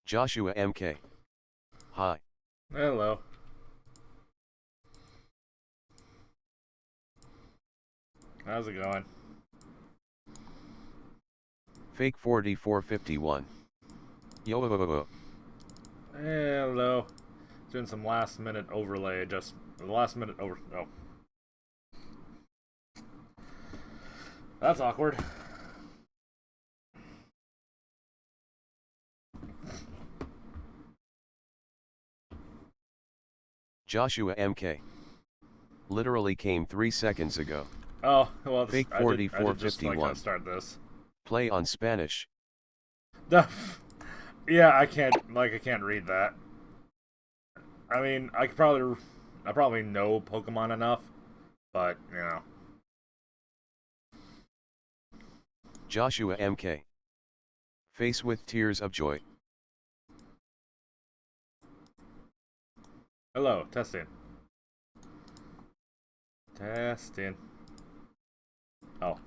Joshua MK. Hi. Hello. How's it going? Fake 4451. Yo. Hello. Doing some last minute overlay, just last minute over. Oh. That's awkward. Joshua MK. Literally came 3 seconds ago. Oh, well, Fake I did just 4451. start this. Play on Spanish. Yeah, I can't read that. I mean, I probably know Pokemon enough, but, you know. Joshua MK. Face with tears of joy. Hello, testing. Testing. Oh.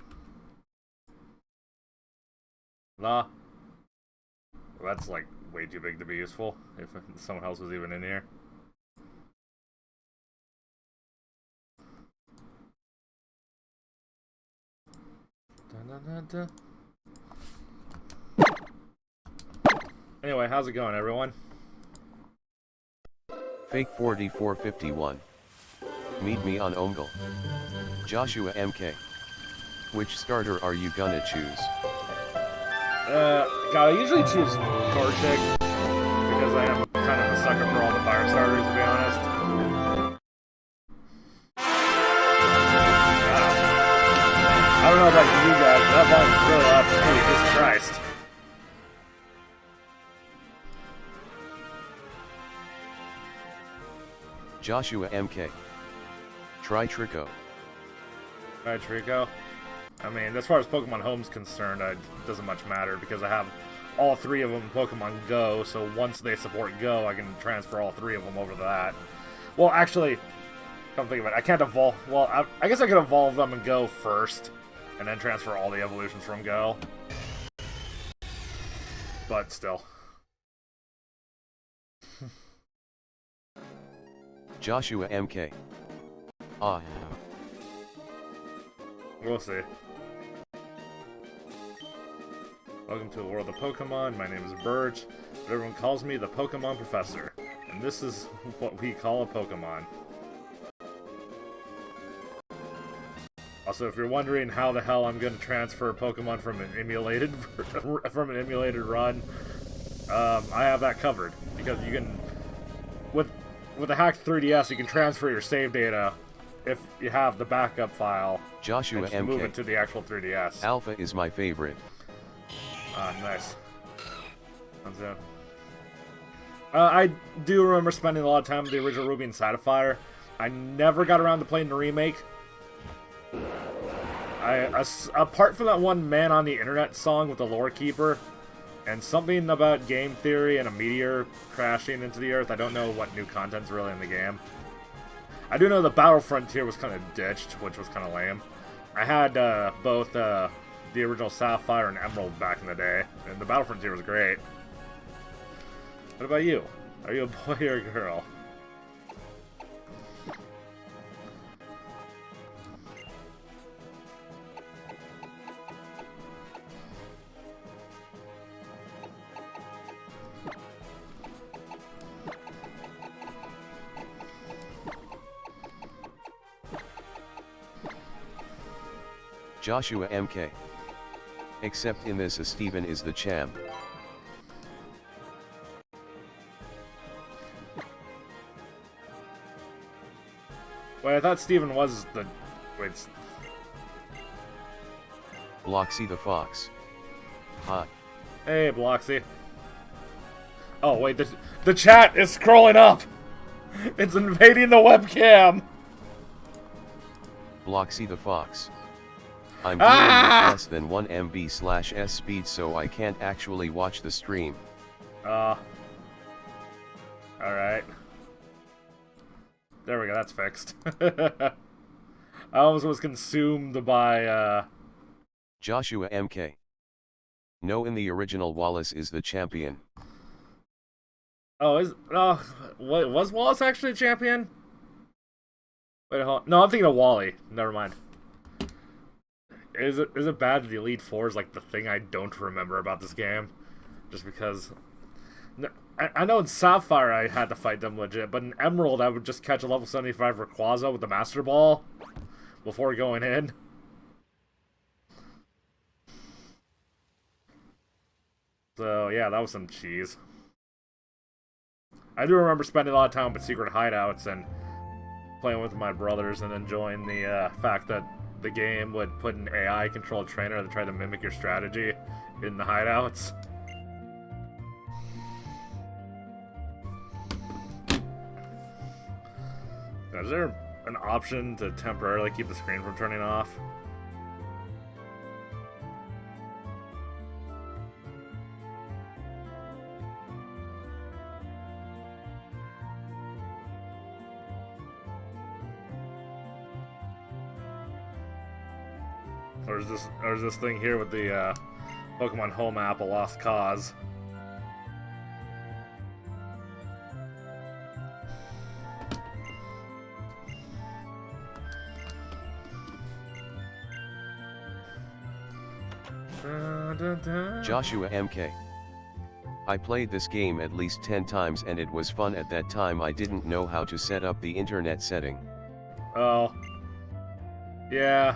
La. Well, that's like way too big to be useful if someone else was even in here. Anyway, how's it going, everyone? Fake 4451. Meet me on Omegle. Joshua MK. Which starter are you gonna choose? God, I usually choose Torchic because I am kind of a sucker for all the fire starters, to be honest. I don't know about you guys, but that volume's really loud for me, Jesus Christ. Joshua MK. Try Trico. Alright, Trico. I mean, as far as Pokemon Home's concerned, it doesn't much matter because I have all three of them in Pokemon Go, so once they support Go, I can transfer all three of them over to that. Well, actually, come think of it, I can't evolve. Well, I guess I could evolve them in Go first, and then transfer all the evolutions from Go. But still. Joshua MK. Ah. We'll see. Welcome to the world of Pokemon. My name is Birch, but everyone calls me the Pokemon Professor. And this is what we call a Pokemon. Also, if you're wondering how the hell I'm going to transfer Pokemon from an emulated run, I have that covered. Because you can, with a hacked 3DS, you can transfer your save data if you have the backup file. Joshua and MK. Move it to the actual 3DS. Alpha is my favorite. Ah, nice. I do remember spending a lot of time with the original Ruby and Sapphire. I never got around to playing the remake. Apart from that one Man on the Internet song with the Lore Keeper, and something about game theory and a meteor crashing into the Earth, I don't know what new content's really in the game. I do know the Battle Frontier was kind of ditched, which was kind of lame. I had both the original Sapphire and Emerald back in the day, and the Battle Frontier was great. What about you? Are you a boy or a girl? Joshua MK. Except in this, Steven is the champ. Wait, I thought Steven was the... Wait... Bloxy the Fox. Hi. Hey, Bloxy. Oh, wait, the chat is scrolling up! It's invading the webcam! Bloxy the Fox. I'm dealing with less than 1 MB/s speed, so I can't actually watch the stream. Alright. There we go, that's fixed. I almost was consumed by, Joshua MK. No, in the original, Wallace is the champion. Oh, what was Wallace actually a champion? Wait, hold on. No, I'm thinking of Wally. Never mind. Is it bad that the Elite Four is like the thing I don't remember about this game? Just because... I know in Sapphire I had to fight them legit, but in Emerald I would just catch a level 75 Rayquaza with the Master Ball before going in. So yeah, that was some cheese. I do remember spending a lot of time with secret hideouts and playing with my brothers and enjoying the fact that the game would put an AI-controlled trainer to try to mimic your strategy in the hideouts. Now, is there an option to temporarily keep the screen from turning off? Or is this thing here with the Pokemon Home app a lost cause? Joshua MK. I played this game at least 10 times and it was fun. At that time I didn't know how to set up the internet setting. Oh. Yeah.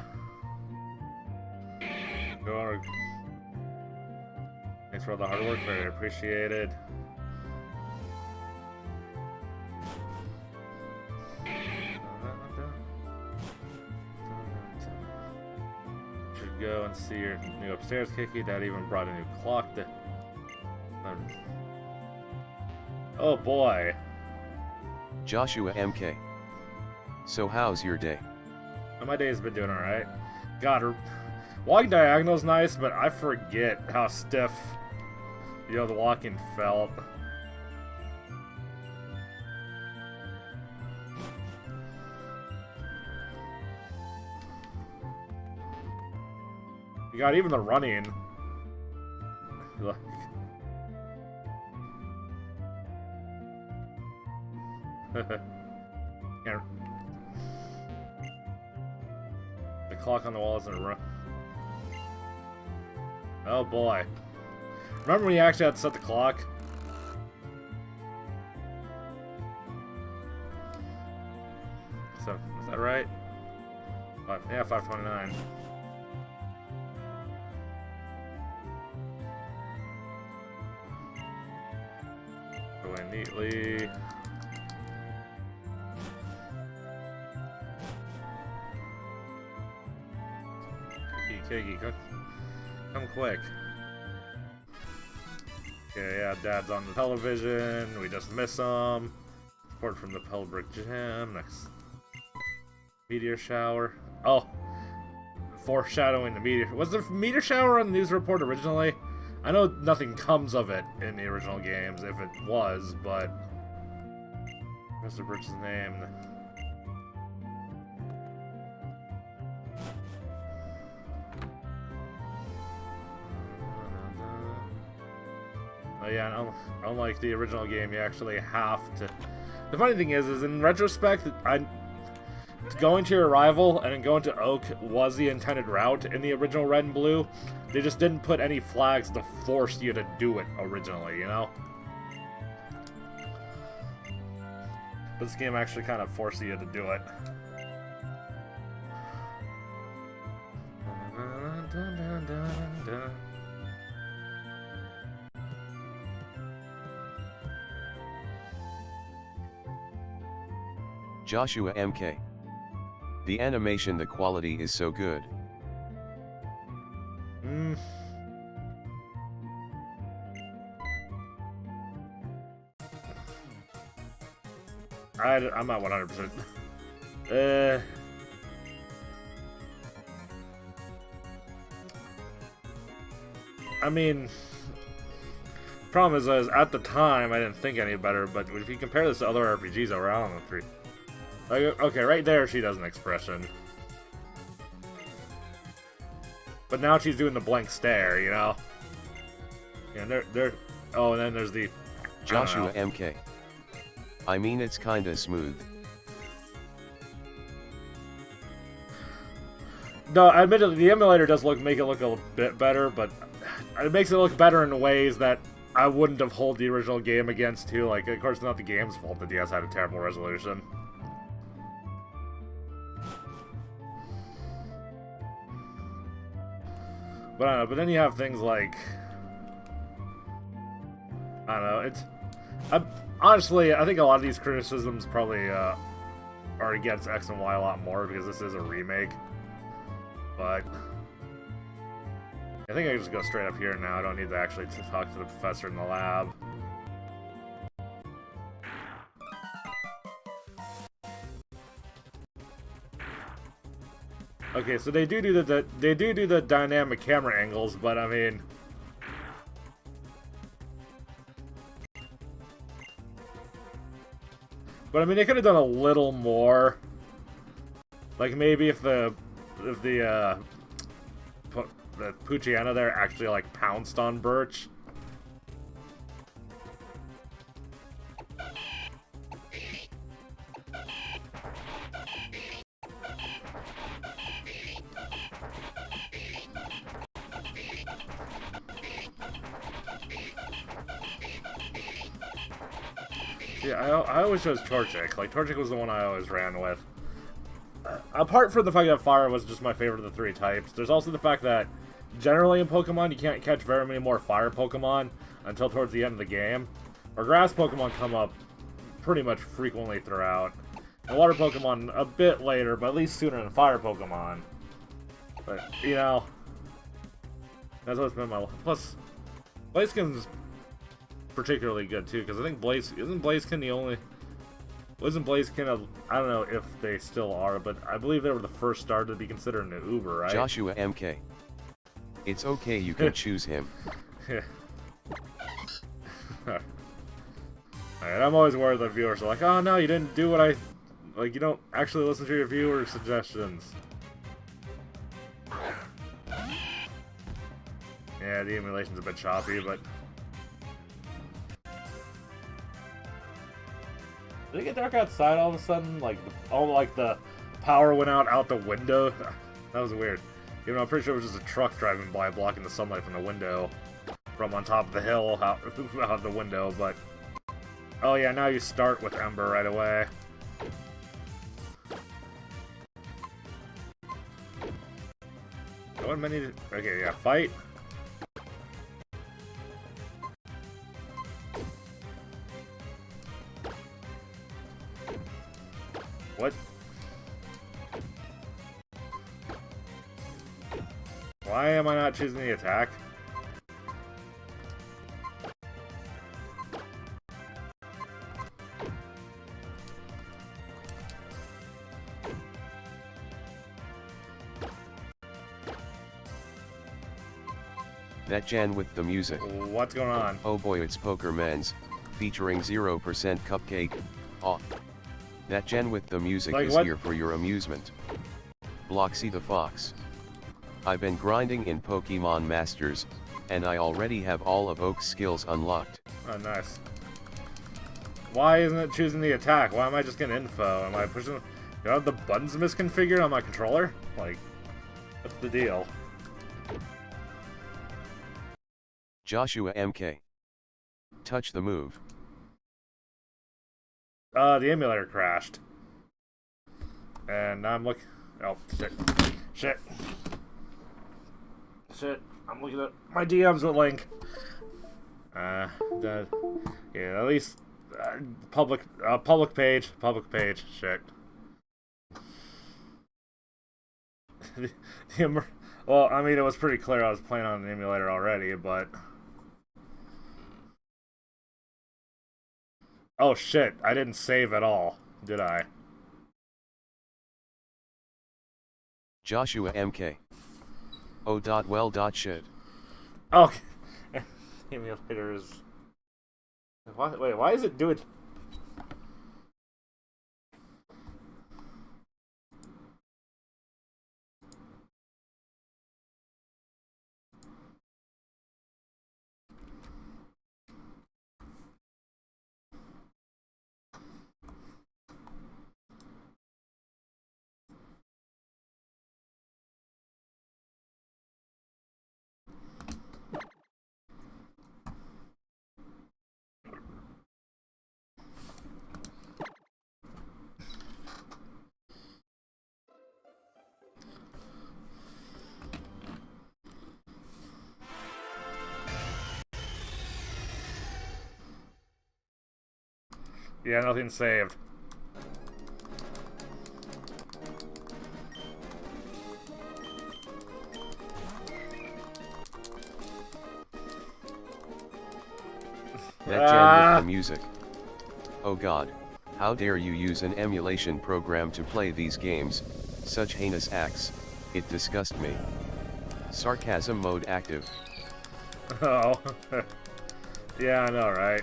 Thanks for all the hard work, very appreciated. Should go and see your new upstairs, Kiki. Dad even brought a new clock to... Oh boy. Joshua MK. So how's your day? My day's been doing alright. God, walking diagonal's nice, but I forget how stiff, the walking felt. You got even the running. Look. Yeah. The clock on the wall isn't a Oh boy. Remember when you actually had to set the clock? So, is that right? Yeah, 5:29. Go in neatly. Kiki, come quick. Okay, yeah, Dad's on the television. We just miss him. Report from the Pellbrick Gym. Next. Meteor shower. Oh. Foreshadowing the meteor. Was the meteor shower on the news report originally? I know nothing comes of it in the original games, if it was, but... Mr. Birch's name. Yeah, unlike the original game, you actually have to... The funny thing is in retrospect, going to your rival and then going to Oak was the intended route in the original Red and Blue. They just didn't put any flags to force you to do it originally, you know? This game actually kind of forces you to do it. Joshua MK. The animation, the quality is so good. I'm not 100%. I mean, problem is at the time I didn't think any better, but if you compare this to other RPGs around the three, like, okay, right there she does an expression, but now she's doing the blank stare, you know. And oh, and then there's the Joshua MK. I mean, it's kinda smooth. No, admittedly, the emulator does make it look a bit better, but it makes it look better in ways that I wouldn't have hold the original game against, too. Like, of course, it's not the game's fault the DS had a terrible resolution. But I don't know, but then you have things like... I don't know, honestly, I think a lot of these criticisms probably are against X and Y a lot more, because this is a remake. But... I think I can just go straight up here now. I don't need to actually talk to the professor in the lab. Okay, so they do the dynamic camera angles, but I mean, they could have done a little more. Like maybe if the Poochyena there actually like pounced on Birch. Yeah, I always chose Torchic. Like, Torchic was the one I always ran with. Apart from the fact that Fire was just my favorite of the three types, there's also the fact that generally in Pokemon you can't catch very many more Fire Pokemon until towards the end of the game. Or Grass Pokemon come up pretty much frequently throughout. And Water Pokemon a bit later, but at least sooner than Fire Pokemon. But, you know, that's what's been my... Plus, Blaziken's particularly good too, because I think isn't Blaziken the only... Wasn't Blaziken I don't know if they still are, but I believe they were the first star to be considered an Uber, right? Joshua MK. It's okay, you can choose him. Alright, I'm always worried that viewers are like, oh no, you didn't do what I... Like, you don't actually listen to your viewer suggestions. Yeah, the emulation's a bit choppy, but... Did it get dark outside all of a sudden? Like, the power went out the window? That was weird. Even though I'm pretty sure it was just a truck driving by blocking the sunlight from the window. From on top of the hill out the window, but... Oh yeah, now you start with Ember right away. What many... Okay, yeah, fight. What? Why am I not choosing the attack? That Jan with the music. What's going on? Oh boy, it's Pokermans, featuring 0% Cupcake. Aw. That Jan with the music Like is what? here for your amusement. Bloxy the Fox. I've been grinding in Pokemon Masters, and I already have all of Oak's skills unlocked. Oh, nice. Why isn't it choosing the attack? Why am I just getting info? Am I pushing... You know, the buttons misconfigured on my controller? Like, what's the deal? Joshua MK. Touch the move. The emulator crashed. And I'm looking... Oh, shit. Shit. Shit. I'm looking at my DMs with Link. Yeah, at least... public page. Shit. Well, I mean, it was pretty clear I was playing on an emulator already, but... Oh shit, I didn't save at all, did I? Joshua MK. Oh well shit. Oh, emulator is... Wait, why is it doing... Yeah, nothing saved. That Jen with the music. Oh god, how dare you use an emulation program to play these games, such heinous acts, it disgusts me. Sarcasm mode active. Oh. Yeah, I know, right?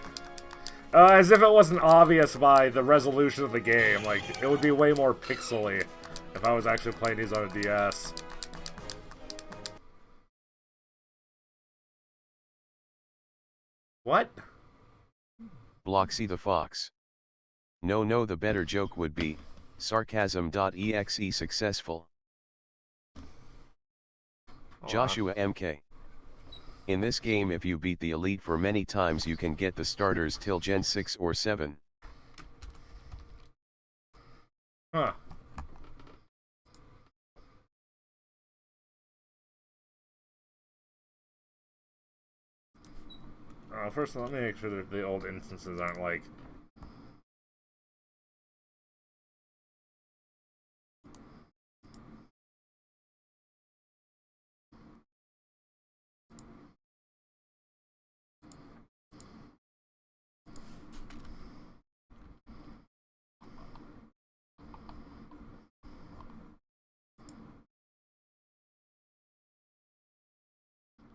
As if it wasn't obvious by the resolution of the game. Like, it would be way more pixely if I was actually playing these on a DS. What? Bloxy the Fox. No, the better joke would be, sarcasm.exe successful. Joshua MK. In this game if you beat the elite for many times you can get the starters till Gen 6 or 7. Huh. First let me make sure that the old instances aren't like...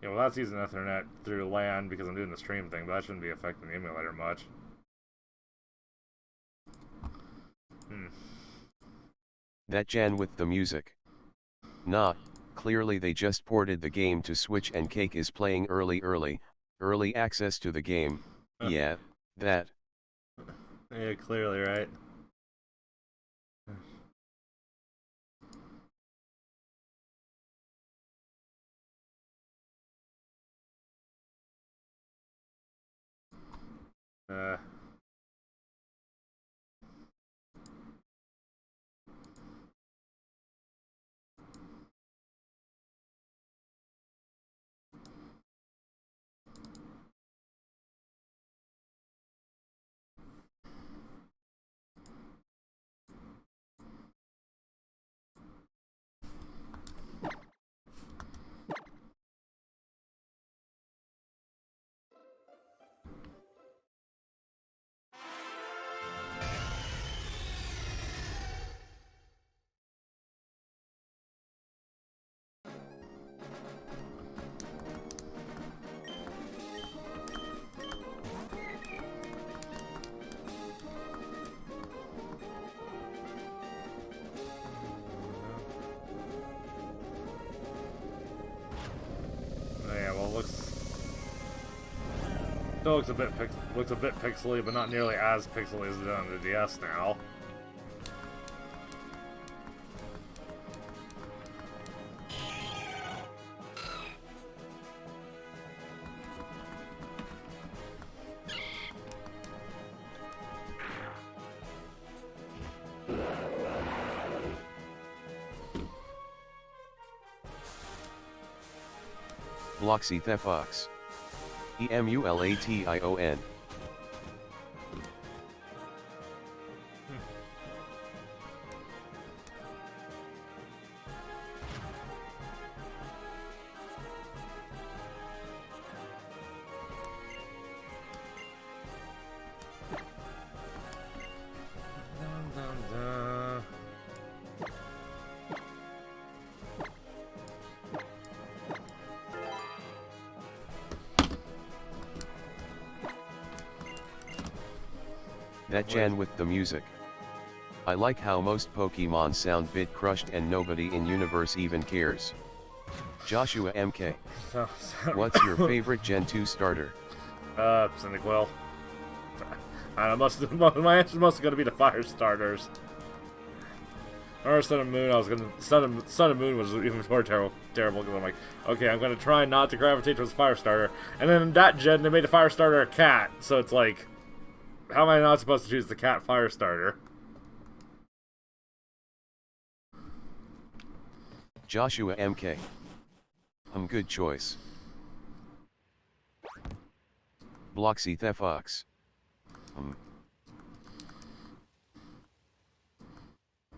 Yeah, well, that's using Ethernet through LAN because I'm doing the stream thing, but that shouldn't be affecting the emulator much. That Jan with the music. Nah, clearly they just ported the game to Switch and Cake is playing early access to the game, yeah, that. Yeah, clearly, right? Yeah, well, still looks a bit pixely, but not nearly as pixely as it did on the DS now. Bloxy Thefox. EMULATION. That Jan with the music. I like how most Pokemon sound bit crushed and nobody in universe even cares. Joshua MK. What's your favorite Gen 2 starter? Cyndaquil. My answer must going to be the fire starters. Or Sun and Moon, Sun and Moon was even more terrible because I'm like, okay, I'm gonna try not to gravitate towards fire starter. And then in that gen, they made the fire starter a cat, so it's like, how am I not supposed to choose the cat fire starter? Joshua MK. Good choice. Bloxy Thefox.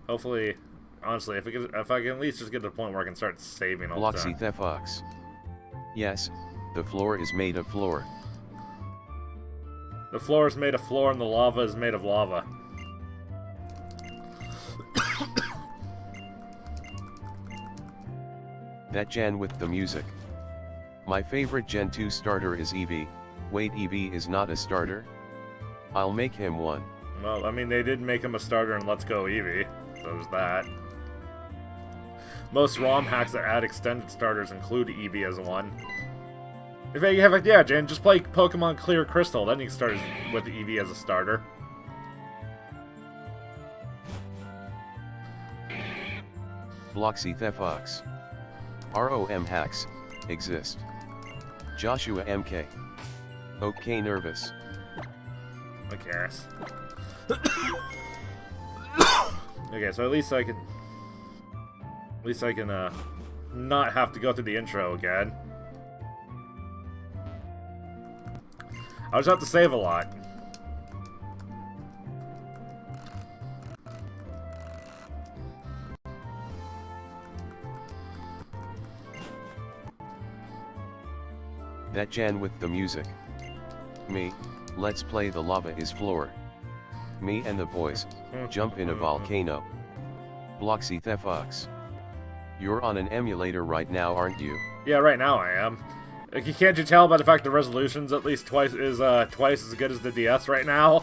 Hopefully, honestly, if I can at least just get to the point where I can start saving all the time. Bloxy Yes, the floor is made of floor. The floor is made of floor and the lava is made of lava. That Jan with the music. My favorite Gen 2 starter is Eevee. Wait, Eevee is not a starter? I'll make him one. Well, I mean, they did make him a starter in Let's Go Eevee, so there's that. Most ROM hacks that add extended starters include Eevee as one. If you have, yeah, Jan, just play Pokemon Clear Crystal, then you can start with Eevee as a starter. Bloxy ROM hacks exist. Joshua MK. Okay, nervous. I guess. Okay, so at least I can not have to go through the intro again. I'll just have to save a lot. That Jan with the music. Me, let's play the lava is floor. Me and the boys, jump in a volcano. Bloxy You're on an emulator right now, aren't you? Yeah, right now I am. Can't you tell by the fact the resolution's at least twice as good as the DS right now?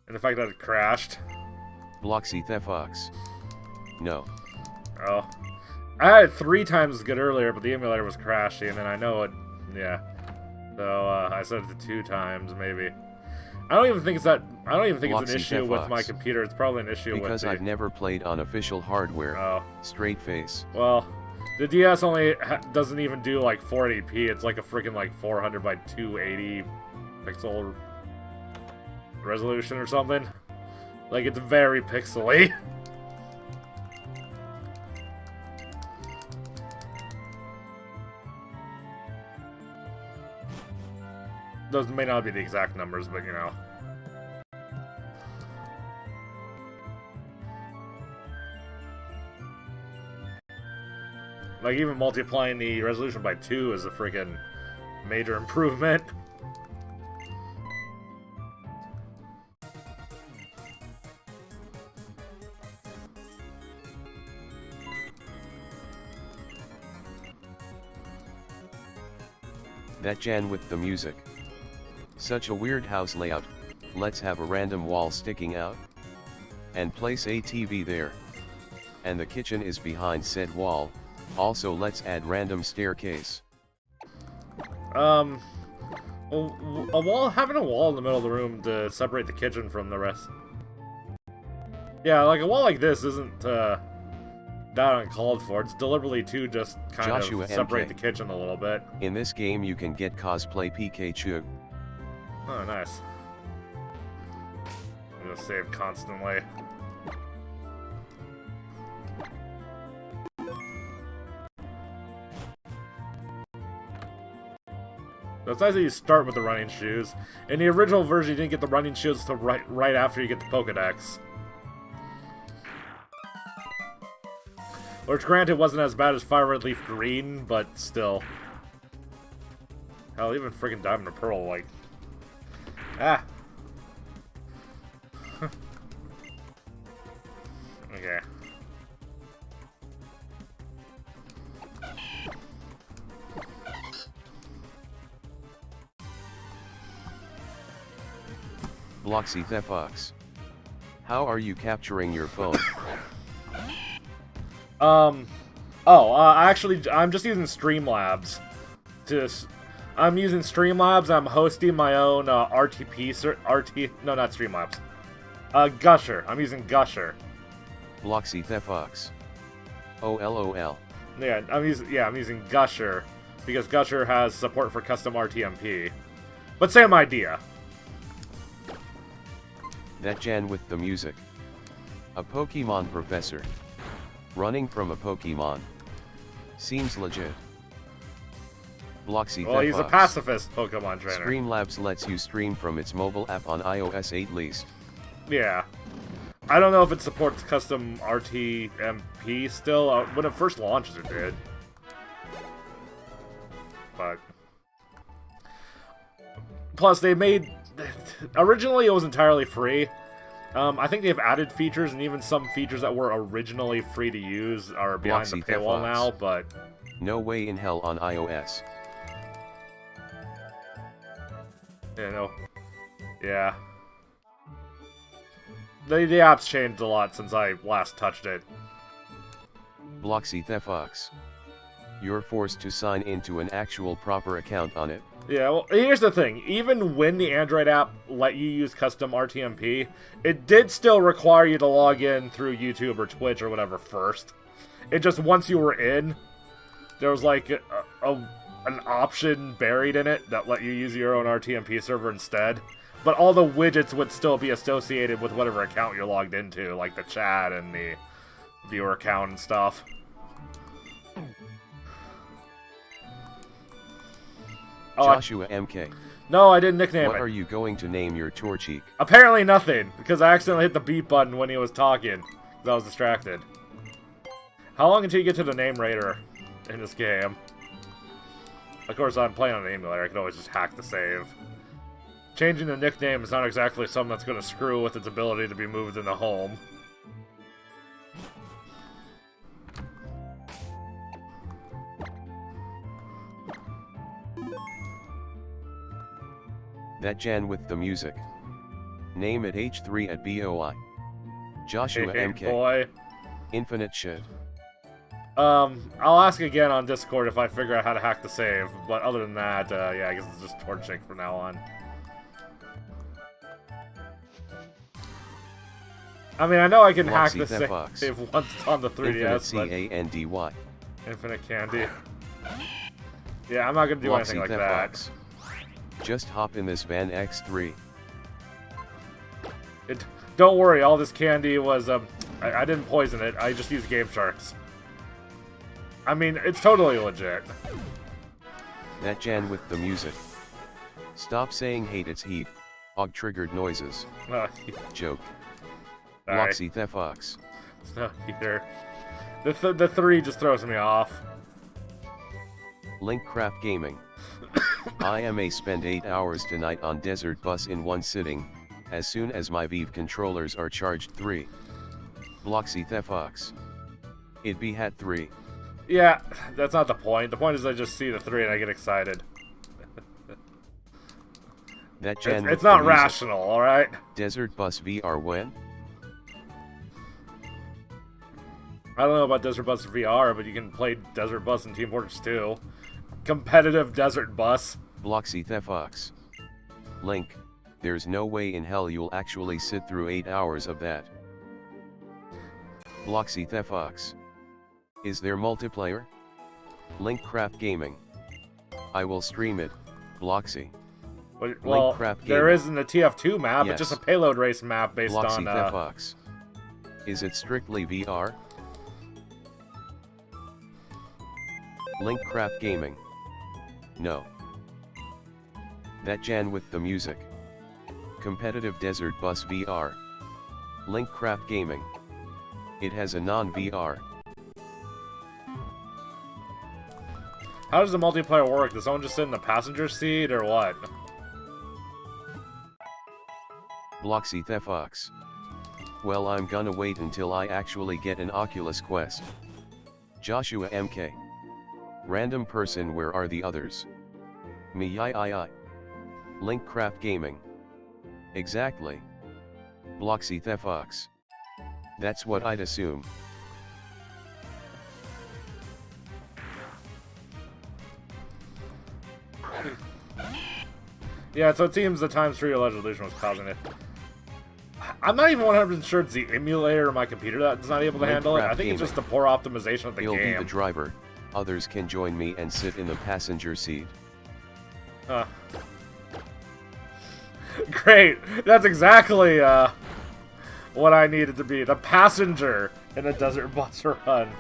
And the fact that it crashed. Bloxy No. Oh. I had it 3 times as good earlier, but the emulator was crashing, and I know it, yeah. So, I set it to 2 times, maybe. I don't even think it's an issue with my computer, it's probably an issue because I've never played on official hardware. Oh. Straight face. Well, the DS only doesn't even do, like, 480p, it's like a freaking, like, 400 by 280 pixel resolution or something. Like, it's very pixely. Those may not be the exact numbers, but you know. Like, even multiplying the resolution by 2 is a freaking major improvement. That Jan with the music. Such a weird house layout. Let's have a random wall sticking out. And place a TV there. And the kitchen is behind said wall. Also, let's add random staircase. Having a wall in the middle of the room to separate the kitchen from the rest. Yeah, like a wall like this isn't that uncalled for. It's deliberately to just kind of separate the kitchen a little bit. In this game, you can get cosplay Pikachu. Oh, nice. I'm gonna save constantly. It's nice that you start with the running shoes. In the original version, you didn't get the running shoes until right after you get the Pokedex. Which, granted, wasn't as bad as Fire Red Leaf Green, but still. Hell, even freaking Diamond and Pearl, like... Ah! Okay. Bloxy How are you capturing your phone? Actually, I'm just using Streamlabs. I'm using Streamlabs. I'm hosting my own no, not Streamlabs. Gusher. I'm using Gusher. Bloxy LOL. Yeah, I'm using Gusher because Gusher has support for custom RTMP. But same idea. That Jan with the music. A Pokemon professor. Running from a Pokemon. Seems legit. Bloxy Well, he's a Thefox. pacifist Pokemon trainer. Streamlabs lets you stream from its mobile app on iOS 8 least. Yeah. I don't know if it supports custom RTMP still. When it first launched, it did. But... Plus, they made... Originally, it was entirely free. I think they've added features, and even some features that were originally free to use are behind the paywall now, but... No way in hell on iOS. Yeah, no. Yeah. The app's changed a lot since I last touched it. Bloxy Thefox. You're forced to sign into an actual proper account on it. Yeah, well, here's the thing. Even when the Android app let you use custom RTMP, it did still require you to log in through YouTube or Twitch or whatever first. It just, once you were in, there was like an option buried in it that let you use your own RTMP server instead. But all the widgets would still be associated with whatever account you're logged into, like the chat and the viewer account and stuff. Joshua MK. No, I didn't nickname it. What are you going to name your Torchic? Apparently nothing, because I accidentally hit the beep button when he was talking, because I was distracted. How long until you get to the name raider in this game? Of course, I'm playing on an emulator. I could always just hack the save. Changing the nickname is not exactly something that's going to screw with its ability to be moved into home. That Jan with the music. Name it H3 at BOI. Joshua Hey, MK. Boy. Infinite shit. I'll ask again on Discord if I figure out how to hack the save, but other than that, yeah, I guess it's just Torchic from now on. I mean, I know I can hack the save once it's on the 3DS, but... Candy. Infinite Candy. Yeah, I'm not gonna do anything like that. Just hop in this Van X3. Don't worry, all this candy was, I didn't poison it, I just used Game Sharks. I mean, it's totally legit. That Jan with the music. Stop saying hate, it's heat. Og triggered noises. Joke. Bloxy Thefox. It's no heater. The 3 just throws me off. LinkCraftGaming. I may spend 8 hours tonight on Desert Bus in one sitting, as soon as my Vive controllers are charged 3. Bloxy Thefox. It be hat 3. Yeah, that's not the point. The point is I just see the 3 and I get excited. That Jan it's not rational, alright? Desert Bus VR when? I don't know about Desert Bus VR, but you can play Desert Bus in Team Fortress 2. Competitive Desert Bus. Bloxy Thefox. Link, there's no way in hell you'll actually sit through 8 hours of that. Bloxy Thefox. Is there multiplayer? LinkCraftGaming. I will stream it, Bloxy. Well, there is in the TF2 map, yes. It's just a payload race map based Bloxy on... Thefox. Is it strictly VR? LinkCraftGaming. No. That Jan with the music. Competitive Desert Bus VR. LinkCraftGaming. It has a non-VR. How does the multiplayer work? Does someone just sit in the passenger seat, or what? Bloxy Thefox. Well, I'm gonna wait until I actually get an Oculus Quest. Joshua MK. Random person, where are the others? Me I. LinkCraftGaming. Exactly. Bloxy Thefox. That's what I'd assume. Yeah, so it seems the times 3 alleged illusion was causing it. I'm not even 100% sure it's the emulator of my computer that's not able to handle it. I think it's just the poor optimization of the game. He'll be the driver. Others can join me and sit in the passenger seat. Great! That's exactly what I needed to be. The passenger in a Desert Bus run.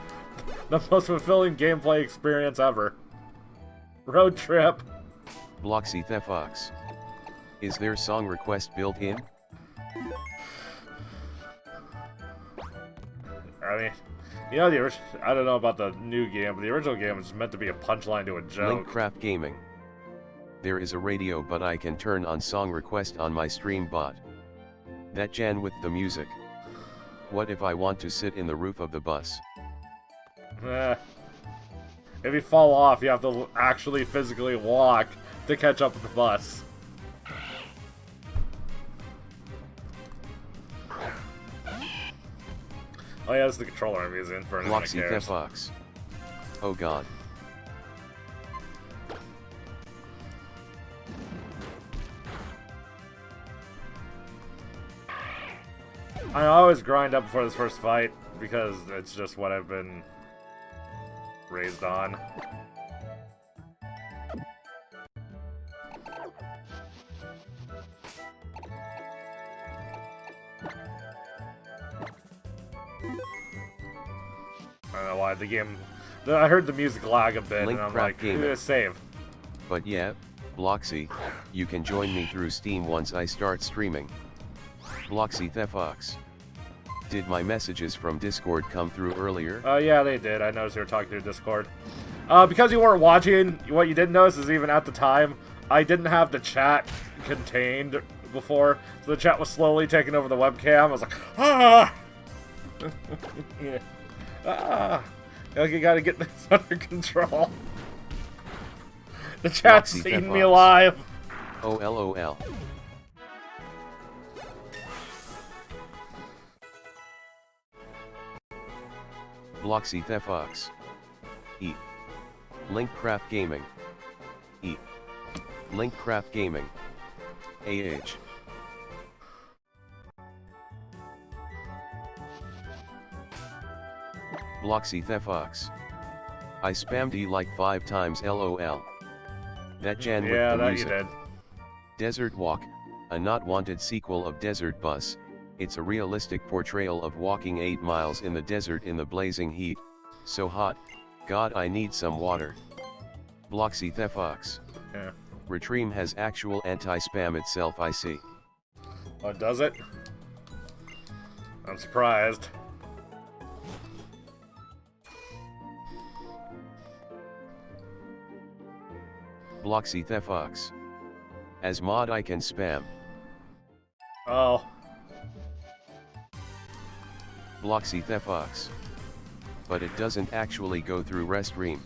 The most fulfilling gameplay experience ever. Road trip. Bloxy Thefox. Is there song request built in? I mean, you know, I don't know about the new game, but the original game was meant to be a punchline to a joke. LinkCraftGaming. There is a radio, but I can turn on song request on my stream bot. That Jan with the music. What if I want to sit in the roof of the bus? If you fall off, you have to actually physically walk to catch up with the bus. Oh yeah, that's the controller I'm using for anyone that cares. Fox. Oh god. I always grind up before this first fight because it's just what I've been raised on. I don't know why the game. I heard the music lag a bit, and I'm like, save. But yeah, Bloxy, you can join me through Steam once I start streaming. Bloxy Thefox. Did my messages from Discord come through earlier? Yeah, they did. I noticed you were talking through Discord. Because you weren't watching, what you didn't notice is even at the time, I didn't have the chat contained before, so the chat was slowly taking over the webcam. I was like, ah! Yeah. Ah! Like, you gotta get this under control. The chat's seen me alive. Oh, LOL. Bloxy Thefox. E. LinkCraftGaming. E. LinkCraftGaming. AH. Bloxy Thefox. I spammed E like 5 times LOL. That Jan with the music. You did. Desert Walk, a not wanted sequel of Desert Bus. It's a realistic portrayal of walking 8 miles in the desert in the blazing heat. So hot, God I need some water. Bloxy Thefox. Yeah. Retream has actual anti-spam itself, I see. Oh, does it? I'm surprised. Bloxy Thefox. As mod I can spam. Oh. Bloxy Thefox. But it doesn't actually go through Restream.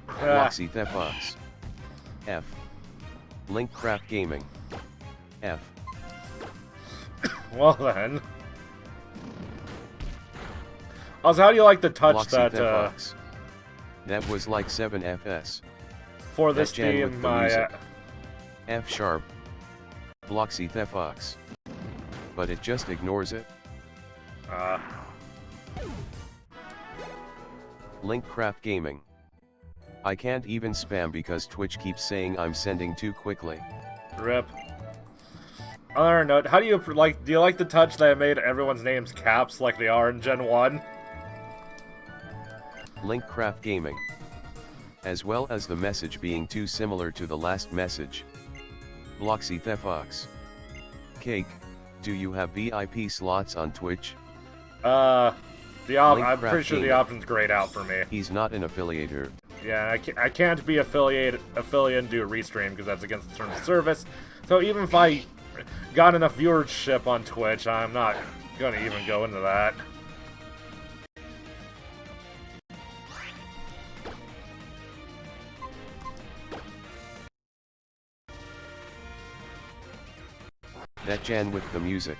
Ah. Bloxy Thefox. F. LinkCraftGaming. F. Well then. Also, how do you like the touch Bloxy that Thefox. That was like 7 FS. for this game? F sharp. Bloxy Thefox. But it just ignores it. LinkCraftGaming. I can't even spam because Twitch keeps saying I'm sending too quickly. Rip. Other note, how do you like? Do you like the touch that I made everyone's names caps like they are in Gen 1? LinkCraftGaming. As well as the message being too similar to the last message. Bloxy Thefox. Cake, do you have VIP slots on Twitch? I'm pretty sure the option's grayed out for me. He's not an affiliator. Yeah, I can't be affiliate and do a restream because that's against the terms of service. So even if I got enough viewership on Twitch, I'm not gonna even go into that. That Jan with the music.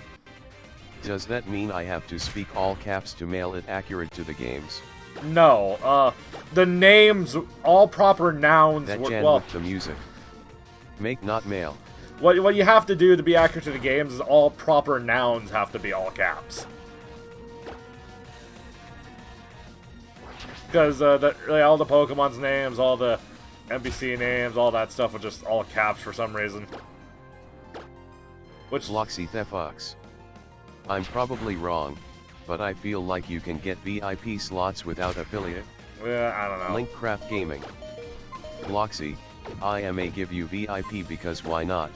Does that mean I have to speak all caps to mail it accurate to the games? No, the names, all proper nouns that were, Jan well, with the music. Make not mail. What you have to do to be accurate to the games is all proper nouns have to be all caps. Because all the Pokemon's names, all the NPC names, all that stuff are just all caps for some reason. Which Bloxy Thefox. I'm probably wrong, but I feel like you can get VIP slots without affiliate. Yeah, I don't know. LinkCraftGaming. Bloxy, I may give you VIP because why not?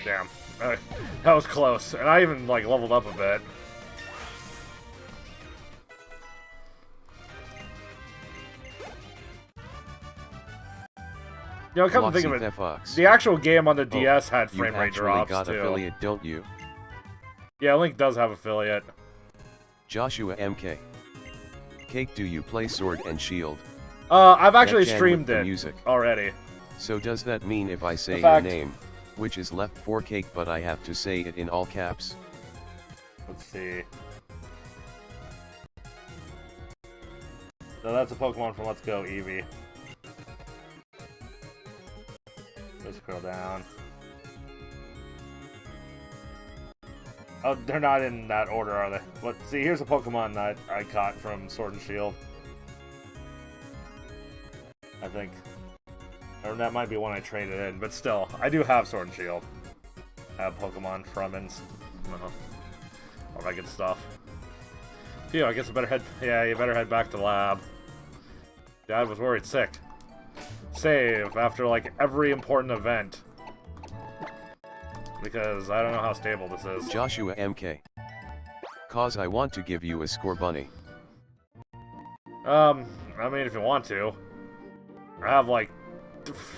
Damn. That was close. And I even, like, leveled up a bit. You know, come to think of it, the actual game on the DS had frame rate drops, got too. affiliate, don't you? Yeah, Link does have affiliate. Joshua MK. Cake, do you play Sword and Shield? I've actually streamed it already. So does that mean if I say your name, which is left for Cake, but I have to say it in all caps? Let's see. So that's a Pokemon from Let's Go, Eevee. Let's scroll down. Oh, they're not in that order, are they? Let's see, here's a Pokemon that I caught from Sword and Shield. I think. Or that might be one I traded in, but still, I do have Sword and Shield. I have Pokemon from and all that good stuff. Phew, I guess I better head. Yeah, you better head back to lab. Dad was worried sick. Save after like every important event. Because I don't know how stable this is. Joshua MK. Cause I want to give you a score bunny. I mean, if you want to. I have like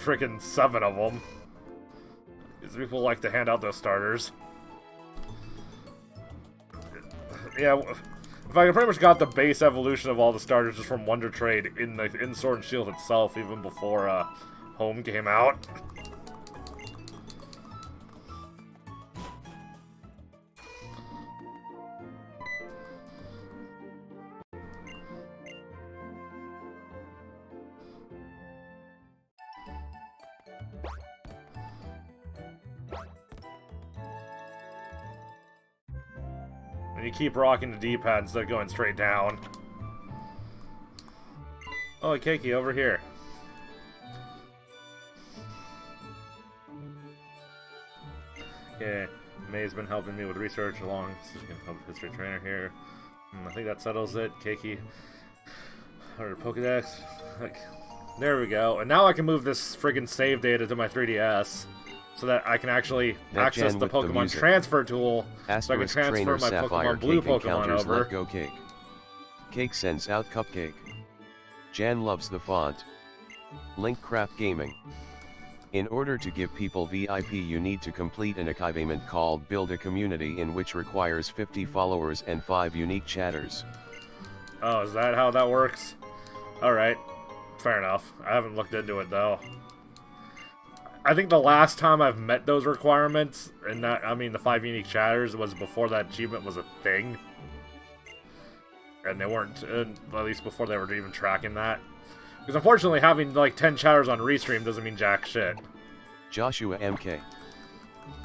freaking 7 of them. Because people like to hand out those starters. Yeah, if I pretty much got the base evolution of all the starters just from Wonder Trade in Sword and Shield itself, even before Home came out. And you keep rocking the D-pad instead of going straight down. Oh, Keiki, over here. Yeah, May's been helping me with research along. So you can help history trainer here. I think that settles it. Keiki. Or Pokedex. Like, there we go. And now I can move this friggin' save data to my 3DS. So that I can actually access the Pokemon transfer tool, so I can transfer my Sapphire, Pokemon Blue Cake Pokemon over. Let go Cake. Cake sends out Cupcake. Jan loves the font. LinkCraftGaming. In order to give people VIP, you need to complete an achievement called Build a Community, in which requires 50 followers and 5 unique chatters. Oh, is that how that works? Alright, fair enough. I haven't looked into it though. I think the last time I've met those requirements, and that, I mean the 5 unique chatters, was before that achievement was a thing. And they weren't, at least before they were even tracking that. Because unfortunately having like 10 chatters on Restream doesn't mean jack shit. Joshua MK.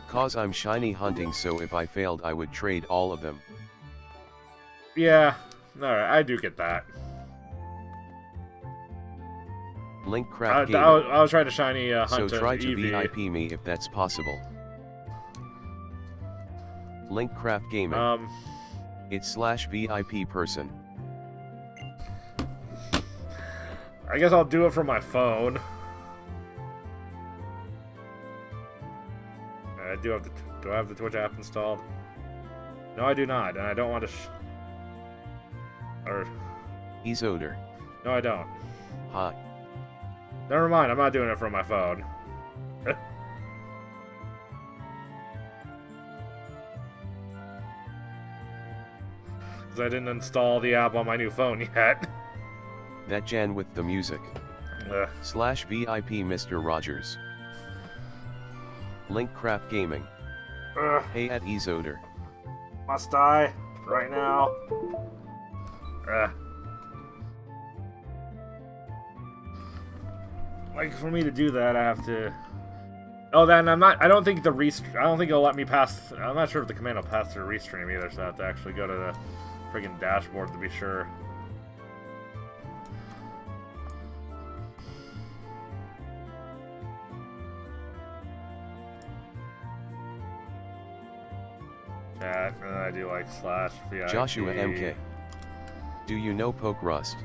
Cause I'm shiny hunting, so if I failed I would trade all of them. Yeah, alright, I do get that. LinkCraftGaming. I was trying to shiny hunt so try to Eevee. VIP me if that's possible. LinkCraftGaming. It's /VIP person. I guess I'll do it from my phone. I do have do I have the Twitch app installed? No, I do not, and I don't want to or Ezoder. No, I don't. Hi. Never mind, I'm not doing it from my phone. Because I didn't install the app on my new phone yet. That Jan with the music. /VIP Mr. Rogers. LinkCraftGaming. Hey at Ezoder. Must I? Right now? Like, for me to do that, I have to... Oh, then I'm not... I don't think it'll let me pass... I'm not sure if the command will pass through Restream either, so I have to actually go to the friggin' dashboard to be sure. Chat, and then I do like /VIP. Joshua MK. Do you know Poke Rust?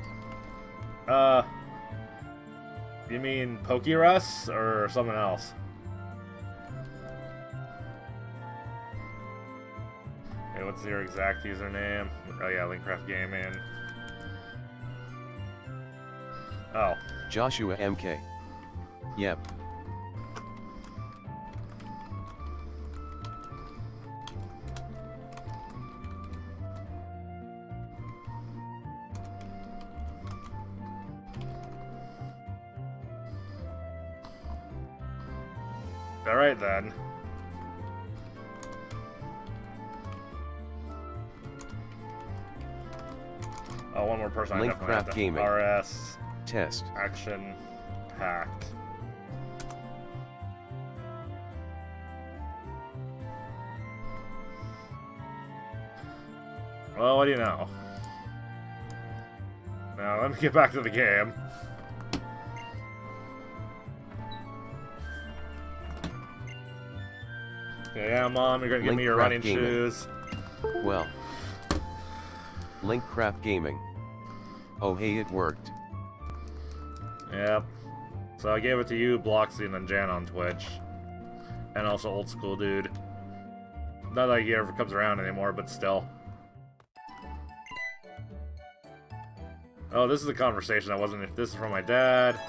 You mean Pokerus or something else? Okay, what's your exact username? Oh yeah, LinkCraftGaming. Oh. Joshua MK. Yep. Alright then. Oh, one more person. LinkCraftGaming. RS. Test. Action. Hacked. Well, what do you know? Now, let me get back to the game. Okay, yeah, Mom, you're gonna give me your running shoes. Well. LinkCraftGaming. Oh hey, it worked. Yep. So I gave it to you, Bloxy, and then Jan on Twitch. And also Old School Dude. Not like he ever comes around anymore, but still. Oh, this is a conversation. I wasn't. If this is from my dad.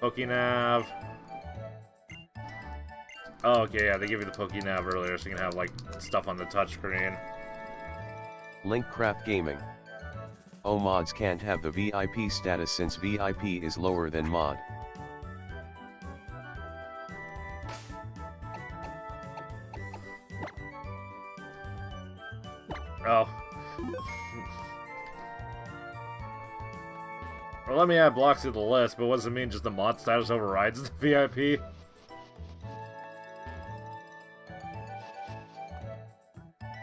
Pokenav. Oh, okay, yeah, they give you the Pokenav earlier, so you can have, like, stuff on the touchscreen. LinkCraftGaming. Oh, mods can't have the VIP status since VIP is lower than mod. Oh. Well, let me add blocks to the list, but what does it mean just the mod status overrides the VIP?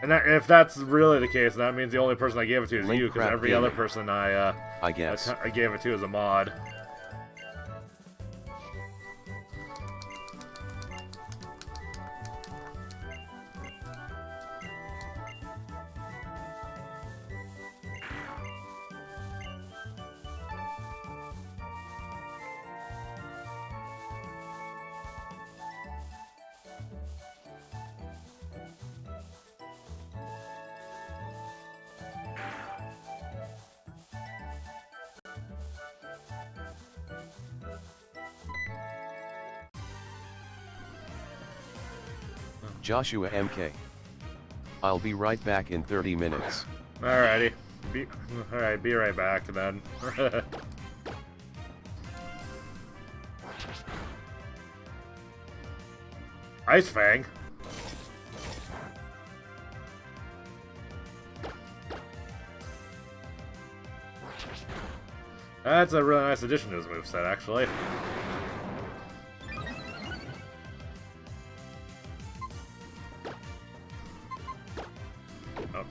And that, if that's really the case, that means the only person I gave it to is you, because every other person I guess I gave it to is a mod. Joshua MK. I'll be right back in 30 minutes. Alrighty. Alright, be right back then. Ice Fang. That's a really nice addition to his moveset, actually. Oh.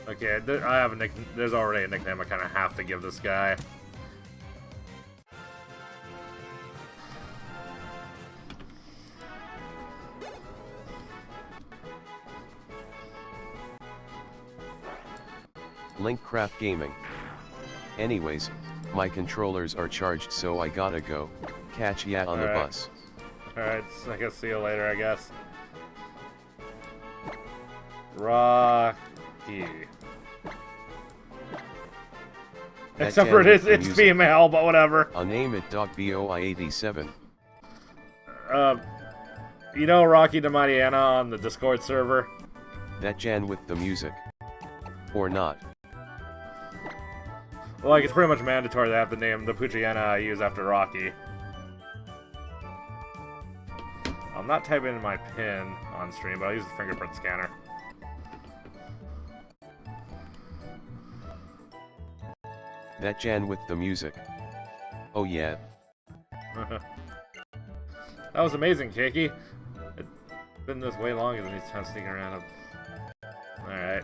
Okay, I have a nickname. There's already a nickname I kind of have to give this guy. LinkCraftGaming. Anyways, my controllers are charged, so I gotta go. Catch ya on the bus. Alright, so I guess see you later, I guess. Rocky. Except for it's female, but whatever. I'll name it DocBoi87. You know Rocky DeMariana on the Discord server? That Jan with the music. Or not. Well, like, it's pretty much mandatory to have the name, the Puchiana I use after Rocky. I'm not typing in my PIN on stream, but I'll use the fingerprint scanner. That Jan with the music. Oh yeah. That was amazing, Keiki. It's been this way longer than these times sneaking around. Alright.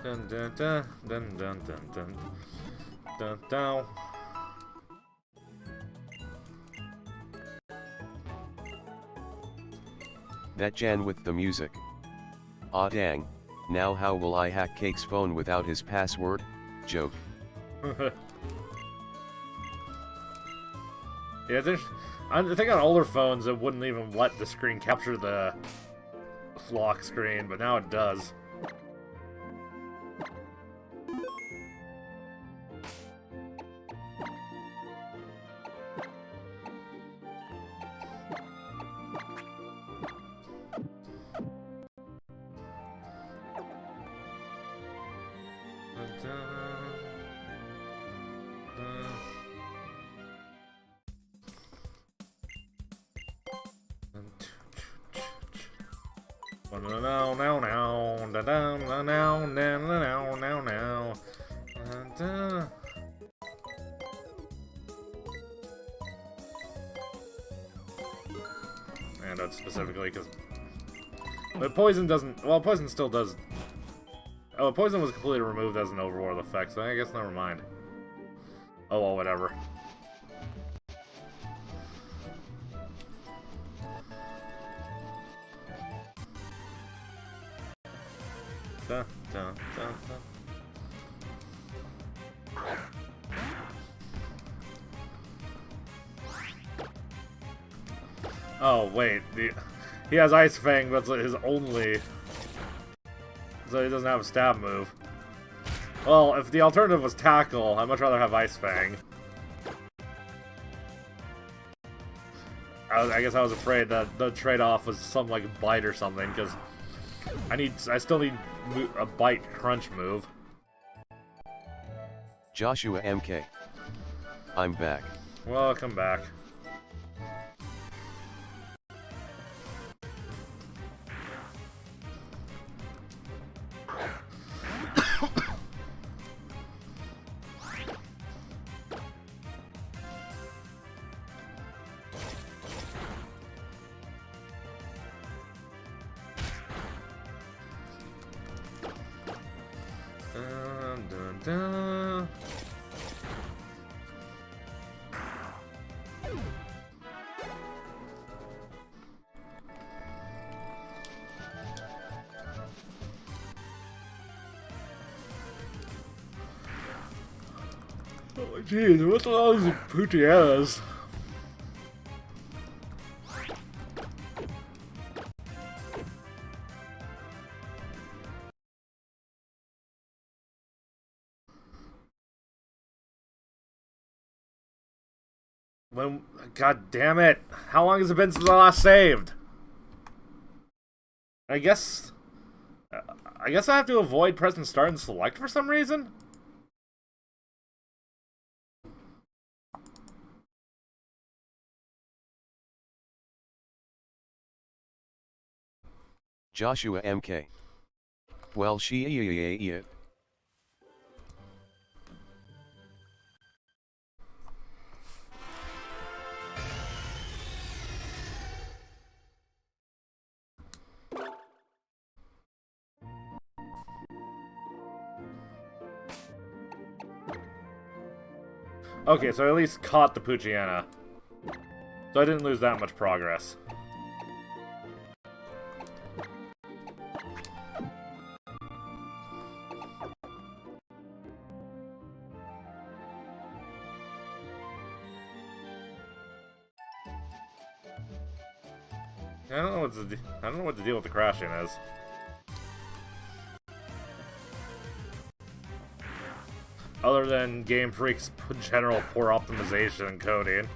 Dun dun dun dun dun dun dun dun dun. That Jan with the music. Aw dang, now how will I hack Cake's phone without his password? Joke. Yeah, I think on older phones it wouldn't even let the screen capture the lock screen, but now it does. And that's specifically because... But poison doesn't... Well, poison still does... Oh, poison was completely removed as an overworld effect, so I guess never mind. Oh, well, whatever. Dun, dun, dun, dun. Oh, wait. He has Ice Fang, but it's his only... So he doesn't have a stab move. Well, if the alternative was Tackle, I'd much rather have Ice Fang. I guess I was afraid that the trade-off was some, like, Bite or something, because I still need a Bite Crunch move. Joshua MK. I'm back. Welcome back. Dun, dun, dun. Oh, jeez, what's all these Puchianas? When, God damn it! How long has it been since I last saved? I guess I have to avoid pressing start and select for some reason. Joshua MK. Well, she. Okay, so I at least caught the Poochyena. So I didn't lose that much progress. I don't know what the deal with the crashing is. Other than Game Freak's general poor optimization and coding.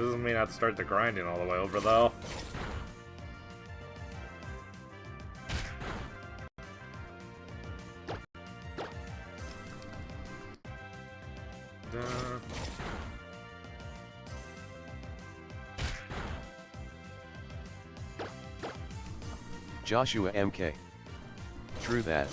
doesn't mean I have to start the grinding all the way over, though. Joshua MK. True that.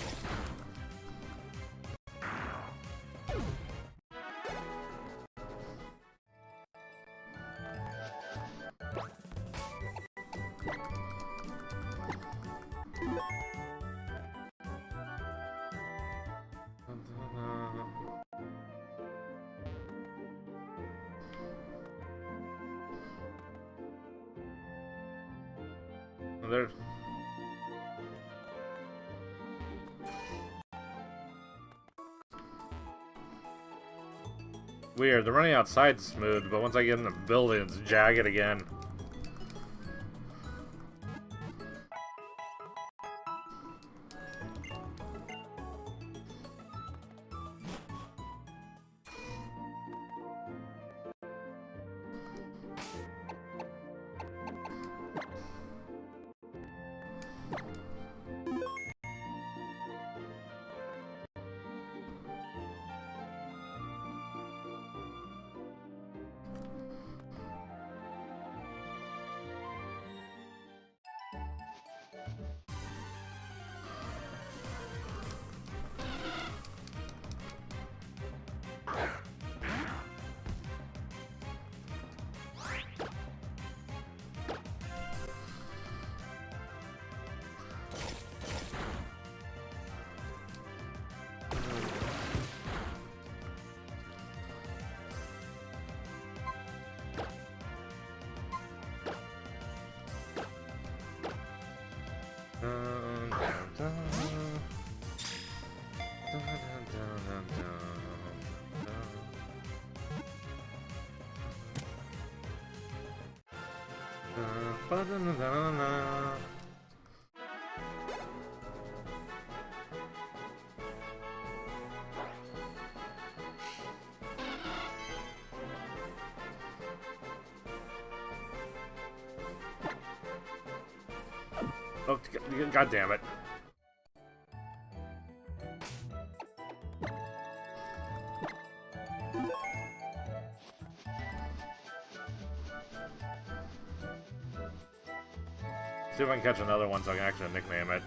There. Weird, the running outside's smooth, but once I get in the building, it's jagged again. Oh, God damn it. See if I can catch another one so I can actually nickname it.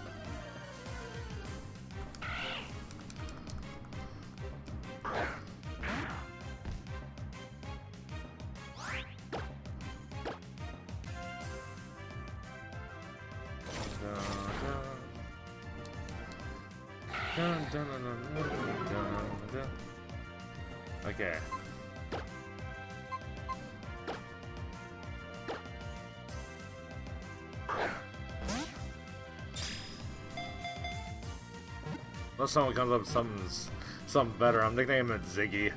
Okay. Unless someone comes up with something better, I'm nicknaming it Ziggy.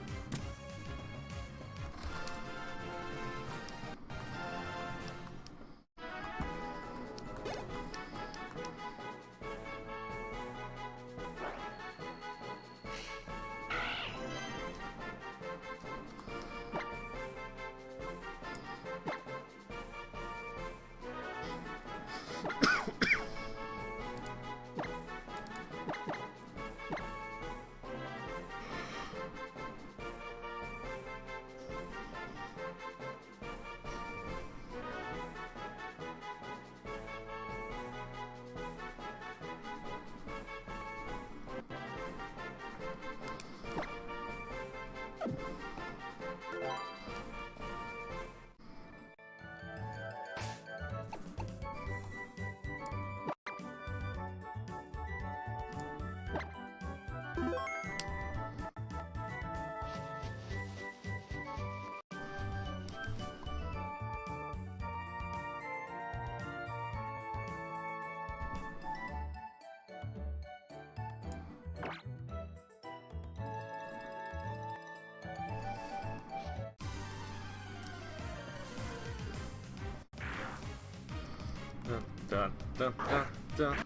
Dun, dun, dun, dun.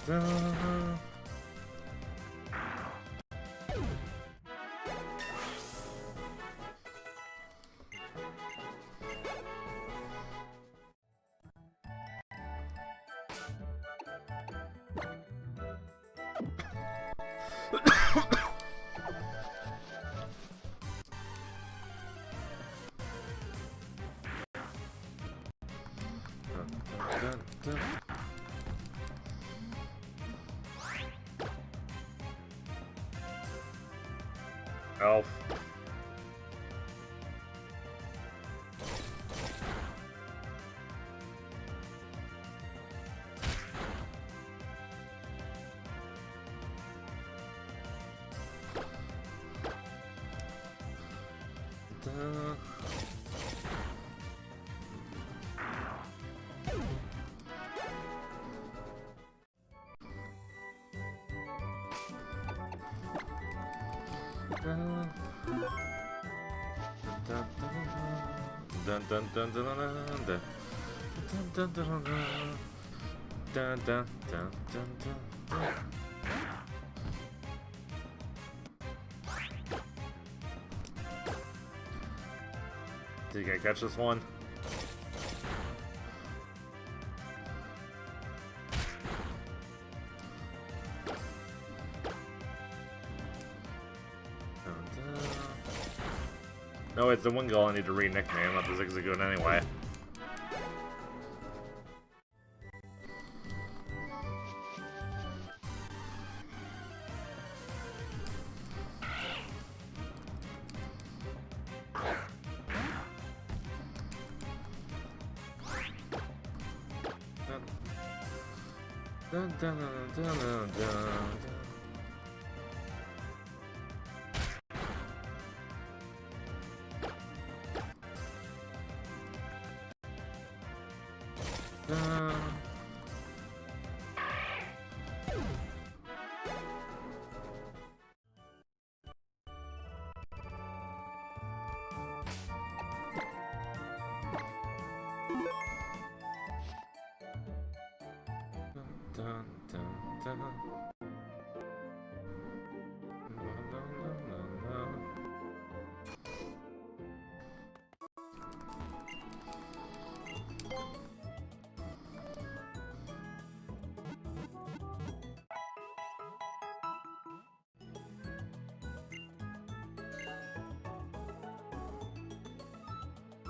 Elf. Dun dun dun dun dun dun dun dun dun dun dun dun dun. Did you guys catch this one? No, it's the one girl I need to re-nickname, not the Zigzagoon anyway. Dun, dun, dun, dun, dun, dun.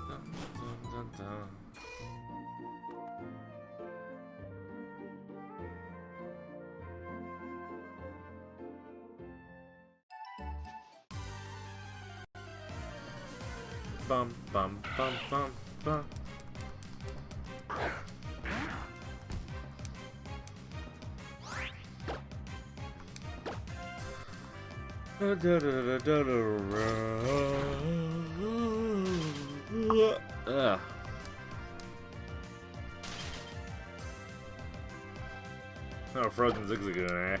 Dun, dun, dun. Bum bum bum bum bum. Oh, frozen Zigzagoon, eh?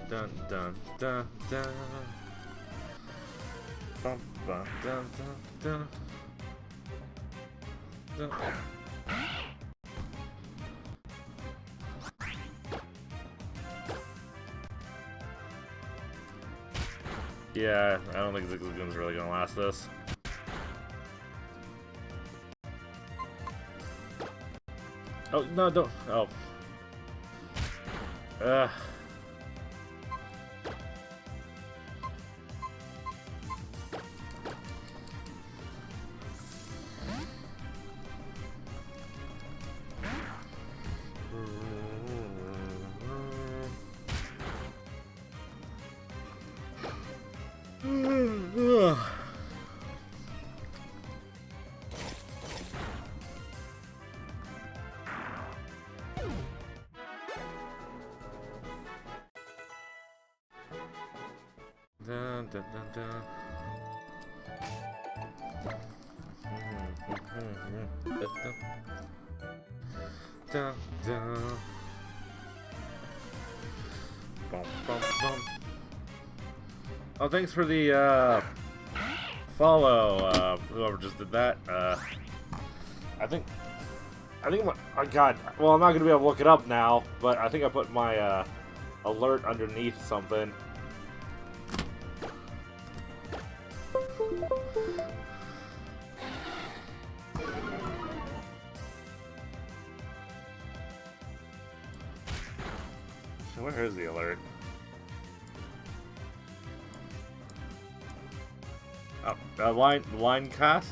Dun dun dun dun. Bum bum dun dun dun. Dun. Yeah, I don't think Zigzagoon's really gonna last this. Oh no, don't. Oh. Oh, thanks for the follow, whoever just did that. I think oh god, well, I'm not gonna be able to look it up now, but I think I put my alert underneath something. Where is the alert? Oh, Linecast?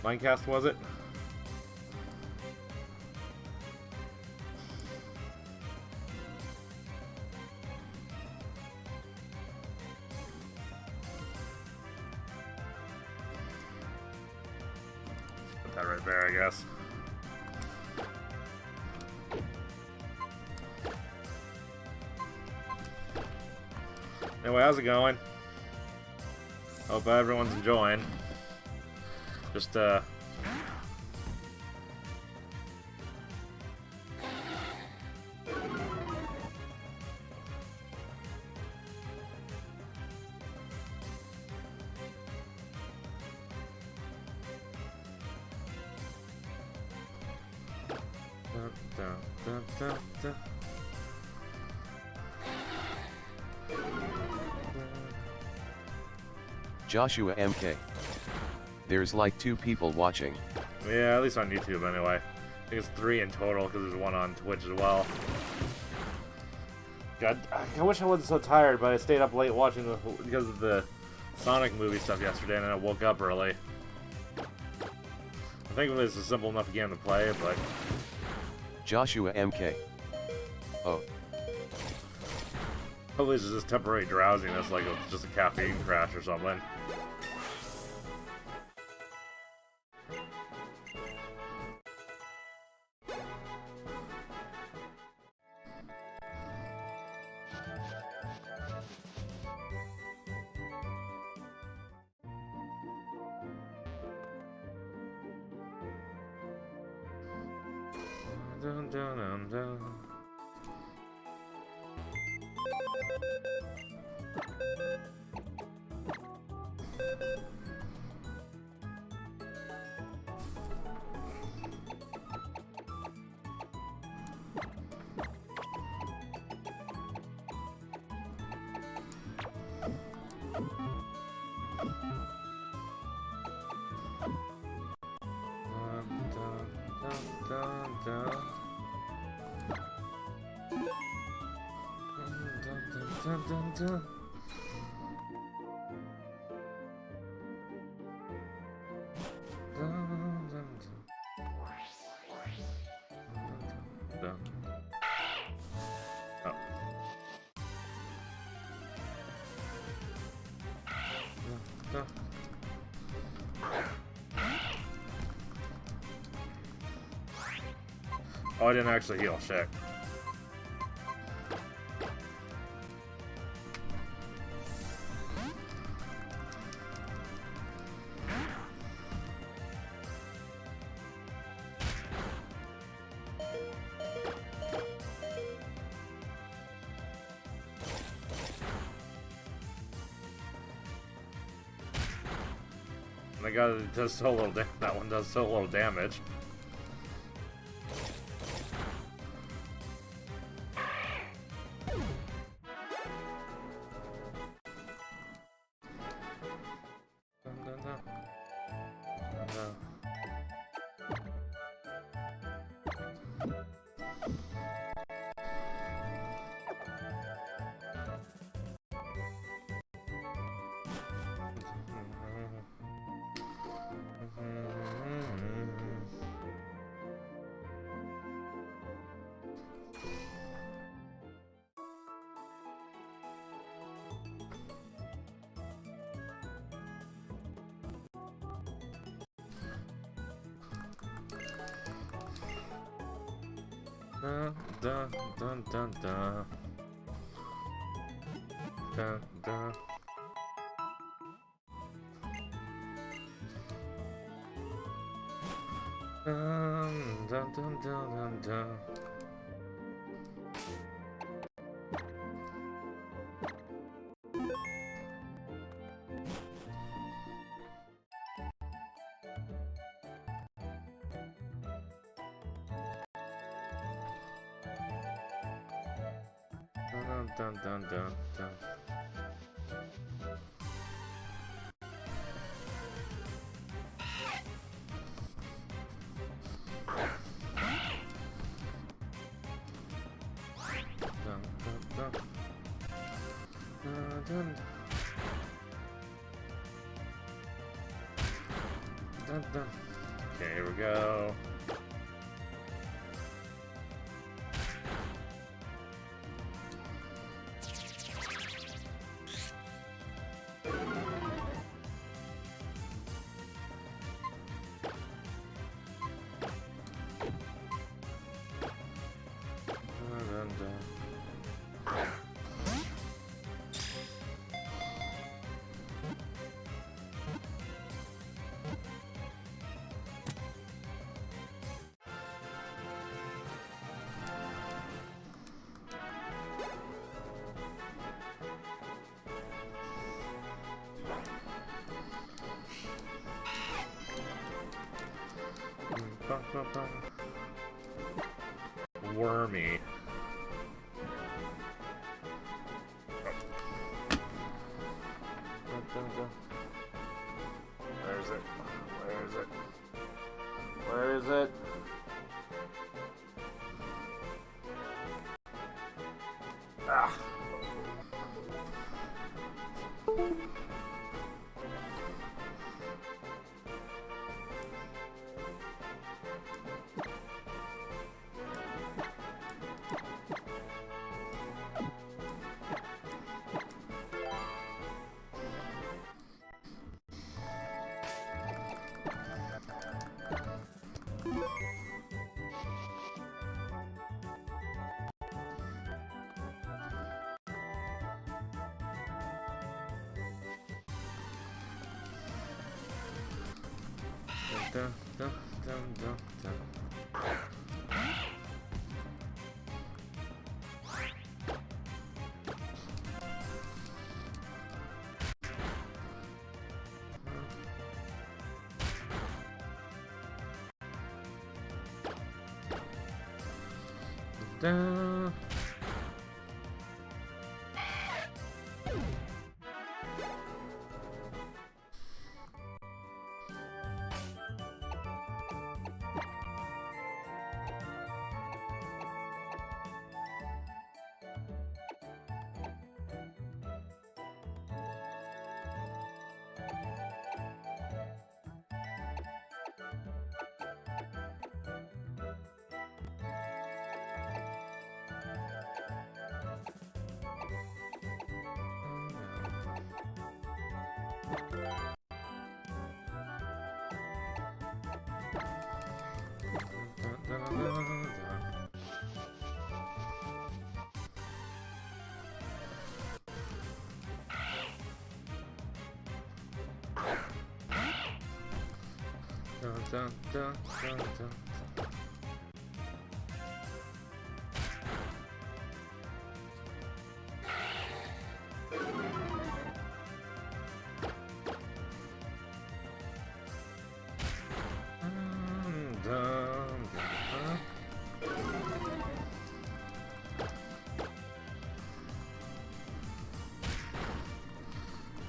Linecast, was it? Put that right there, I guess. Anyway, how's it going? Hope everyone's enjoying. Just, Joshua MK. There's like 2 people watching. yeah, at least on YouTube anyway. I think it's 3 in total because there's 1 on Twitch as well. God, I wish I wasn't so tired, but I stayed up late watching because of the Sonic movie stuff yesterday, and then I woke up early. I think it's a simple enough game to play, but Joshua MK. Oh. hopefully it's just temporary drowsiness, like it's just a caffeine crash or something. Dun, dun, dun, dun. Dun, dun, dun. Oh, I didn't actually heal. Shit. My god, it does so little damage. That one does so little damage. Dun, dun, dun, dun, dun. Dun, dun. Dun, dun, dun, dun, dun, dun. Dun, dun, dun, dun, dun. Dun, dun, dun. Dun, dun. Dun, dun. Okay, here we go. Dun, dun, dun. Wormy. Where is it? Where is it? Where is it? Ah. Dun, dun, dun, dun, dun. Dun.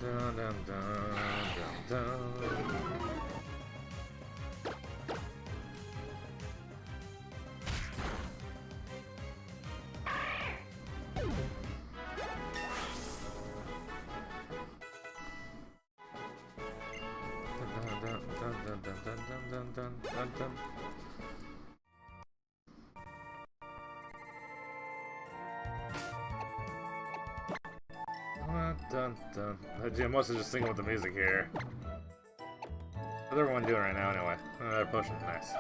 Dun, dun, dun, dun, dun. Dun, dun, dun, dun, dun. Dun, dun. I'm mostly just singing with the music here. What's everyone doing right now, anyway? They're pushing. Nice.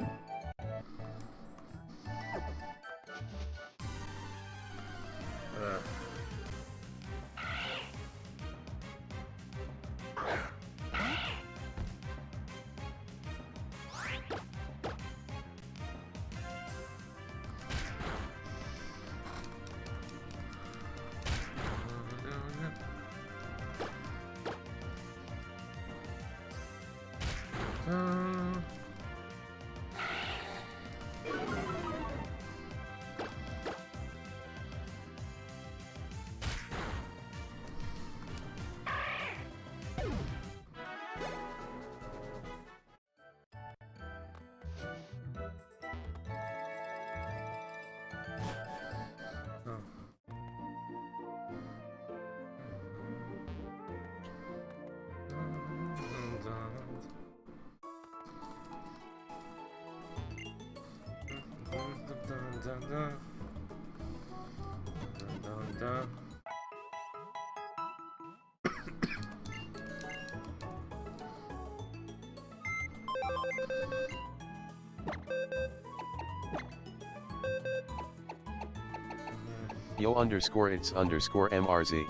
Yo underscore it's underscore MRZ.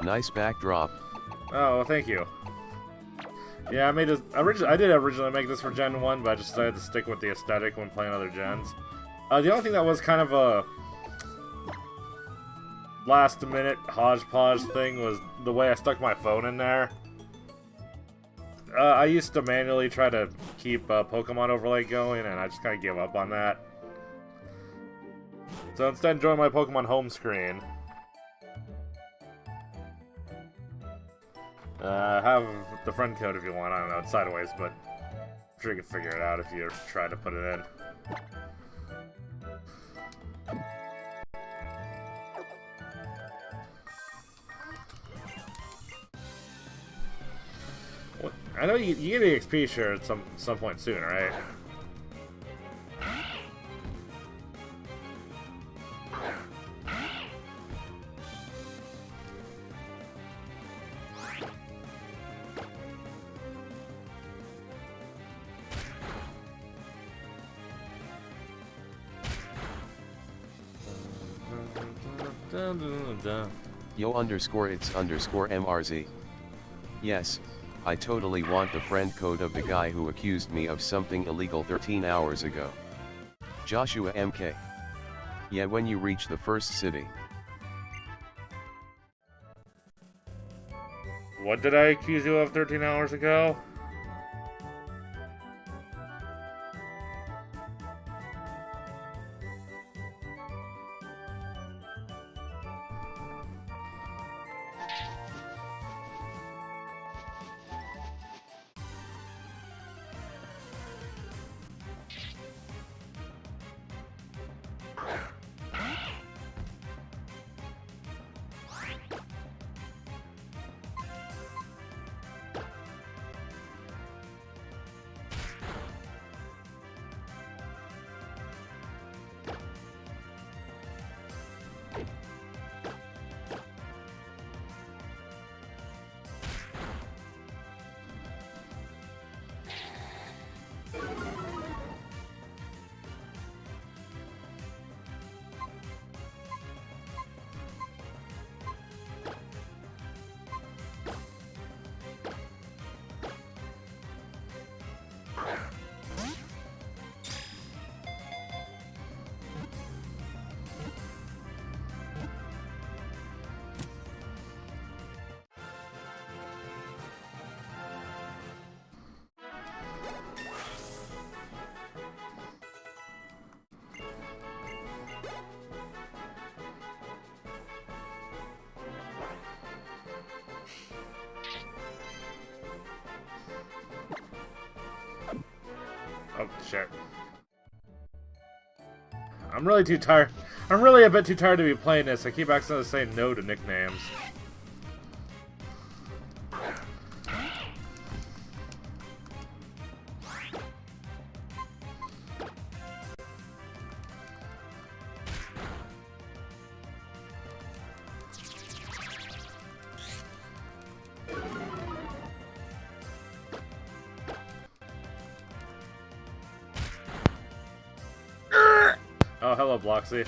Nice backdrop. Oh, well, thank you. Yeah, I made this. I did originally make this for Gen 1, but I just decided to stick with the aesthetic when playing other gens. The only thing that was kind of a last-minute hodgepodge thing was the way I stuck my phone in there. I used to manually try to keep Pokemon Overlay going, and I just kind of gave up on that. So instead, join my Pokemon home screen. Have the friend code if you want. I don't know, it's sideways, but I'm sure you can figure it out if you try to put it in. What? I know you get an XP share at some point soon, right? Yo underscore it's underscore MRZ. Yes, I totally want the friend code of the guy who accused me of something illegal 13 hours ago. Joshua MK. Yeah, when you reach the first city. What did I accuse you of 13 hours ago? Oh, shit. I'm really too tired. I'm really a bit too tired to be playing this. I keep accidentally saying no to nicknames. Oh, hello, Bloxy.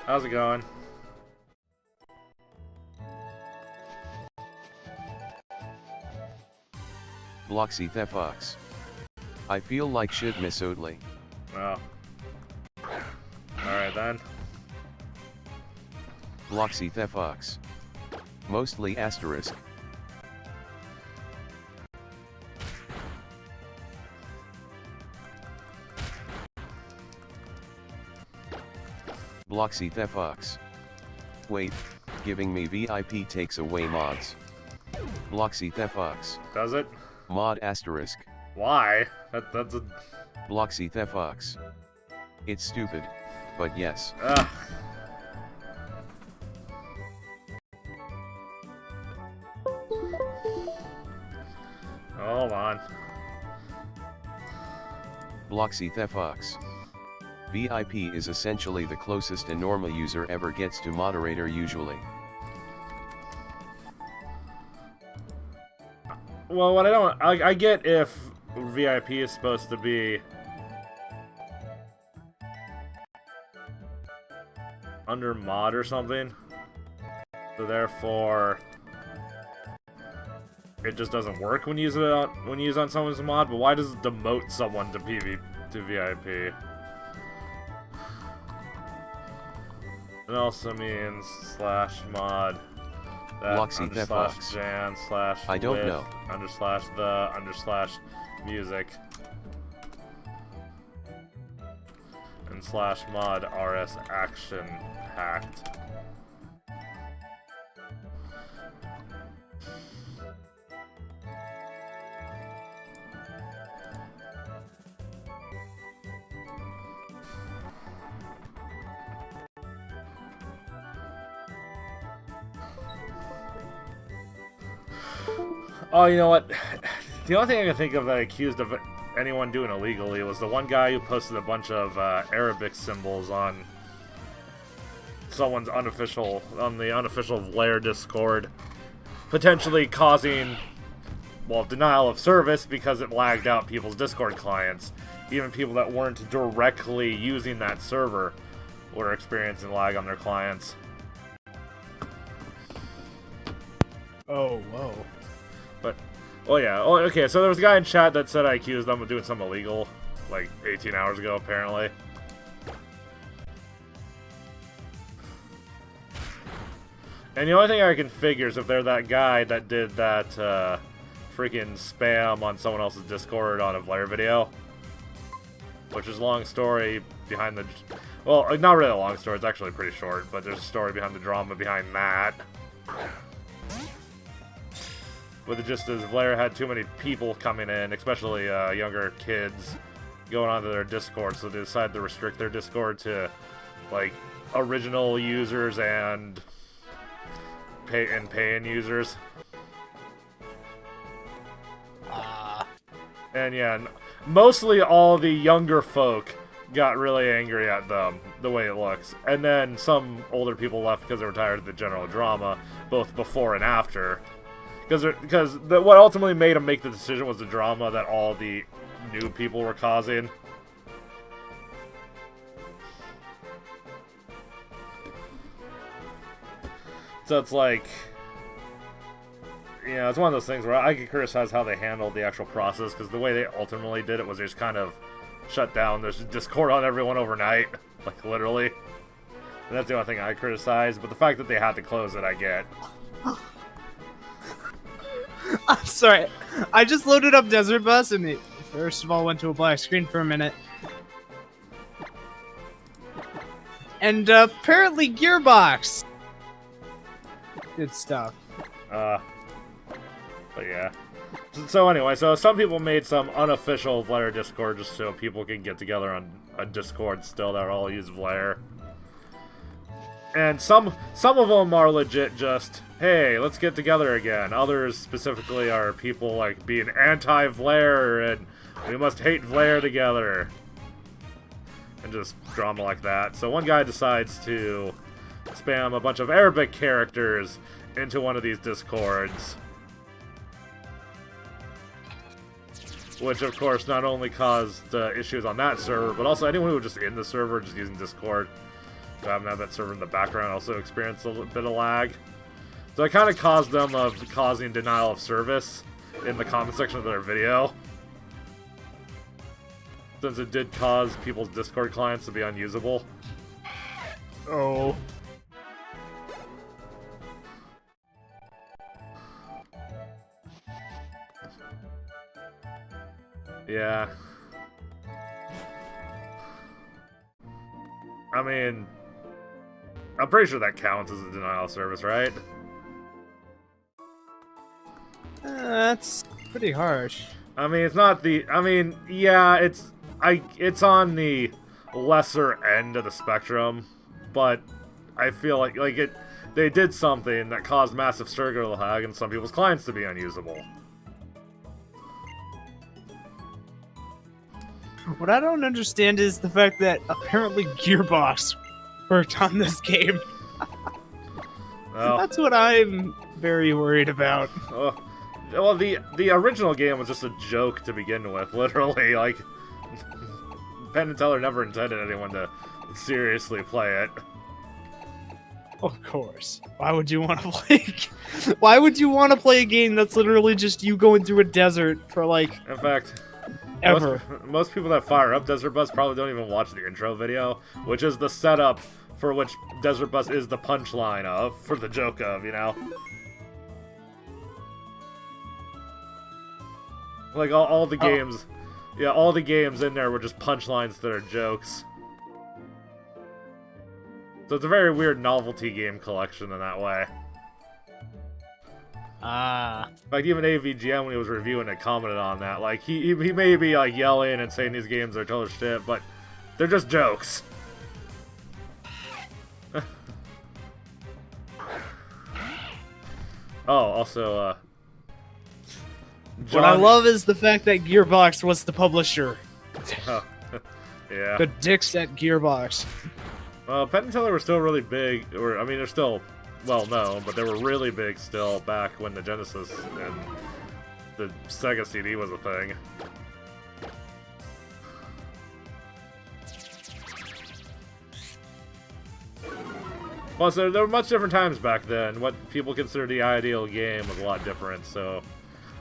How's it going? Bloxy Thefox. I feel like shit, Miss Oatley. Oh. Alright then. Bloxy Thefox. Mostly asterisk. Bloxy Thefux. Wait, giving me VIP takes away mods. Bloxy Thefux. Does it? Mod asterisk. Why? That's a... Bloxy Thefux. It's stupid, but yes. Ugh. Hold on. Bloxy Thefux. VIP is essentially the closest a normal user ever gets to moderator usually. Well, what I get if VIP is supposed to be under mod or something, so therefore it just doesn't work when you use it on someone's mod. But why does it demote someone to VIP? It also means /mod that Bloxy Thefux. /jan I don't /with know. /the /music and /mod rs action hacked. Oh, you know what? The only thing I can think of that accused of anyone doing illegally was the one guy who posted a bunch of Arabic symbols on someone's the unofficial Vlaire Discord, potentially causing, well, denial of service because it lagged out people's Discord clients. Even people that weren't directly using that server were experiencing lag on their clients. Oh, whoa. But, oh yeah, oh, okay, so there was a guy in chat that said I accused them of doing something illegal, like 18 hours ago, apparently. And the only thing I can figure is if they're that guy that did that freaking spam on someone else's Discord on a Vlaire video. Which is a long story behind the... Well, not really a long story, it's actually pretty short, but there's a story behind the drama behind that. But it just as Vlaire had too many people coming in, especially younger kids, going onto their Discord, so they decided to restrict their Discord to, like, original users and pay-in users. And yeah, mostly all the younger folk got really angry at them, the way it looks. And then some older people left because they were tired of the general drama, both before and after. Because what ultimately made them make the decision was the drama that all the new people were causing. So it's like, you know, it's one of those things where I could criticize how they handled the actual process, because the way they ultimately did it was they just kind of shut down there's Discord on everyone overnight, like literally. And that's the only thing I criticize, but the fact that they had to close it, I get. I'm sorry. I just loaded up Desert Bus and it first of all went to a black screen for a minute. And apparently Gearbox did stuff. But yeah. So anyway, so some people made some unofficial Vlaire Discord just so people can get together on a Discord still that all use Vlaire. And some of them are legit just, hey, let's get together again. Others specifically are people like being anti-Vlaire and we must hate Vlaire together. And just drama like that. So one guy decides to spam a bunch of Arabic characters into one of these Discords. Which, of course, not only caused issues on that server, but also anyone who was just in the server, just using Discord, who haven't had that server in the background, also experienced a little bit of lag. So it kind of caused them of causing denial of service in the comment section of their video. Since it did cause people's Discord clients to be unusable. Oh. Yeah. I mean, I'm pretty sure that counts as a denial of service, right? That's pretty harsh. I mean, it's not the... I mean, yeah, it's on the lesser end of the spectrum, but I feel like they did something that caused massive server lag and some people's clients to be unusable. What I don't understand is the fact that apparently Gearbox worked on this game. Well, That's what I'm very worried about. well, the original game was just a joke to begin with, literally. Like, Penn and Teller never intended anyone to seriously play it. Of course. Why would you want to play? Why would you want to play a game that's literally just you going through a desert for like In fact, ever? most people that fire up Desert Bus probably don't even watch the intro video, which is the setup for which Desert Bus is the punchline of, for the joke of, you know? Like, all the games... Yeah, all the games in there were just punchlines that are jokes. So it's a very weird novelty game collection in that way. Ah. In fact, even AVGM, when he was reviewing it, commented on that. Like, he may be, like, yelling and saying these games are total shit, but they're just jokes. Oh, also, What I love is the fact that Gearbox was the publisher. Oh, yeah. The dicks at Gearbox. Well, Penn and Teller were still really big, or, I mean, they're still well known, but they were really big still back when the Genesis and the Sega CD was a thing. Plus, there were much different times back then. What people considered the ideal game was a lot different, so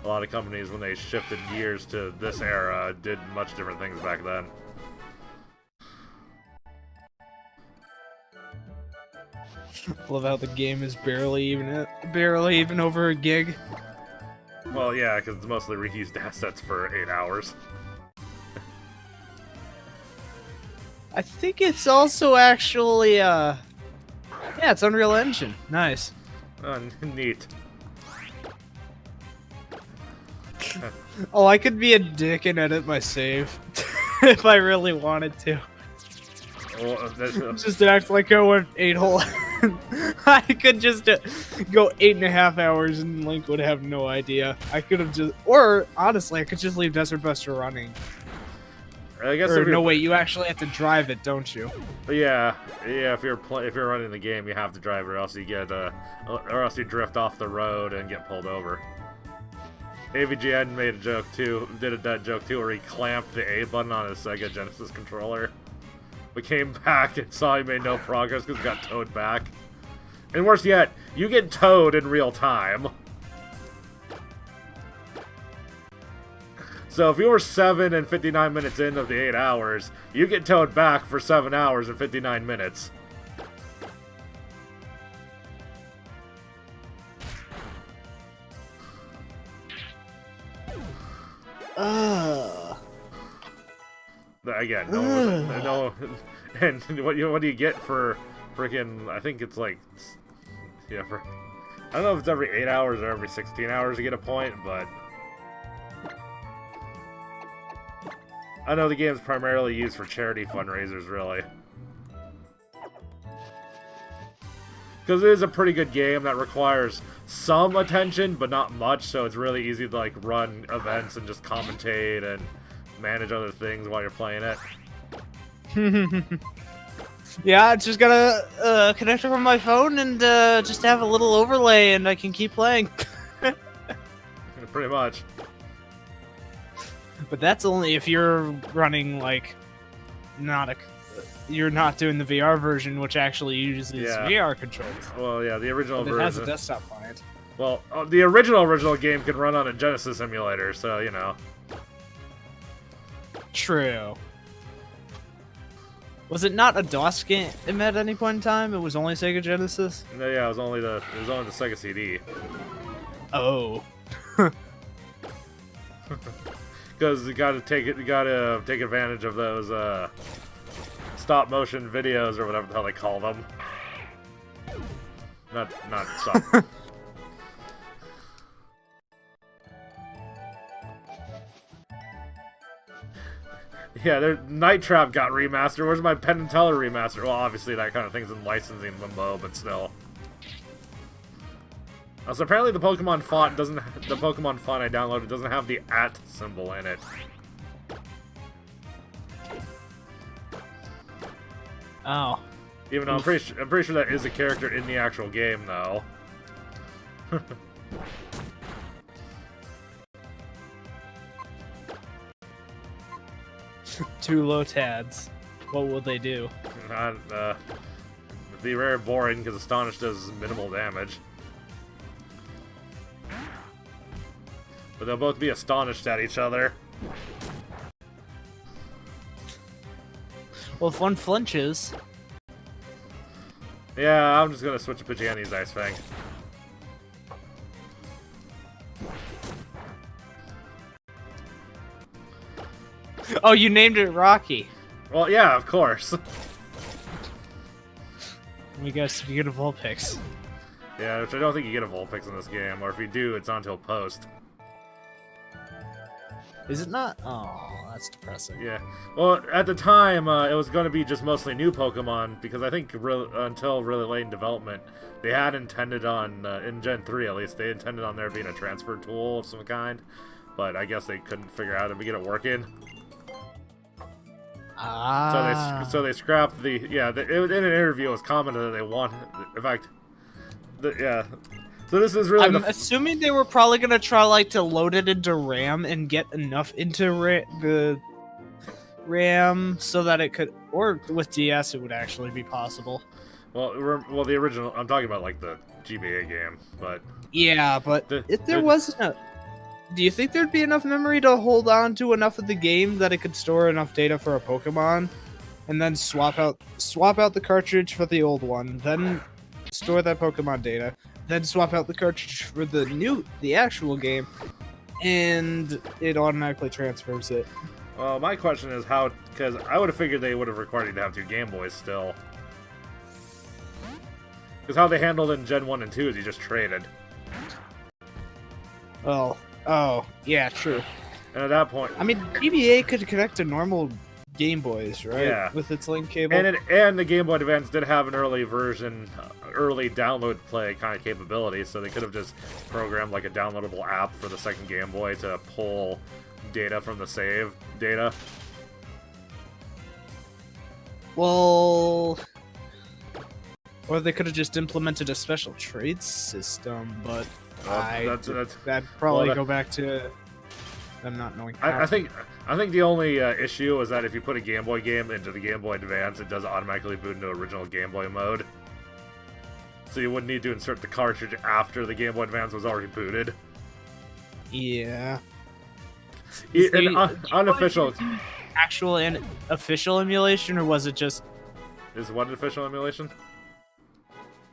a lot of companies, when they shifted gears to this era, did much different things back then. Love how the game is barely even over a gig. Well, yeah, because it's mostly reused assets for 8 hours. I think it's also actually yeah, it's Unreal Engine. Nice. Neat. Oh, I could be a dick and edit my save if I really wanted to. Well, Just act like I went 8 whole. I could just go 8.5 hours and Link would have no idea. I could have just, or honestly, I could just leave Desert Buster running. I guess Or no, wait, you actually have to drive it, don't you? Yeah. If you're running the game, you have to drive, or else you get or else you drift off the road and get pulled over. AVGN made a joke too, that joke too, where he clamped the A button on his Sega Genesis controller, but came back and saw he made no progress because he got towed back. And worse yet, you get towed in real time. So if you were 7 and 59 minutes in of the 8 hours, you get towed back for 7 hours and 59 minutes. Again, no, and what do you get for freaking? I think it's like, yeah, for I don't know if it's every 8 hours or every 16 hours to get a point, but I know the game's primarily used for charity fundraisers, really. Because it is a pretty good game that requires some attention, but not much, so it's really easy to like run events and just commentate and manage other things while you're playing it. Yeah, I just gotta connect it from my phone and just have a little overlay and I can keep playing. Pretty much. But that's only if you're running like you're not doing the VR version, which actually uses VR controls. Well, yeah, the original version. It has a desktop client. Well, the original game can run on a Genesis emulator, so you know. True. Was it not a DOS game at any point in time? It was only Sega Genesis? No, yeah, it was only the Sega CD. Oh. Because you gotta take advantage of those stop motion videos or whatever the hell they call them. Not stop. Yeah, Night Trap got remastered. Where's my Penn and Teller remaster? Well, obviously that kind of thing's in licensing limbo, but still. So apparently the Pokemon font doesn't. The Pokemon font I downloaded doesn't have the @ symbol in it. Oh. Even though I'm pretty sure that is a character in the actual game, though. Two Lotads. What will they do? Be very boring because Astonish does minimal damage. But they'll both be astonished at each other. Well, if one flinches... Yeah, I'm just gonna switch to Pidgeotti's Ice Fang. Oh, you named it Rocky. Well, yeah, of course. You guys get a Vulpix. Yeah, which I don't think you get a Vulpix in this game, or if you do, it's not until post. Is it not? Oh, that's depressing. Yeah. Well, at the time, it was going to be just mostly new Pokemon, because I think until really late in development, they had intended on, in Gen 3 at least, they intended on there being a transfer tool of some kind, but I guess they couldn't figure out how to get it working. Ah. So they scrapped the, yeah, in an interview it was commented that they wanted, in fact, yeah. So this is really. I'm assuming they were probably gonna try like to load it into RAM and get enough into the RAM so that it could, or with DS it would actually be possible. Well, the original. I'm talking about like the GBA game, but yeah, but if there wasn't a, do you think there'd be enough memory to hold on to enough of the game that it could store enough data for a Pokemon, and then swap out the cartridge for the old one, then store that Pokemon data, then swap out the cartridge for the actual game, and it automatically transfers it? Well, my question is how, because I would have figured they would have required you to have 2 Game Boys still. Because how they handled it in Gen 1 and 2 is you just traded. Oh, yeah, true. And at that point... I mean, GBA could connect to normal Game Boys, right? Yeah. With its link cable. And the Game Boy Advance did have an early version, early download play kind of capability, so they could have just programmed like a downloadable app for the second Game Boy to pull data from the save data. Well... Or they could have just implemented a special trade system, but that'd probably go back to them not knowing how. I think the only issue is that if you put a Game Boy game into the Game Boy Advance, it does automatically boot into original Game Boy mode. So you wouldn't need to insert the cartridge after the Game Boy Advance was already booted. Yeah. Unofficial. Actual and official emulation, or was it just... Is what an official emulation?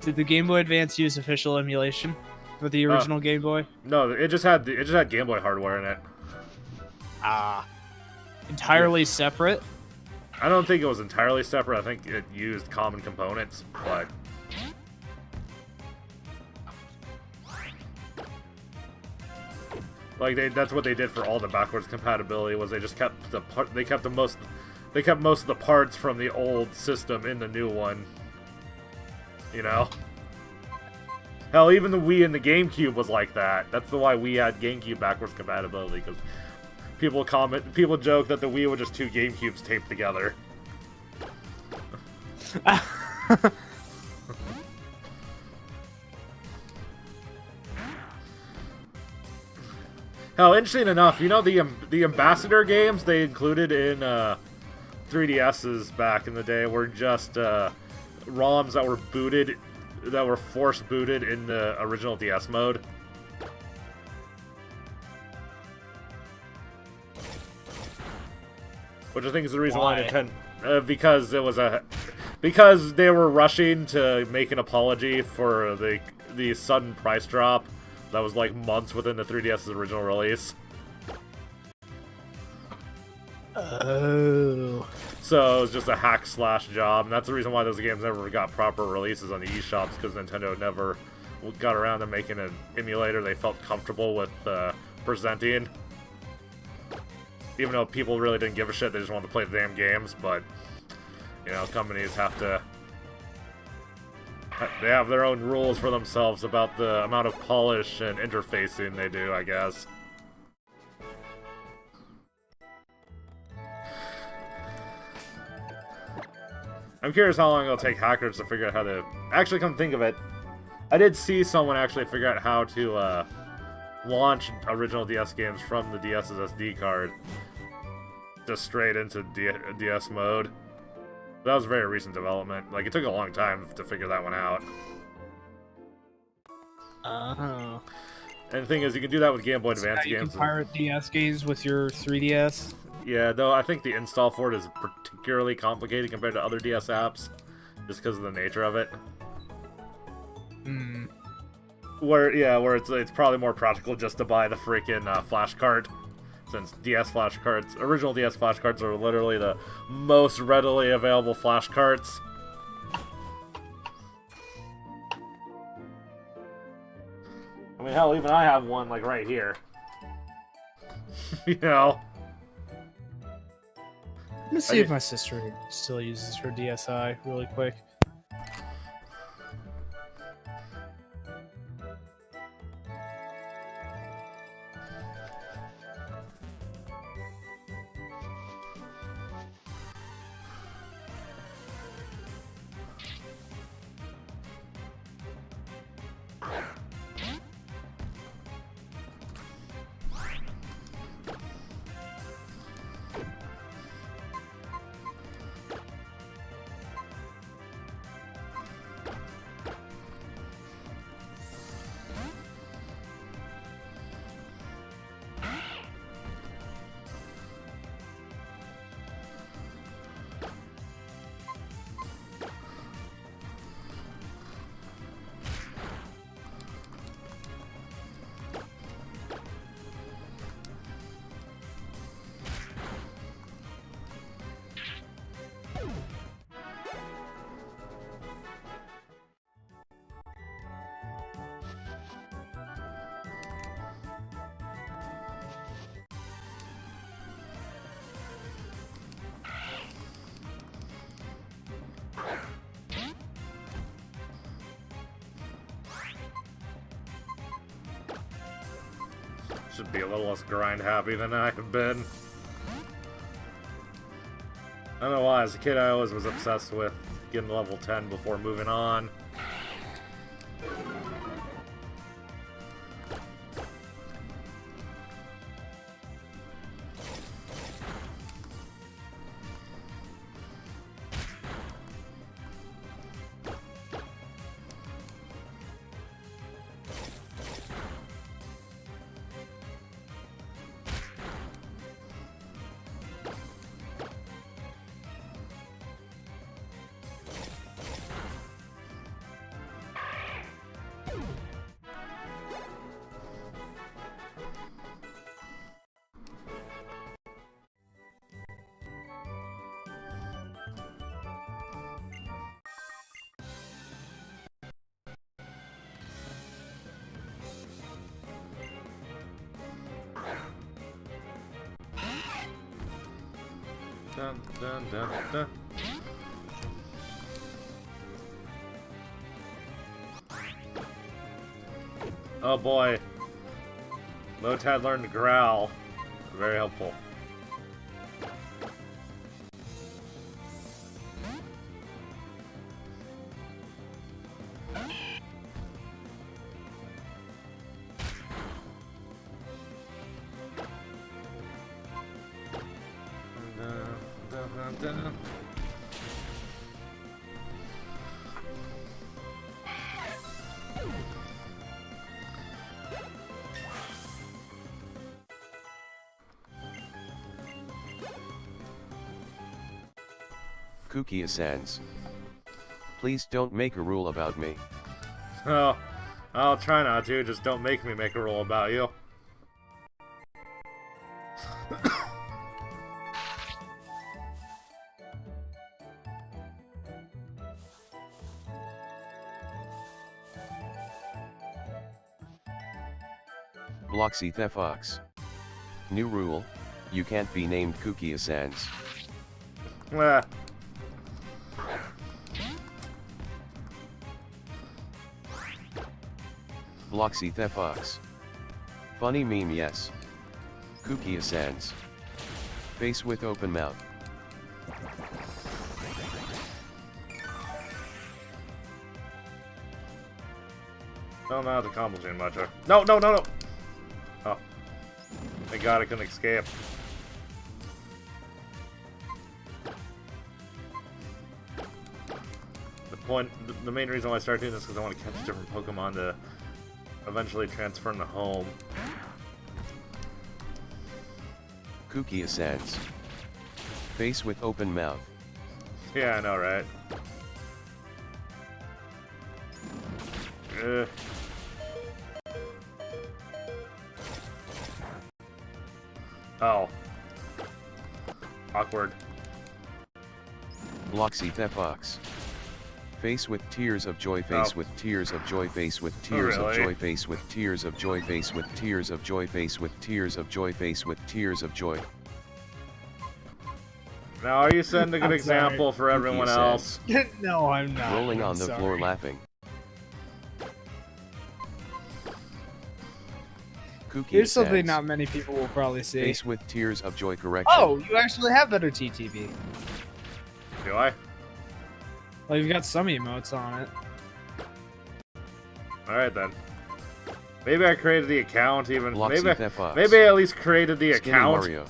Did the Game Boy Advance use official emulation for the original Game Boy? No, it just had Game Boy hardware in it. Ah, entirely separate? I don't think it was entirely separate. I think it used common components, but like that's what they did for all the backwards compatibility, was they just kept most of the parts from the old system in the new one. You know? Hell, even the Wii and the GameCube was like that. That's why we had GameCube backwards compatibility, because people joke that the Wii was just 2 GameCubes taped together. Hell, interesting enough, you know the Ambassador games they included in 3DS's back in the day were just ROMs that were force booted in the original DS mode. Which I think is the reason why Nintendo, because they were rushing to make an apology for the sudden price drop that was like months within the 3DS's original release. Oh. So it was just a hack-slash job, and that's the reason why those games never got proper releases on the eShops, because Nintendo never got around to making an emulator they felt comfortable with presenting. Even though people really didn't give a shit, they just wanted to play the damn games, but, you know, companies have to... They have their own rules for themselves about the amount of polish and interfacing they do, I guess. I'm curious how long it'll take hackers to figure out how to... Actually, come think of it, I did see someone actually figure out how to launch original DS games from the DS's SD card just straight into DS mode. That was a very recent development. Like, it took a long time to figure that one out. Oh. And the thing is, you can do that with Game Boy Advance you games. Can pirate DS games with your 3DS. Yeah, though I think the install for it is particularly complicated compared to other DS apps, just because of the nature of it. Hmm. Where it's probably more practical just to buy the freaking flash cart, since DS flash carts, original DS flash carts are literally the most readily available flash carts. I mean, hell, even I have one, like, right here. You know? Let me see if my sister still uses her DSi really quick. Should be a little less grind happy than I have been. I don't know why, as a kid I always was obsessed with getting to level 10 before moving on. Dun, dun, dun, dun. Oh boy. Lotad learned to growl. Very helpful. Kuki Asans. Please don't make a rule about me. Oh, I'll try not to, just don't make me make a rule about you. Bloxy Thefox. New rule, you can't be named Kukia Sans. Ah. Bloxy Thefox. Funny meme, yes. Kukia Sans. Face with open mouth. No, not the combo chain much. No, no, no, no! Oh. Thank God I couldn't escape. The main reason why I started doing this is because I want to catch different Pokemon to eventually transfer them to home. Kukia Sans. Face with open mouth. Yeah, I know, right? Oh. Awkward. Bloxy Thefox. Face with tears of joy, face with tears of joy, face with tears of joy, face with tears of joy, face with tears of joy, face with tears of joy, face with tears of joy. Now, are you setting a good example for everyone else? No, I'm not. Rolling on the floor laughing. Here's something not many people will probably see. Face with tears of joy correction. Oh, you actually have better TTV. Do I? Well, you've got some emotes on it. Alright then. Maybe I created the account even. Maybe Thefox. I at least created the Skinny account. Mario.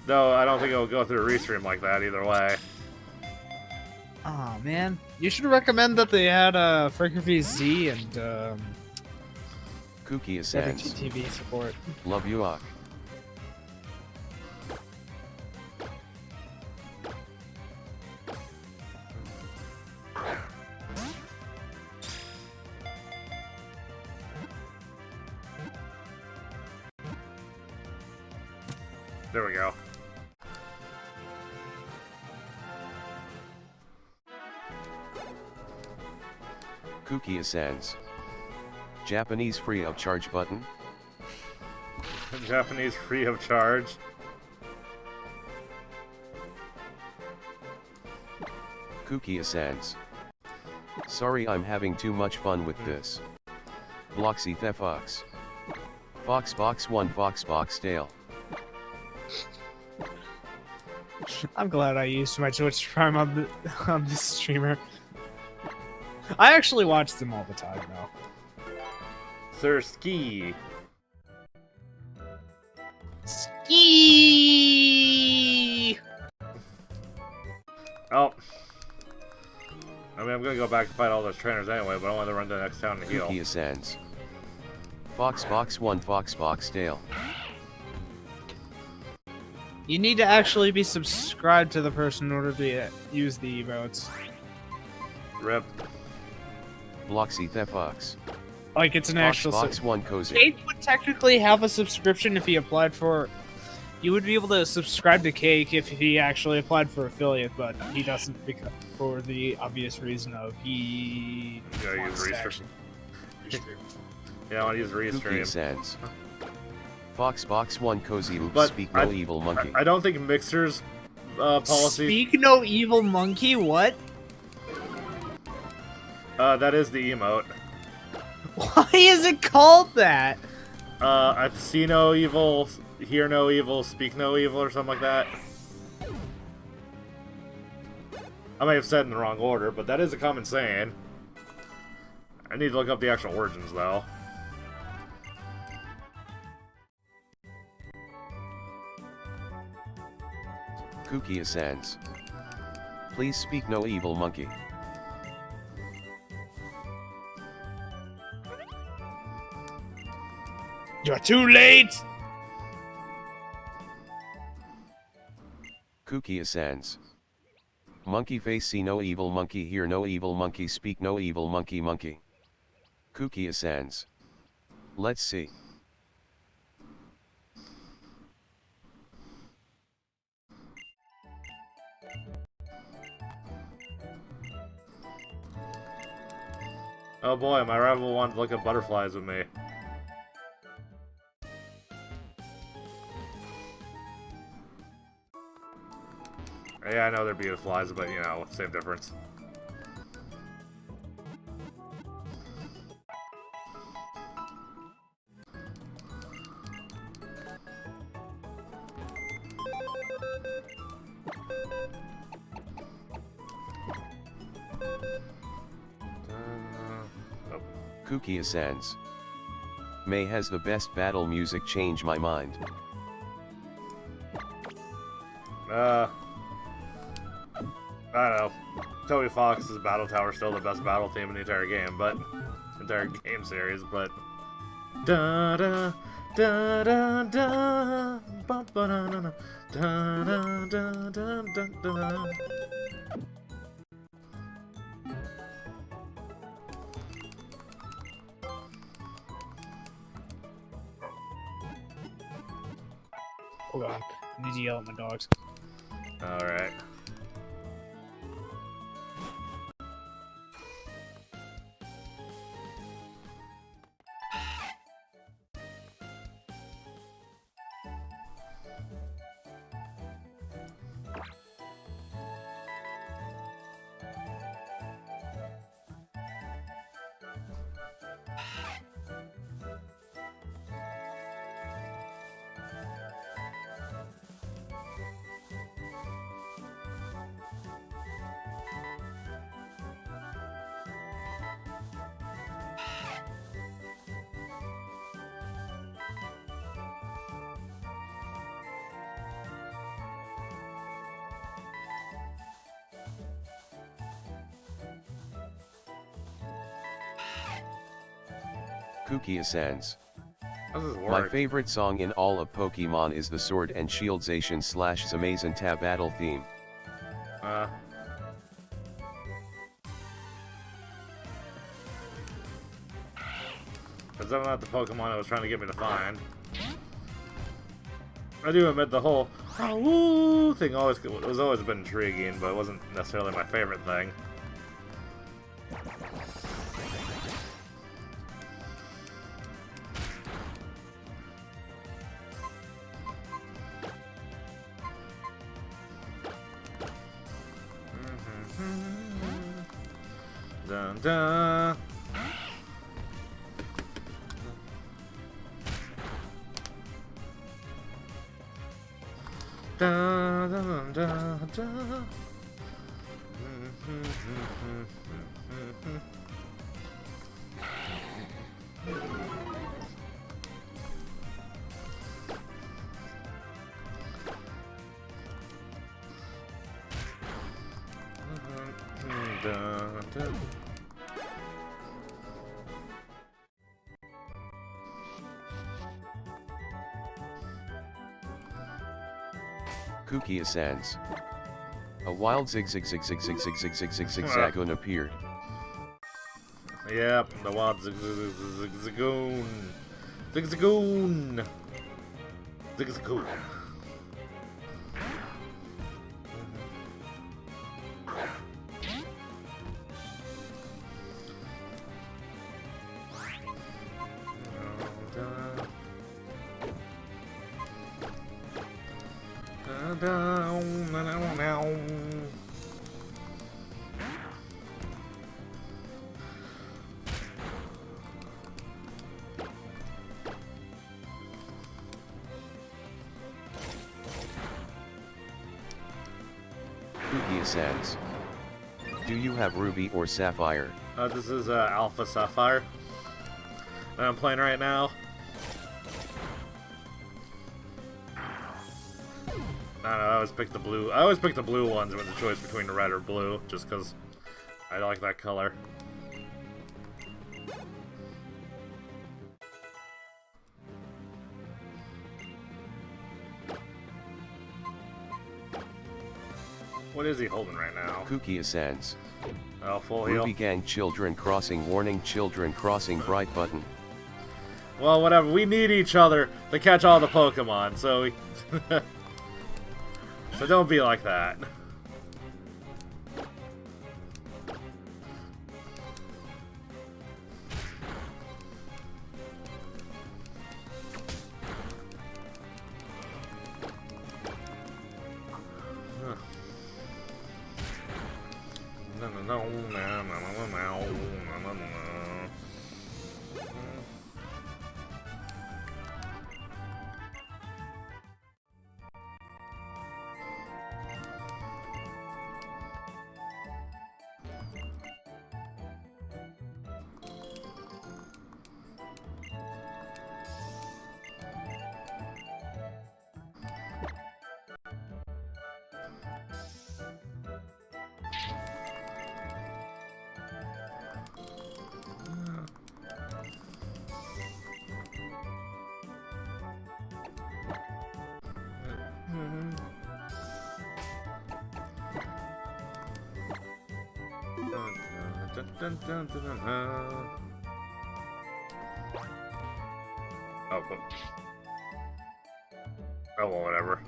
No, I don't think it'll go through a restream like that either way. Oh man, you should recommend that they had Frequency Z and Kukia Sans. TTV support. Love you, Ak. There we go. Kukia Sans. Japanese free of charge button. Japanese free of charge. Kukia Sans. Sorry, I'm having too much fun with this. Bloxy Thefox. Foxbox 1 Foxbox Dale. I'm glad I used my Twitch Prime on this streamer. I actually watch them all the time now. Sir Ski. Ski. Oh. I mean, I'm gonna go back and fight all those trainers anyway, but I want to run to the next town to heal. Kukia Sans. Foxbox 1 Foxbox Dale. You need to actually be subscribed to the person in order to use the emotes. Rip. Bloxy Thefox. Like, it's an actual... Foxbox 1 Cozy. Cake would technically have a subscription if he applied for... You would be able to subscribe to Cake if he actually applied for affiliate, but he doesn't because for the obvious reason of he... You gotta use Restream. Yeah, I want to use Restream. Kukia Sans. Foxbox 1 Cozy Oops, But speak no evil monkey. I don't think Mixer's policy... Speak no evil monkey? What? That is the emote. Why is it called that? I see no evil, hear no evil, speak no evil, or something like that. I may have said in the wrong order, but that is a common saying. I need to look up the actual origins, though. Kukia Sans. Please speak no evil monkey. You're too late! Kukia Sans. Monkey face see no evil monkey hear no evil monkey speak no evil monkey monkey. Kukia Sans. Let's see. Oh boy, my rival wanted to look at butterflies with me. Yeah, I know they're beautiflies, but you know, same difference. Kooky Ascends. May has the best battle music, change my mind. I don't know. Toby Fox's Battle Tower is still the best battle theme in the entire game, but entire game series, but da da da da da ba ba da da da da da da da. Hold on. I need to yell at my dogs. Alright. Kooky Ascends. How does this work? My favorite song in all of Pokemon is the Sword and Shieldization / Zamazenta battle theme. Because I'm not the Pokemon I was trying to get me to find. I do admit the whole "woo" thing was always been intriguing, but it wasn't necessarily my favorite thing. Dun dun. Da, da, da, da. Kooky Ascends. A wild zigzagoon appeared. Yep, the wild zigzagoon. Zigzagoon. Zigzagoon. Kooky Ascends. Do you have Ruby or Sapphire? This is Alpha Sapphire that I'm playing right now. I always pick the blue. I always pick the blue ones with the choice between the red or blue, just because I like that color. What is he holding right now? Kooky Ascends. Oh, full heal. Ruby gang children crossing warning children crossing bright button. Well, whatever. We need each other to catch all the Pokemon, so we... So don't be like that. Oh, well, whatever.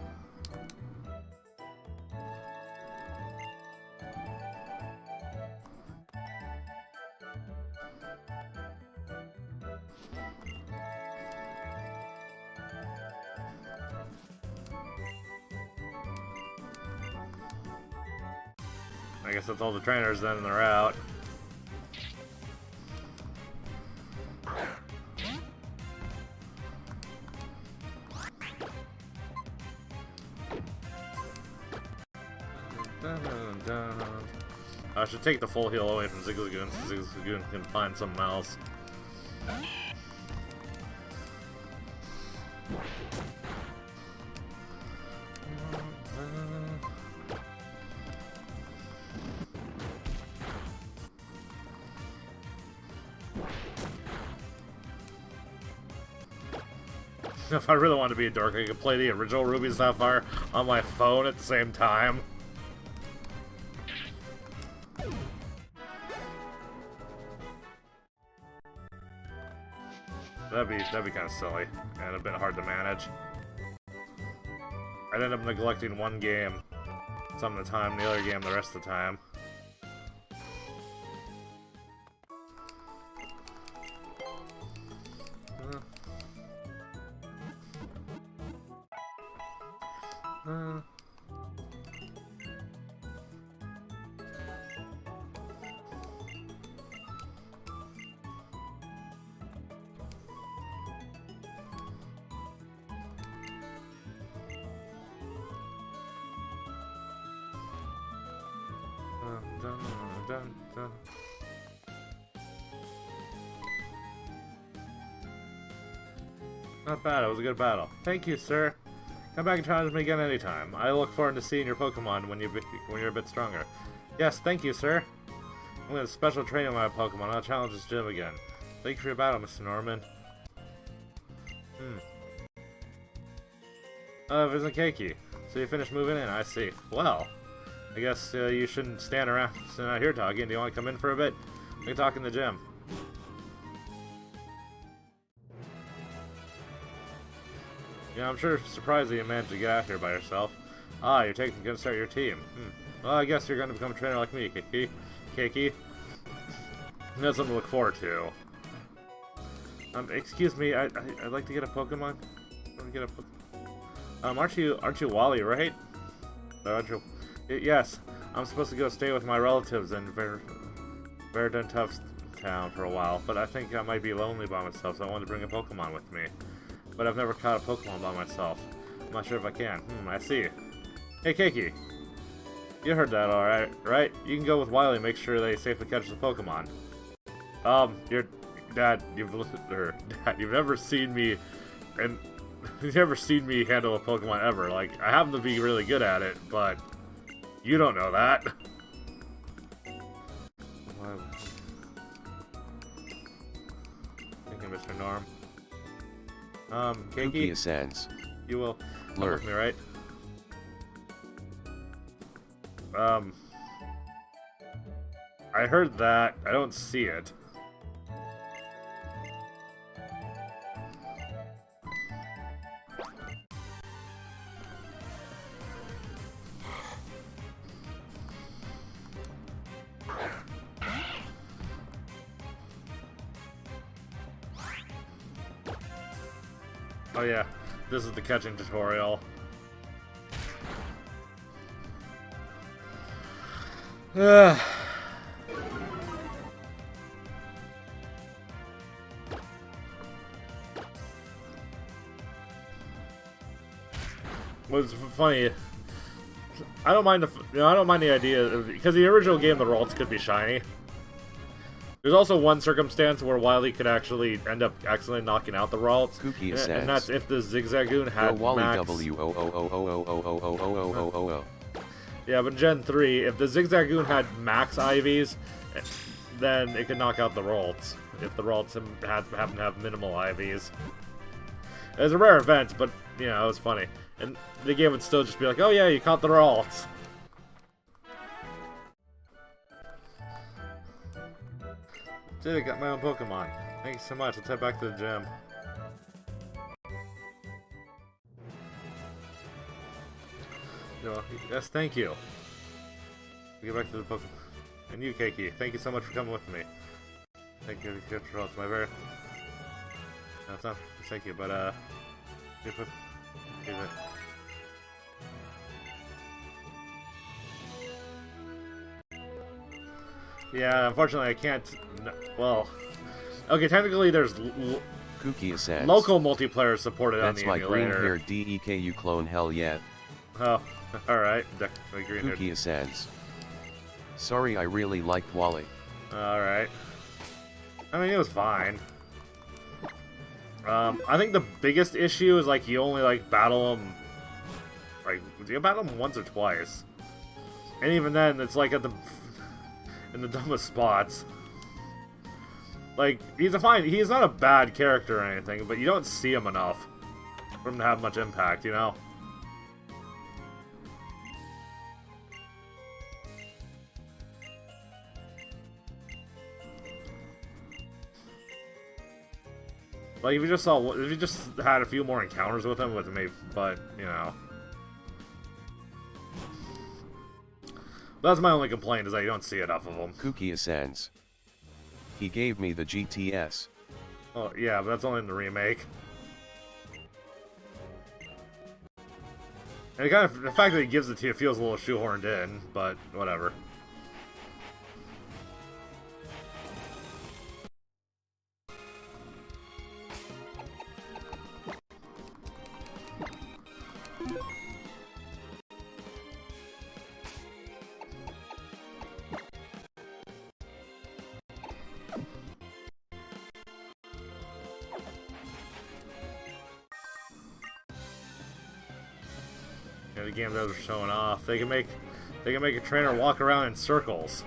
I guess that's all the trainers then, and they're out. I should take the full heal away from Zigzagoon so Zigzagoon can find something else. If I really want to be a dork, I could play the original Ruby Sapphire on my phone at the same time. That'd be kind of silly and a bit hard to manage. I'd end up neglecting one game some of the time, the other game the rest of the time. Not bad, it was a good battle. Thank you, sir. Come back and challenge me again anytime. I look forward to seeing your Pokemon when you're a bit stronger. Yes, thank you, sir. I'm going to special training my Pokemon. I'll challenge this gym again. Thank you for your battle, Mr. Norman. Visit Keiki. So you finished moving in, I see. Well, I guess you shouldn't stand around out here talking. Do you want to come in for a bit? We can talk in the gym. Yeah, I'm sure surprised that you managed to get out here by yourself. Ah, you're gonna start your team. Well, I guess you're gonna become a trainer like me, Keiki. That's something to look forward to. Excuse me, I'd like to get a Pokemon. Aren't you Wally, right? Aren't you? Yes, I'm supposed to go stay with my relatives in Verduntuff's town for a while, but I think I might be lonely by myself, so I wanted to bring a Pokemon with me. But I've never caught a Pokemon by myself. I'm not sure if I can. I see. Hey, Keiki. You heard that alright, right? You can go with Wily and make sure they safely catch the Pokemon. Dad, you've never seen me, and you've never seen me handle a Pokemon ever. Like, I happen to be really good at it, but you don't know that. Thank you, Mr. Norm. Keiki, Sans. You will come Lure. with me, right? I heard that. I don't see it. Oh yeah, this is the catching tutorial. was funny. I don't mind I don't mind the idea because the original game the Ralts could be shiny. There's also one circumstance where Wily could actually end up accidentally knocking out the Ralts, and that's if the Zigzagoon had max. Yeah, but Gen 3, if the Zigzagoon had max IVs, then it could knock out the Ralts. If the Ralts happen to have minimal IVs. It was a rare event, but, you know, it was funny. And the game would still just be like, oh yeah, you caught the Ralts. Dude, I got my own Pokemon. Thanks so much. Let's head back to the gym. Yes, thank you. Get back to the Pokemon. And you, Keiki, thank you so much for coming with me. Thank you for all. My very. No, it's not. Thank you, but yeah, unfortunately, I can't. Well, okay, technically, there's local multiplayer supported on the emulator. That's my green-haired DEKU clone. Hell yeah. Oh, all right. Definitely green-haired. Cookie Sans. Sorry, I really liked Wally. All right. I mean, it was fine. I think the biggest issue is like you only like battle him. Like, do you battle him once or twice? And even then, it's like at the in the dumbest spots. Like, he's not a bad character or anything, but you don't see him enough for him to have much impact, you know? Like, if you just had a few more encounters with him, but, you know. That's my only complaint, is that you don't see enough of him. Cookie Sans. He gave me the GTS. Oh, yeah, but that's only in the remake. And the fact that he gives it to you feels a little shoehorned in, but whatever. The game devs are showing off. They can make a trainer walk around in circles.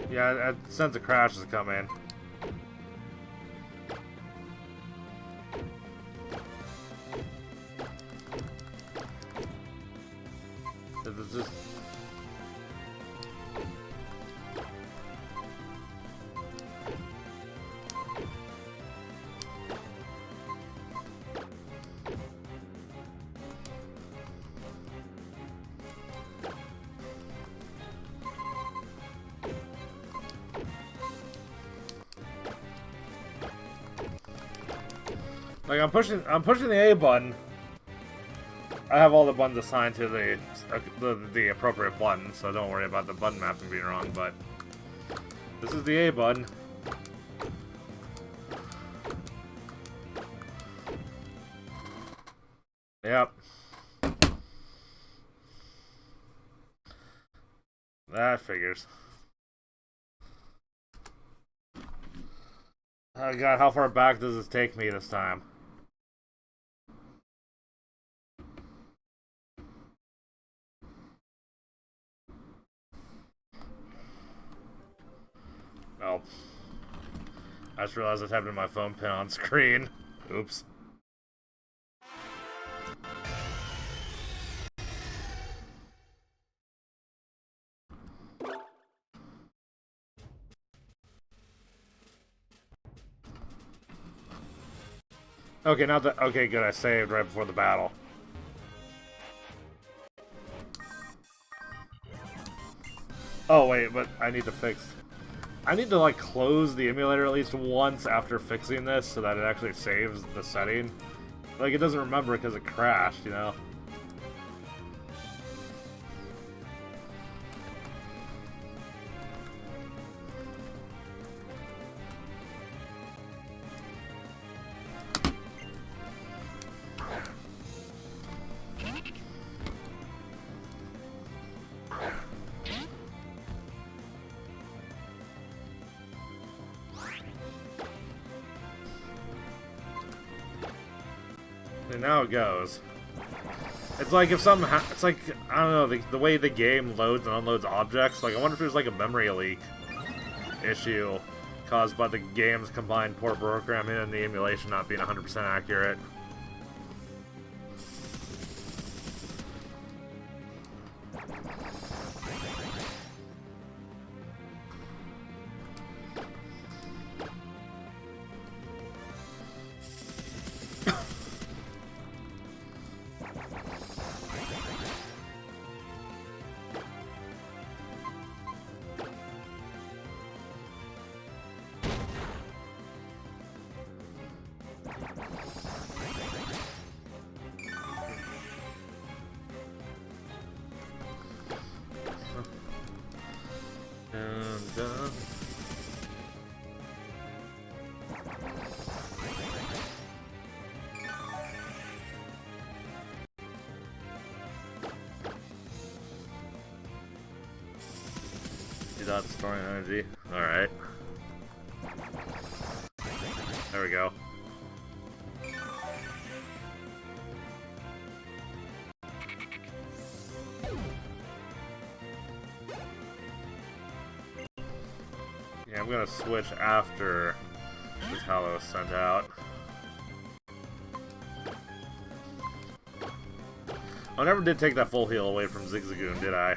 Yeah, a sense of crash has come in. It's just... Like, I'm pushing the A button. I have all the buttons assigned to the appropriate button, so don't worry about the button mapping being wrong, but this is the A button. Yep. That figures. Oh god, how far back does this take me this time? Oh. I just realized I typed in my phone pin on screen. Oops. Okay, not that. Okay, good. I saved right before the battle. Oh wait, but I need to fix. I need to like close the emulator at least once after fixing this so that it actually saves the setting. Like it doesn't remember because it crashed, you know. And now it goes. It's like if something it's like, I don't know, the way the game loads and unloads objects. Like, I wonder if there's like a memory leak issue caused by the game's combined poor programming and the emulation not being 100% accurate. That's storing energy. Alright. There we go. Yeah, I'm gonna switch after this Hallow is sent out. I never did take that full heal away from Zigzagoon, did I?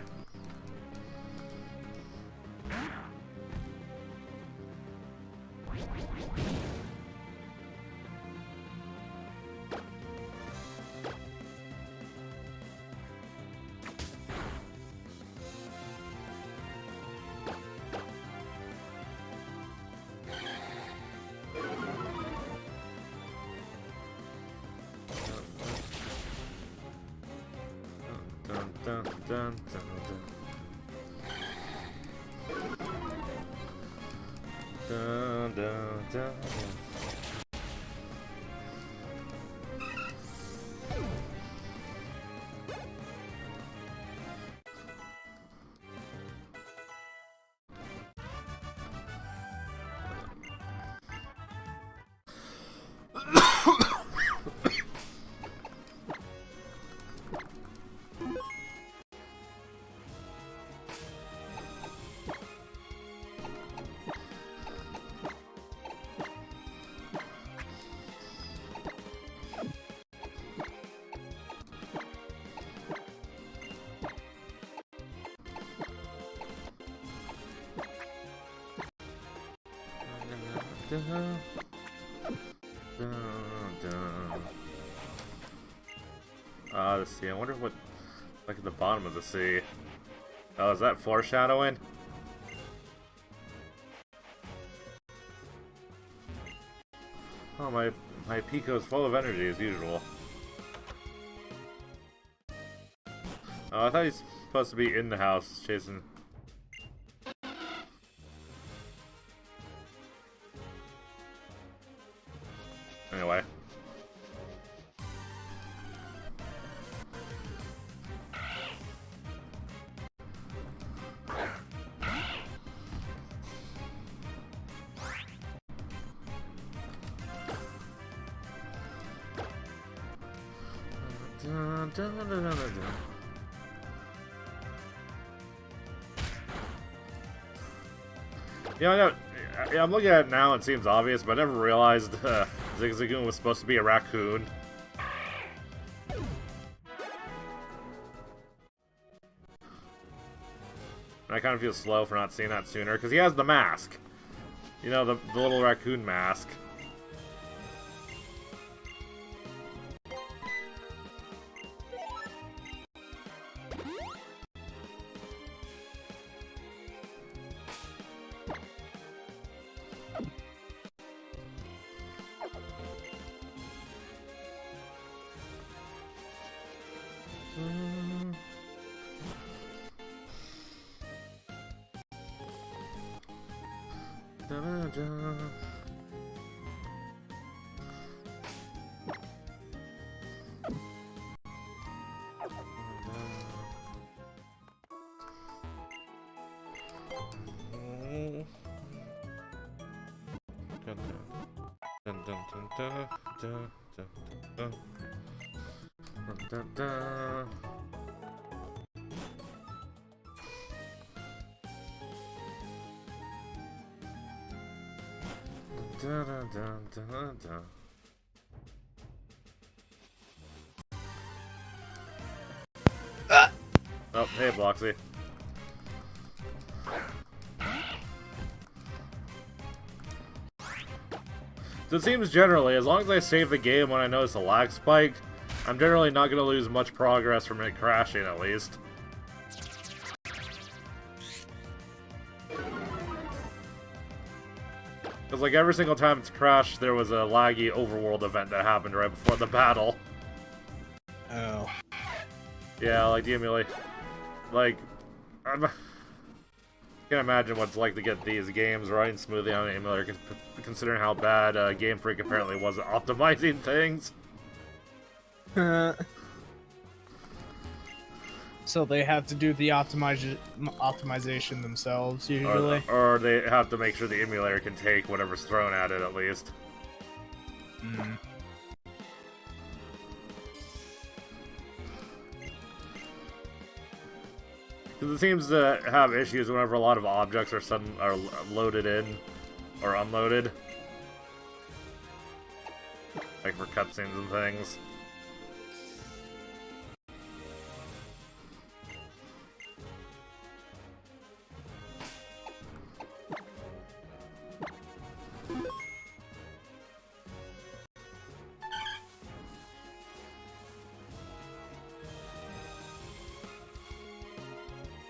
Dun, dun, dun, dun, dun, dun, dun. The sea. I wonder what, like at the bottom of the sea. Oh, is that foreshadowing? Oh, my Pico's full of energy as usual. Oh, I thought he's supposed to be in the house chasing. Anyway. Dun, dun, dun, dun, dun, dun. Yeah, I know. I'm looking at it now, it seems obvious, but I never realized Zigzagoon was supposed to be a raccoon. And I kind of feel slow for not seeing that sooner, because he has the mask. You know, the little raccoon mask. Oh, hey, Bloxy. So it seems generally, as long as I save the game when I notice a lag spike, I'm generally not going to lose much progress from it crashing, at least. Because, like, every single time it's crashed, there was a laggy overworld event that happened right before the battle. Oh. Yeah, like, the emulate. Like, I can't imagine what it's like to get these games running smoothly on an emulator, considering how bad Game Freak apparently was at optimizing things. So they have to do the optimization themselves, usually? Or they have to make sure the emulator can take whatever's thrown at it, at least. Mm. Because it seems to have issues whenever a lot of objects are loaded in or unloaded. Like for cutscenes and things.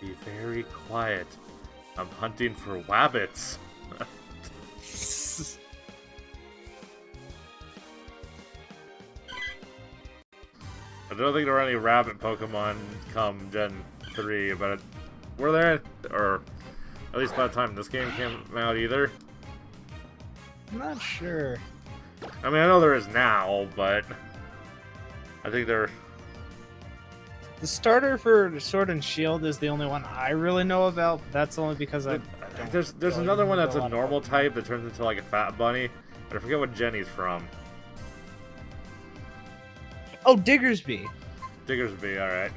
Be very quiet. I'm hunting for wabbits. I don't think there were any rabbit Pokemon come Gen 3, but were there? Or at least by the time this game came out either? I'm not sure. I mean, I know there is now, but I think there... The starter for Sword and Shield is the only one I really know about, but that's only because I don't There's really another one know that's a a lot normal about type that turns into like a fat bunny, but I forget what gen he's from. Oh, Diggersby. Diggersby, alright.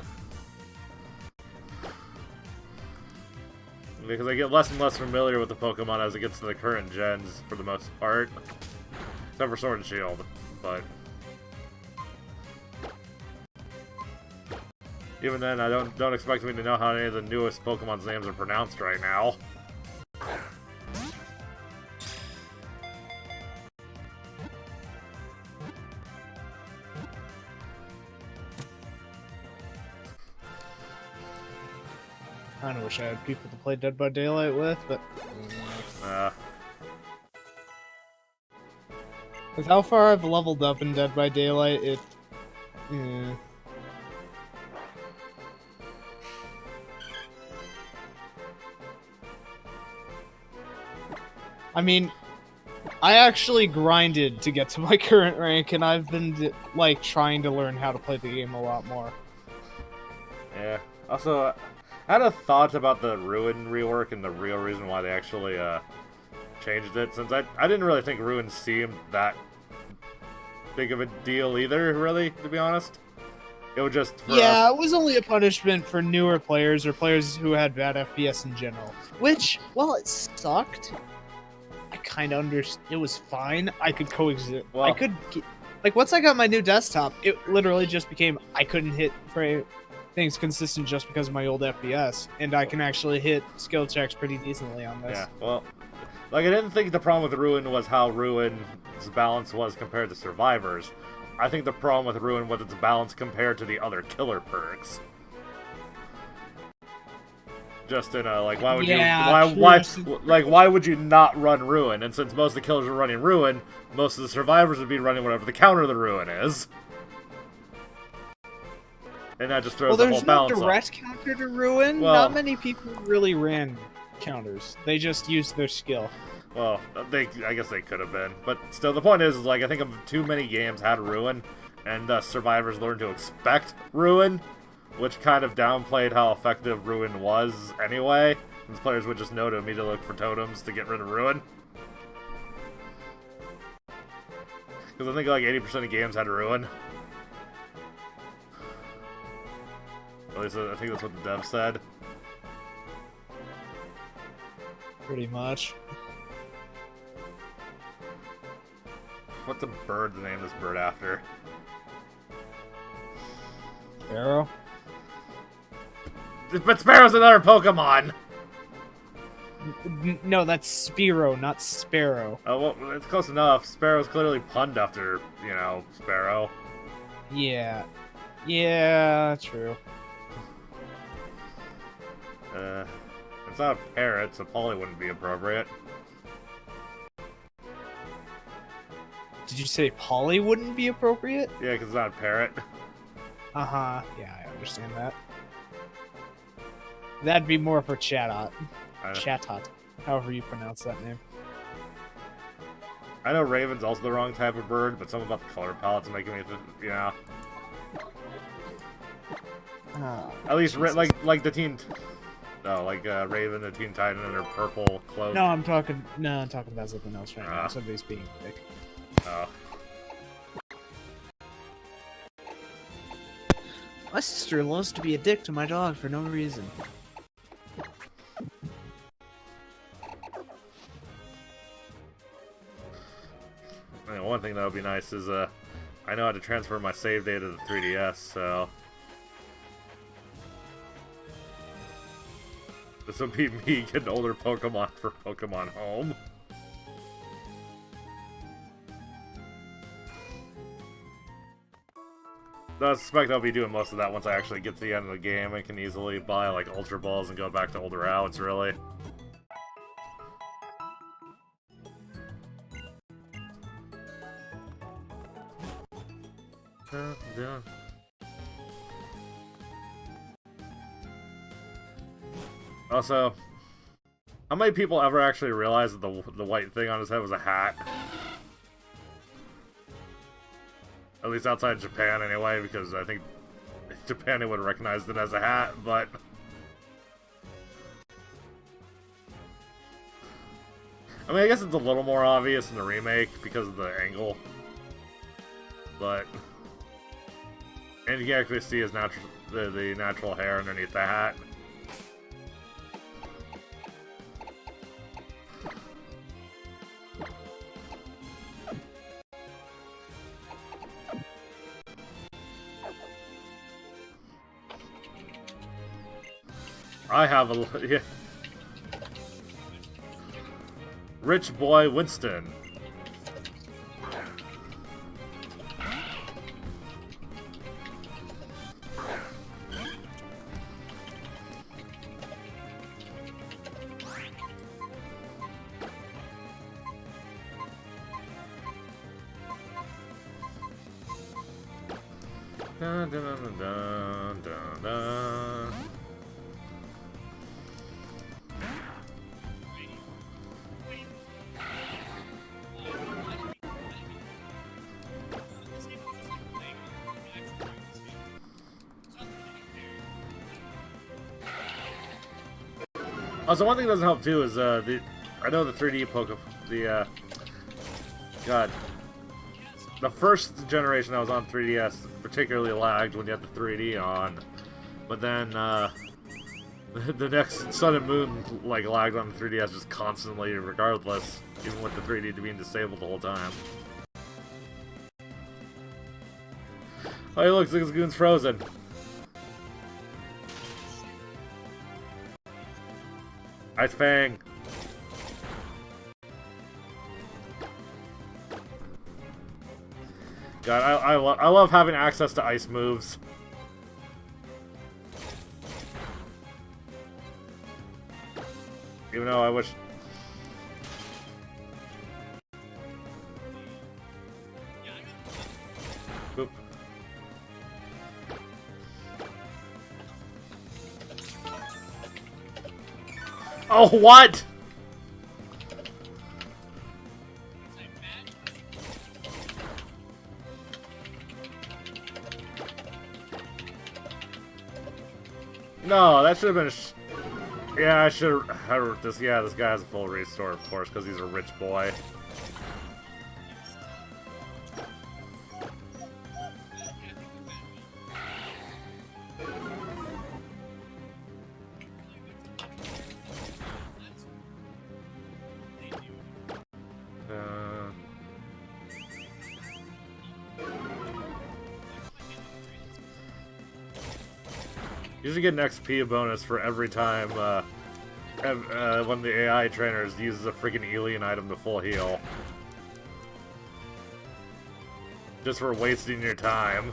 Because I get less and less familiar with the Pokemon as it gets to the current gens, for the most part. Except for Sword and Shield, but... Even then, I don't expect me to know how any of the newest Pokemon's names are pronounced right now. I kinda wish I had people to play Dead by Daylight with, but... With how far I've leveled up in Dead by Daylight, it... Yeah. I mean, I actually grinded to get to my current rank, and I've been, like, trying to learn how to play the game a lot more. Yeah. Also, I had a thought about the Ruin rework and the real reason why they actually changed it, since I didn't really think Ruin seemed that big of a deal either, really, to be honest. It was just for Yeah, us. it was only a punishment for newer players or players who had bad FPS in general. Which, while it sucked, kind of it was fine. I could coexist. Well- I could like once I got my new desktop, it literally just became I couldn't hit things consistent just because of my old FPS, and I can actually hit skill checks pretty decently on this. Yeah, well, like I didn't think the problem with Ruin was how Ruin's balance was compared to Survivors. I think the problem with Ruin was its balance compared to the other killer perks. Just in a like, why would why would you not run Ruin? And since most of the killers are running Ruin, most of the survivors would be running whatever the counter of the Ruin is. And that just throws the whole balance there's no direct counter to Ruin. Well- Not many people really ran counters. They just used their skill. Well, I guess they could have been. But still, the point is like, I think too many games had Ruin, and survivors learned to expect Ruin, which kind of downplayed how effective Ruin was anyway, since players would just know to immediately look for totems to get rid of Ruin. Because I think like 80% of games had Ruin. At least I think that's what the dev said. Pretty much. What's the bird to name this bird after? Arrow. But Sparrow's another Pokemon! No, that's Spearow, not Sparrow. Oh, well, it's close enough. Sparrow's clearly punned after, you know, Sparrow. Yeah. Yeah, true. It's not a parrot, so Polly wouldn't be appropriate. Did you say Polly wouldn't be appropriate? Yeah, because it's not a parrot. Uh-huh. Yeah, I understand that. That'd be more for Chatot. Chatot. However you pronounce that name. I know Raven's also the wrong type of bird, but something about the color palette's making me think, you know. Oh, At least, like the Teen... No, like Raven, the Teen Titan, and her purple cloak. I'm talking about something else right now. Somebody's being a dick. Oh. My sister loves to be a dick to my dog for no reason. I mean, one thing that would be nice is, I know how to transfer my save data to the 3DS, so... This would be me getting older Pokemon for Pokemon Home. I suspect I'll be doing most of that once I actually get to the end of the game. I can easily buy, like, Ultra Balls and go back to older routes, really. Also, how many people ever actually realized that the white thing on his head was a hat? At least outside Japan, anyway, because I think Japan they would have recognized it as a hat, but... I mean, I guess it's a little more obvious in the remake because of the angle. But... And you can actually see his the natural hair underneath the hat. I have a... yeah. Rich boy Winston. Dun, dun, dun, dun, dun, dun. Also, one thing that doesn't help too is I know the 3D God, the first generation that was on 3DS particularly lagged when you had the 3D on, but then The next Sun and Moon like lagged on the 3DS just constantly, regardless, even with the 3D being disabled the whole time. Oh, hey, look, Zigzagoon's frozen. Ice Fang. God, I love having access to ice moves. Even though I wish... Boop. Oh, what?! No, that should have been yeah, I should have... this guy has a full restore, of course, because he's a rich boy. You should get an XP bonus for every time one of the AI trainers uses a freaking alien item to full heal. Just for wasting your time.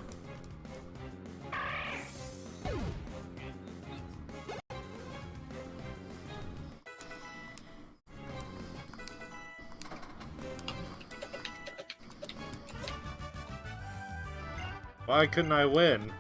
Why couldn't I win?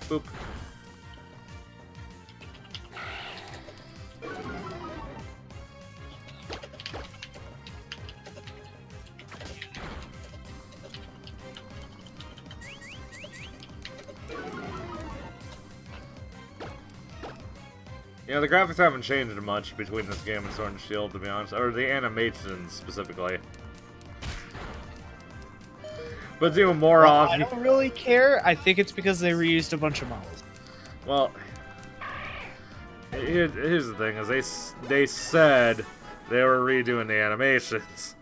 Boop. Yeah, the graphics haven't changed much between this game and Sword and Shield, to be honest. Or the animations, specifically. But it's even more off. I don't really care. I think it's because they reused a bunch of models. Well, here's the thing: is they said they were redoing the animations.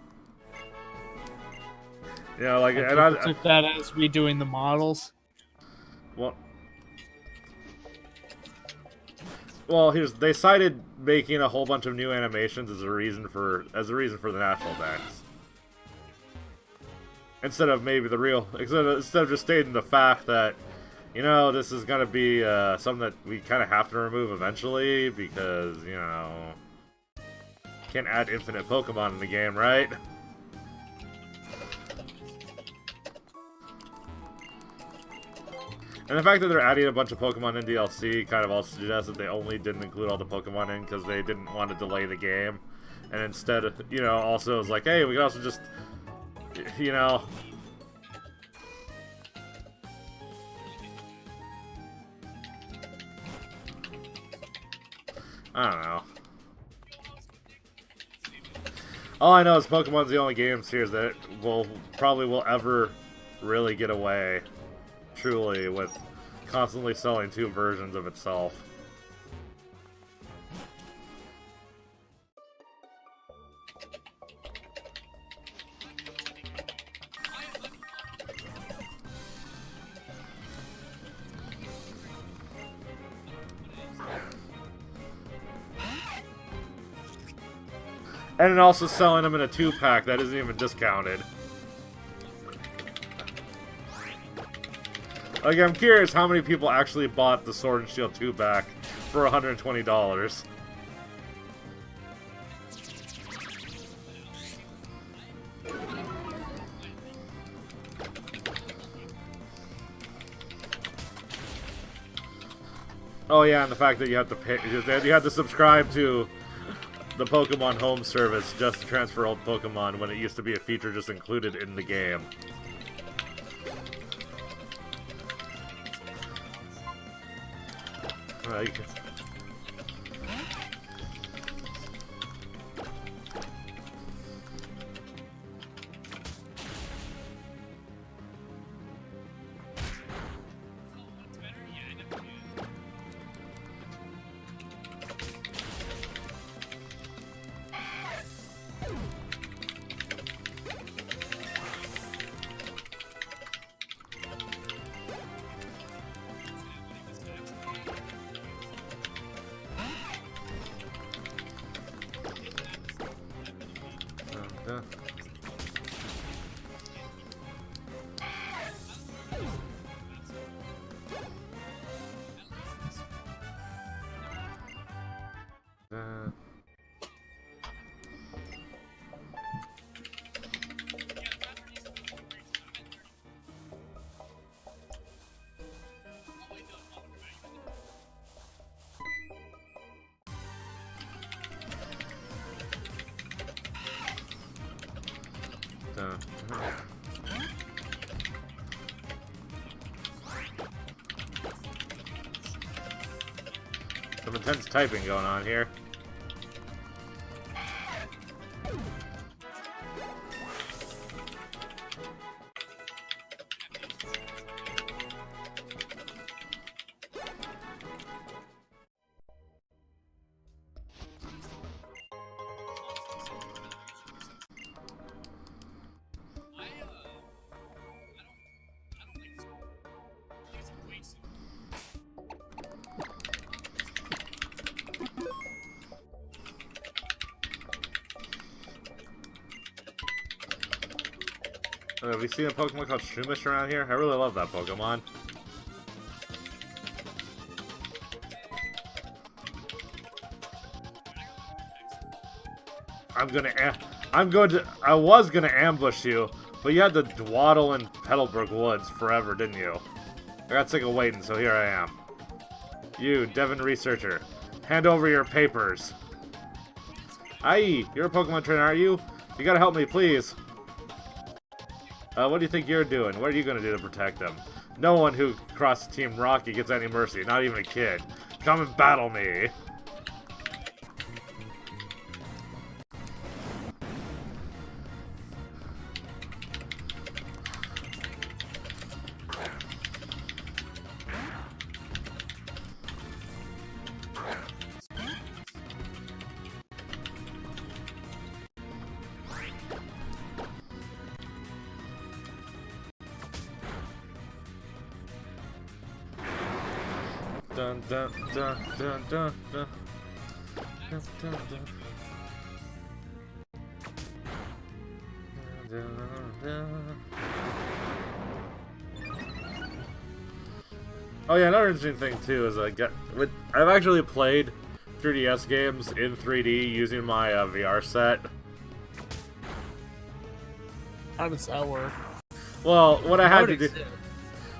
You know, like, and I took that as redoing the models. Well, they cited making a whole bunch of new animations as a reason for the national tax. Instead of just stating the fact that, you know, this is gonna be something that we kind of have to remove eventually because, you know, can't add infinite Pokemon in the game, right? And the fact that they're adding a bunch of Pokemon in DLC kind of also suggests that they only didn't include all the Pokemon in because they didn't want to delay the game. And instead, you know, also it's like, hey, we can also just, you know... I don't know. All I know is Pokemon's the only game series that probably will ever really get away truly with constantly selling two versions of itself. And then also selling them in a 2-pack that isn't even discounted. Like, I'm curious how many people actually bought the Sword and Shield 2-pack for $120. Oh yeah, and the fact that you have to pay, you have to subscribe to the Pokemon Home service just to transfer old Pokemon when it used to be a feature just included in the game. Like... Some intense typing going on here. Have you seen a Pokemon called Shroomish around here? I really love that Pokemon. I was gonna ambush you, but you had to dwaddle in Petalburg Woods forever, didn't you? I got sick of waiting, so here I am. You, Devon Researcher, hand over your papers. Aye, you're a Pokemon trainer, aren't you? You gotta help me, please. What do you think you're doing? What are you gonna do to protect them? No one who crosses Team Rocky gets any mercy, not even a kid. Come and battle me! Dun dun dun dun dun dun. Dun, dun, dun. Oh yeah, another interesting thing too is I've actually played 3DS games in 3D using my VR set. How does that work? Well, what I had to do. Exist.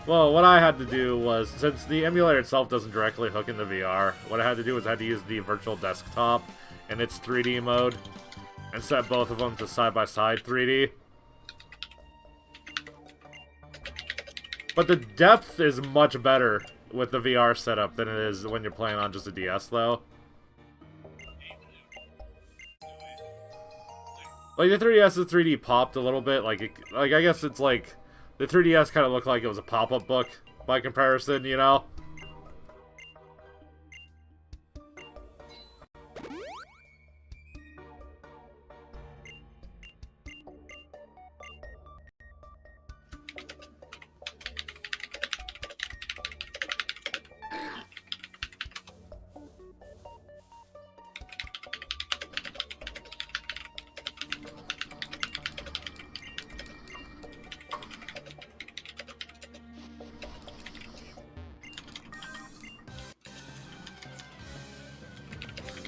Well, what I had to do was, since the emulator itself doesn't directly hook into VR, what I had to do was I had to use the virtual desktop in its 3D mode and set both of them to side-by-side 3D. But the depth is much better with the VR setup than it is when you're playing on just a DS, though. Like, the 3DS's 3D popped a little bit, like I guess it's like... The 3DS kind of looked like it was a pop-up book, by comparison, you know?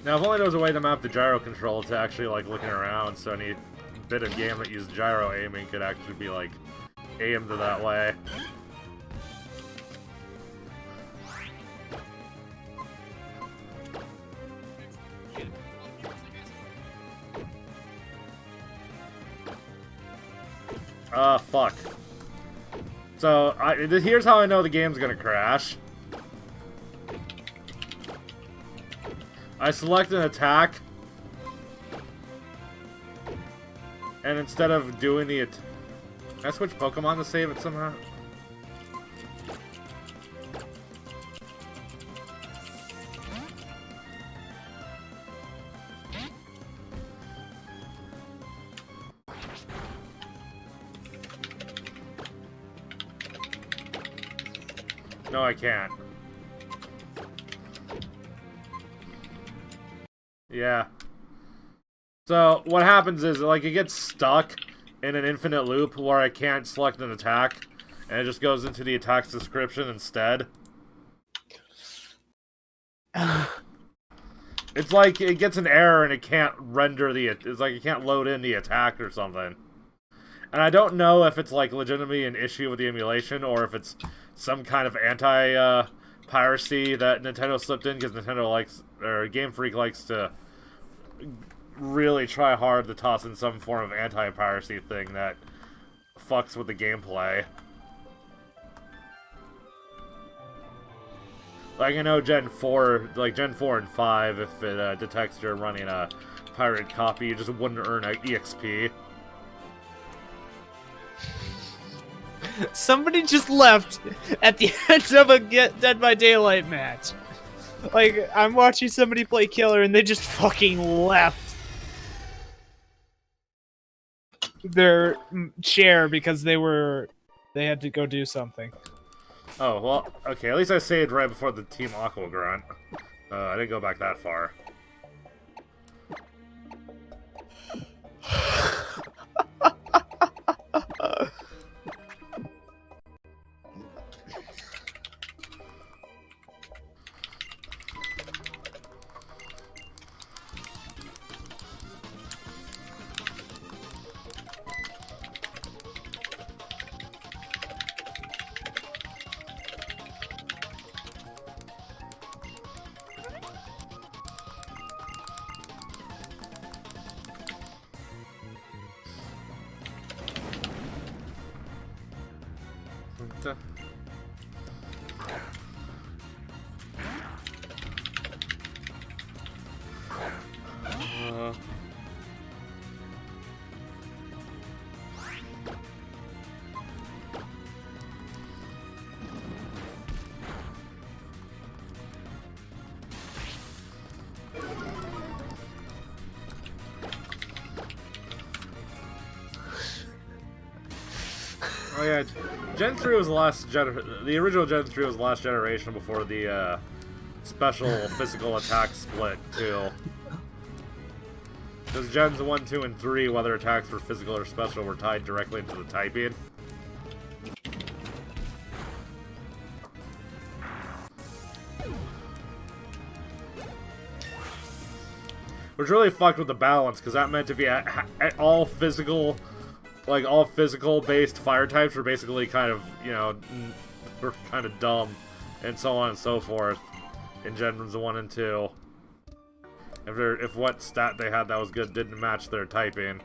Now, if only there was a way to map the gyro control to actually, like, looking around, so any bit of game that used gyro aiming could actually be, like, aimed that way. Fuck. So, here's how I know the game's gonna crash. I select an attack, and instead of doing the can I switch Pokemon to save it somehow? No, I can't. Yeah. So, what happens is, like, it gets stuck in an infinite loop where I can't select an attack, and it just goes into the attack's description instead. It's like it gets an error and it can't render it's like it can't load in the attack or something. And I don't know if it's, like, legitimately an issue with the emulation, or if it's some kind of anti-piracy that Nintendo slipped in, because Nintendo likes, or Game Freak likes to really try hard to toss in some form of anti-piracy thing that fucks with the gameplay. Like, I know Gen 4, like Gen 4 and 5, if it detects you're running a pirated copy, you just wouldn't earn an EXP. Somebody just left at the end of a Dead by Daylight match. Like, I'm watching somebody play Killer and they just fucking left their chair because they had to go do something. Oh, well, okay, at least I saved right before the Team Aqua grunt. I didn't go back that far. Oh yeah, Gen 3 was the last the original Gen 3 was the last generation before the special physical attack split, too. Because Gens 1, 2, and 3, whether attacks were physical or special, were tied directly into the typing. Which really fucked with the balance, because that meant if you had all physical, like all physical-based fire types were basically kind of, you know, were kind of dumb, and so on and so forth in Gens 1 and 2. If what stat they had that was good didn't match their typing.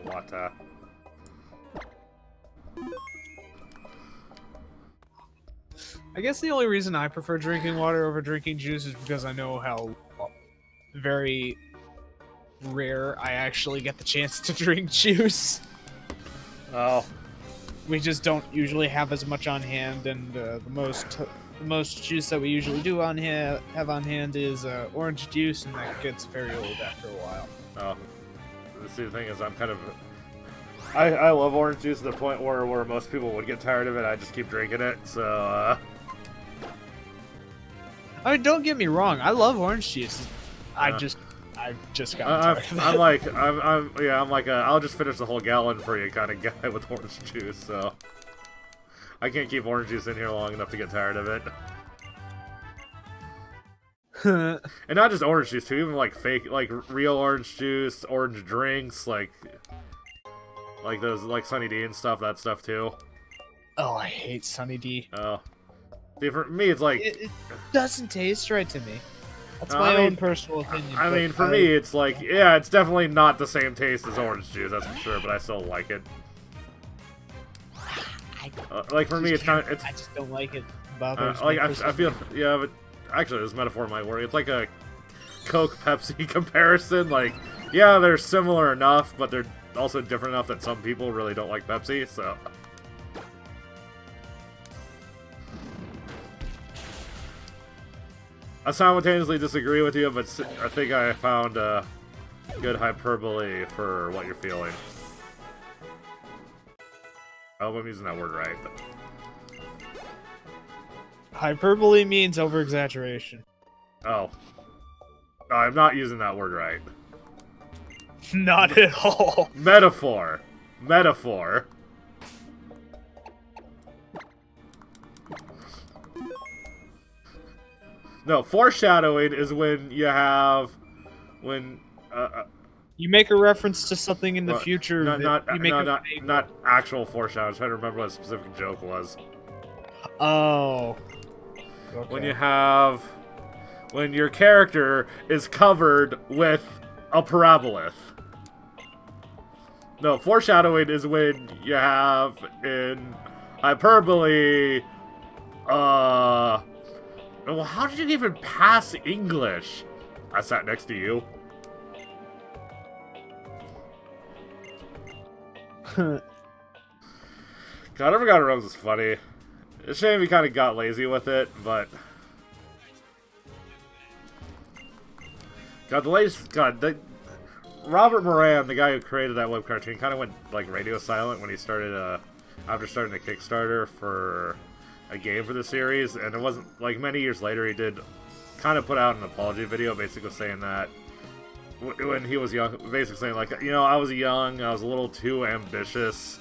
Water. I guess the only reason I prefer drinking water over drinking juice is because I know how very rare I actually get the chance to drink juice. Oh. We just don't usually have as much on hand, and the most juice that we usually do have on hand is orange juice, and that gets very old after a while. Oh. See, the thing is, I'm kind of... I love orange juice to the point where most people would get tired of it. I just keep drinking it, so, I mean, don't get me wrong. I love orange juice. I've just got tired of it. I'm like I'll just finish the whole gallon for you kind of guy with orange juice, so... I can't keep orange juice in here long enough to get tired of it. And not just orange juice too, even like fake, like real orange juice, orange drinks, like those, like Sunny D and stuff, that stuff too. Oh, I hate Sunny D. Oh. See, for me, it's like... It doesn't taste right to me. That's my own personal opinion. I mean, for me, it's like, yeah, it's definitely not the same taste as orange juice, that's for sure, but I still like it. Like, for me, it's kind of... I just don't like it. Bothers like, me I feel... Yeah, but... Actually, this metaphor might work. It's like a Coke-Pepsi comparison. Like, yeah, they're similar enough, but they're also different enough that some people really don't like Pepsi, so... I simultaneously disagree with you, but I think I found a good hyperbole for what you're feeling. I hope I'm using that word right. But... Hyperbole means over-exaggeration. Oh. I'm not using that word right. Not at all. Metaphor. Metaphor. No, foreshadowing is when you have... When... you make a reference to something in the future. Not actual foreshadowing. I'm trying to remember what a specific joke was. Oh. Okay. When you have... When your character is covered with a parabolith. No, foreshadowing is when you have in hyperbole... Well, how did you even pass English? I sat next to you. God, I never got around was funny. It's a shame we kind of got lazy with it, but... God, the latest... God, Robert Moran, the guy who created that web cartoon, kind of went, like, radio silent when he started, after starting a Kickstarter for a game for the series, and it wasn't... Like, many years later, he did kind of put out an apology video, basically saying that when he was young, basically saying, like, you know, I was young, I was a little too ambitious.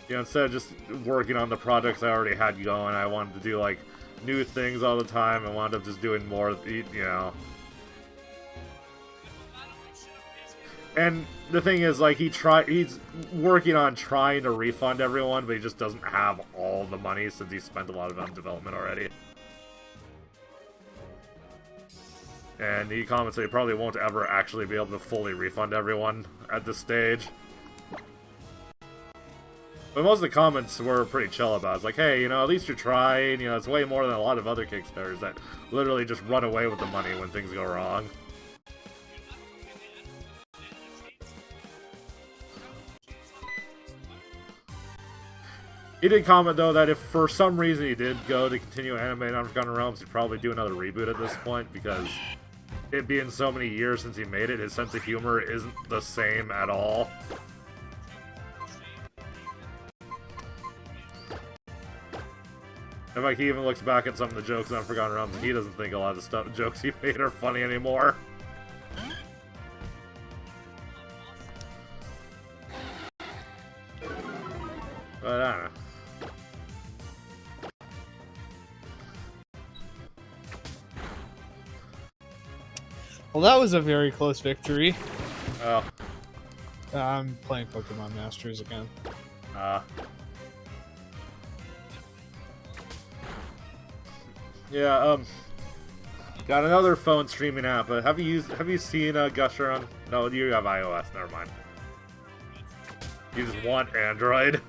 You know, instead of just working on the projects I already had going, I wanted to do, like, new things all the time and wound up just doing more, you know. And the thing is, like, he's working on trying to refund everyone, but he just doesn't have all the money since he spent a lot of it on development already. And he comments that he probably won't ever actually be able to fully refund everyone at this stage. But most of the comments were pretty chill about it. It's like, hey, you know, at least you're trying. You know, it's way more than a lot of other Kickstarters that literally just run away with the money when things go wrong. He did comment, though, that if for some reason he did go to continue animating on Forgotten Realms, he'd probably do another reboot at this point, because it being so many years since he made it, his sense of humor isn't the same at all. In fact, he even looks back at some of the jokes on Forgotten Realms, and he doesn't think a lot of the jokes he made are funny anymore. But I don't know. Well, that was a very close victory. Oh. I'm playing Pokemon Masters again. Yeah, got another phone streaming app, but have you seen Gusher on? No, you have iOS, never mind. You just want Android.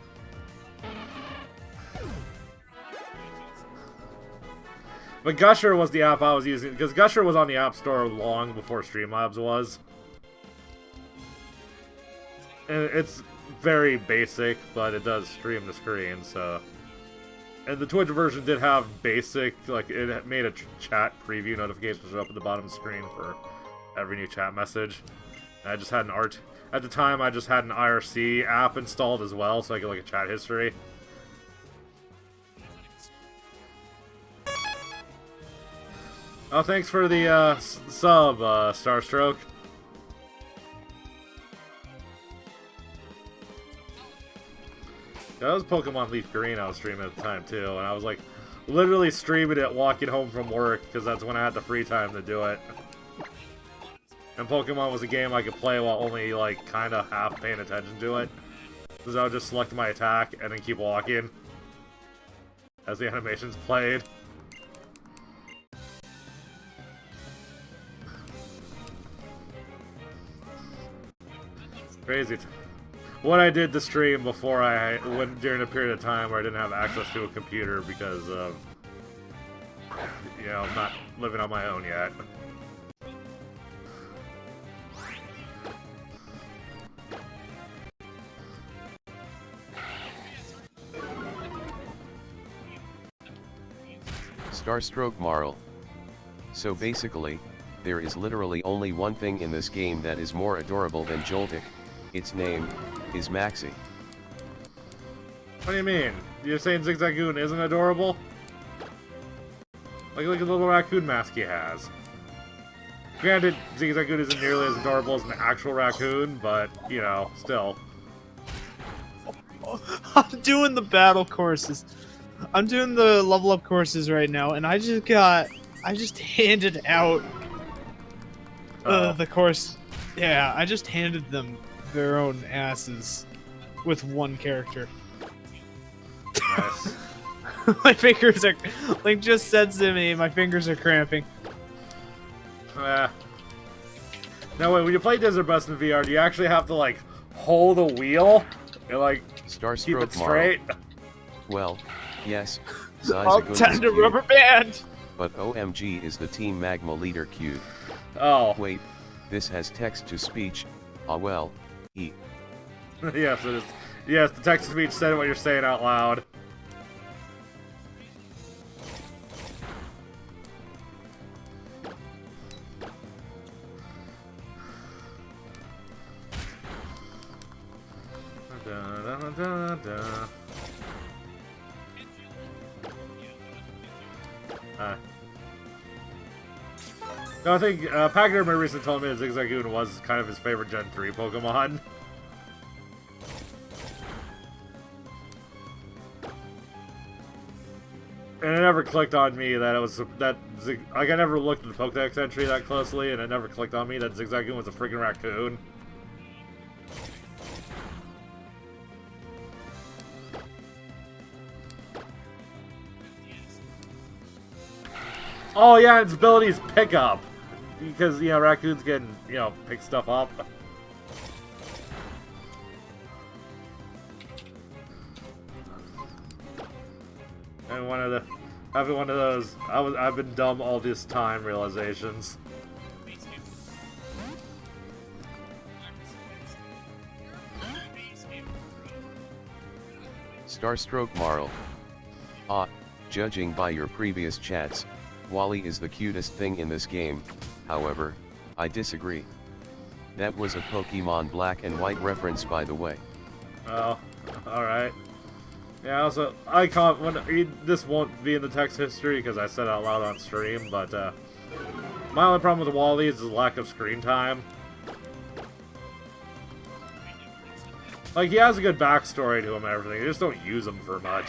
But Gusher was the app I was using, because Gusher was on the App Store long before Streamlabs was. And it's very basic, but it does stream the screen, so... And the Twitch version did have basic, like, it made a chat preview notification show up at the bottom of the screen for every new chat message. And I just had at the time, I just had an IRC app installed as well, so I could look at chat history. Oh, thanks for the sub, Starstroke. That was Pokemon Leaf Green I was streaming at the time, too, and I was, like, literally streaming it walking home from work, because that's when I had the free time to do it. And Pokemon was a game I could play while only, like, kind of half paying attention to it. Because I would just select my attack and then keep walking as the animations played. Crazy. What I did to stream before I went during a period of time where I didn't have access to a computer because of, you know, not living on my own yet. Starstroke Marl. So basically, there is literally only one thing in this game that is more adorable than Joltik. Its name is Maxie. What do you mean? You're saying Zigzagoon isn't adorable? Like, look at the little raccoon mask he has. Granted, Zigzagoon isn't nearly as adorable as an actual raccoon, but, you know, still. I'm doing the battle courses. I'm doing the level up courses right now, and I just handed out the course. Yeah, I just handed them their own asses with one character. Nice. My fingers are... Link just said to me, my fingers are cramping. Now wait, when you play Desert Bus in VR, do you actually have to, like, hold a wheel and, like, keep it straight? Well, yes. I'll tend to rubber band! But OMG is the Team Magma leader cute. Oh. Wait, this has text-to-speech. Ah well, Yes, it is. Yes, the text-to-speech said what you're saying out loud. No, I think Packer recently told me that Zigzagoon was kind of his favorite Gen 3 Pokemon. And it never clicked on me that it was like I never looked at the Pokedex entry that closely, and it never clicked on me that Zigzagoon was a freaking raccoon. Oh yeah, its ability is pick up. Because, you know, raccoons can, you know, pick stuff up. And having one of those I've been dumb all this time realizations. Starstroke Marl. Judging by your previous chats, Wally is the cutest thing in this game. However, I disagree. That was a Pokemon Black and White reference, by the way. Oh, alright. Yeah, also, this won't be in the text history because I said it out loud on stream, but my only problem with Wally is his lack of screen time. Like, he has a good backstory to him and everything, you just don't use him for much.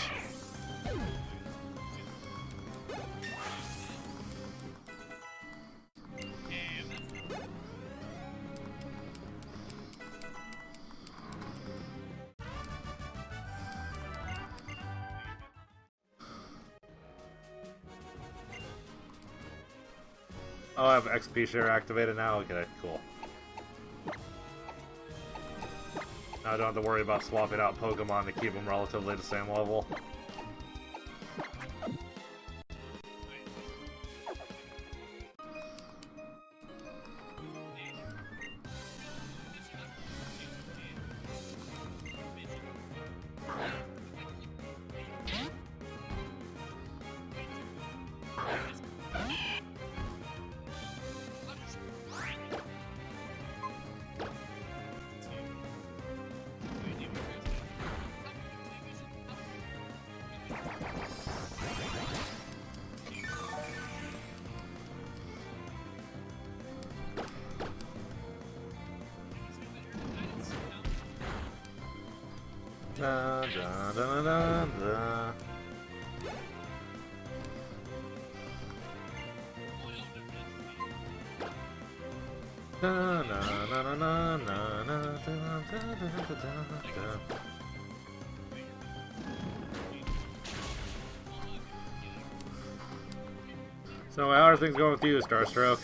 Oh, I have XP share activated now? Okay, cool. Now I don't have to worry about swapping out Pokemon to keep them relatively the same level. Da, da, da, da, da. Na, na, na, na, na, na, na, da, da, da, da, da. So how are things going with you, Starstroke?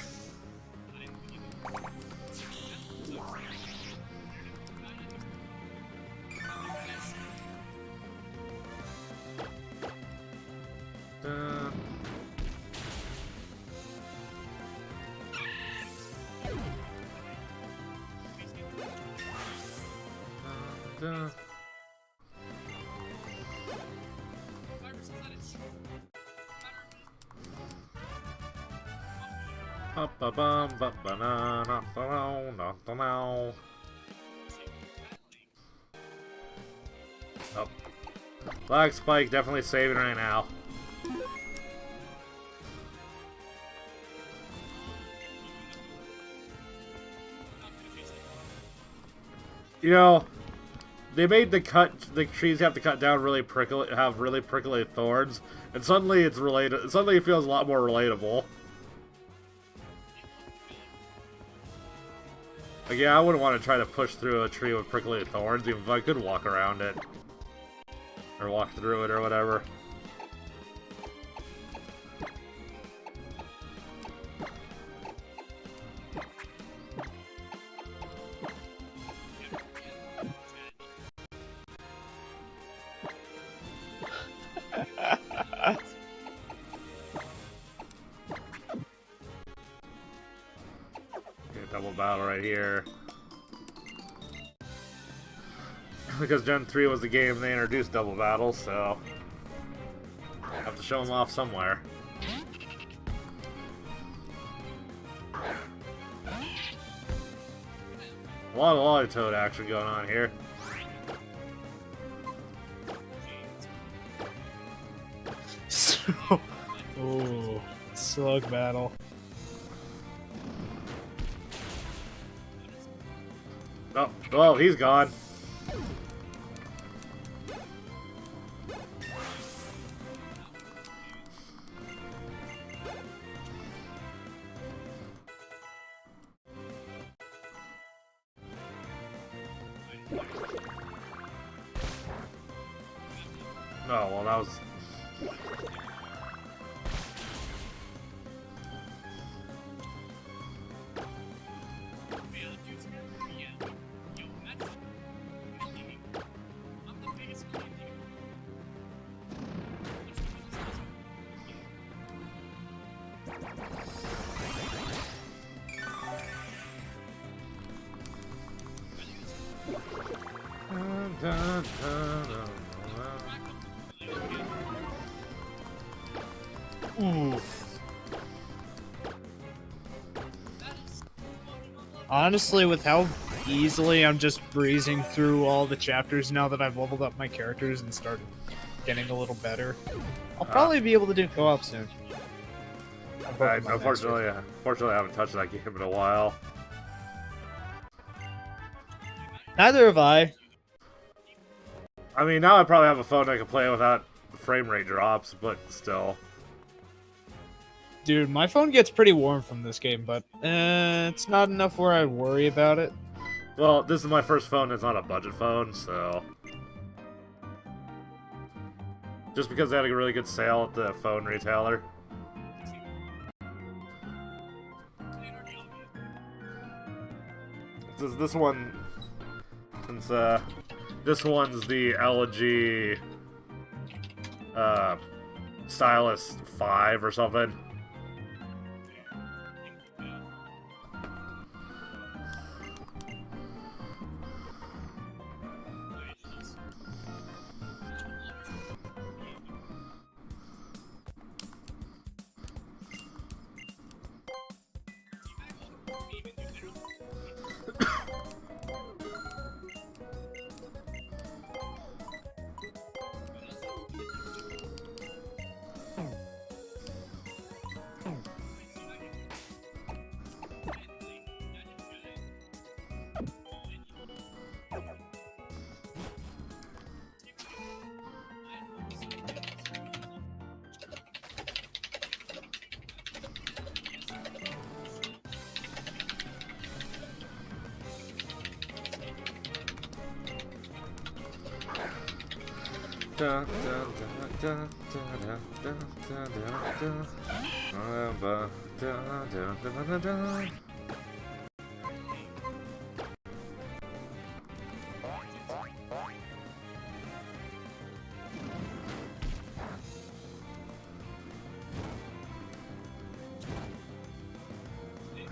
Oh. Black Spike definitely saving right now. You know, they made the trees have to cut down really prickly thorns, and suddenly it's related. Suddenly it feels a lot more relatable. Like, yeah, I wouldn't want to try to push through a tree with prickly thorns, even if I could walk around it. Or walk through it, or whatever. Double battle right here. Because Gen 3 was the game they introduced double battles, so I have to show them off somewhere. A lot of Lollytoad action going on here. Ooh, slug battle. Oh, he's gone. Oh, well, that was... Ooh. Honestly, with how easily I'm just breezing through all the chapters now that I've leveled up my characters and started getting a little better, I'll probably be able to do co-op soon. Unfortunately, I haven't touched that game in a while. Neither have I. I mean, now I probably have a phone I can play without frame rate drops, but still. Dude, my phone gets pretty warm from this game, but it's not enough where I worry about it. Well, this is my first phone. It's not a budget phone, so... Just because they had a really good sale at the phone retailer. This one... Since, this one's the LG... Stylus 5 or something.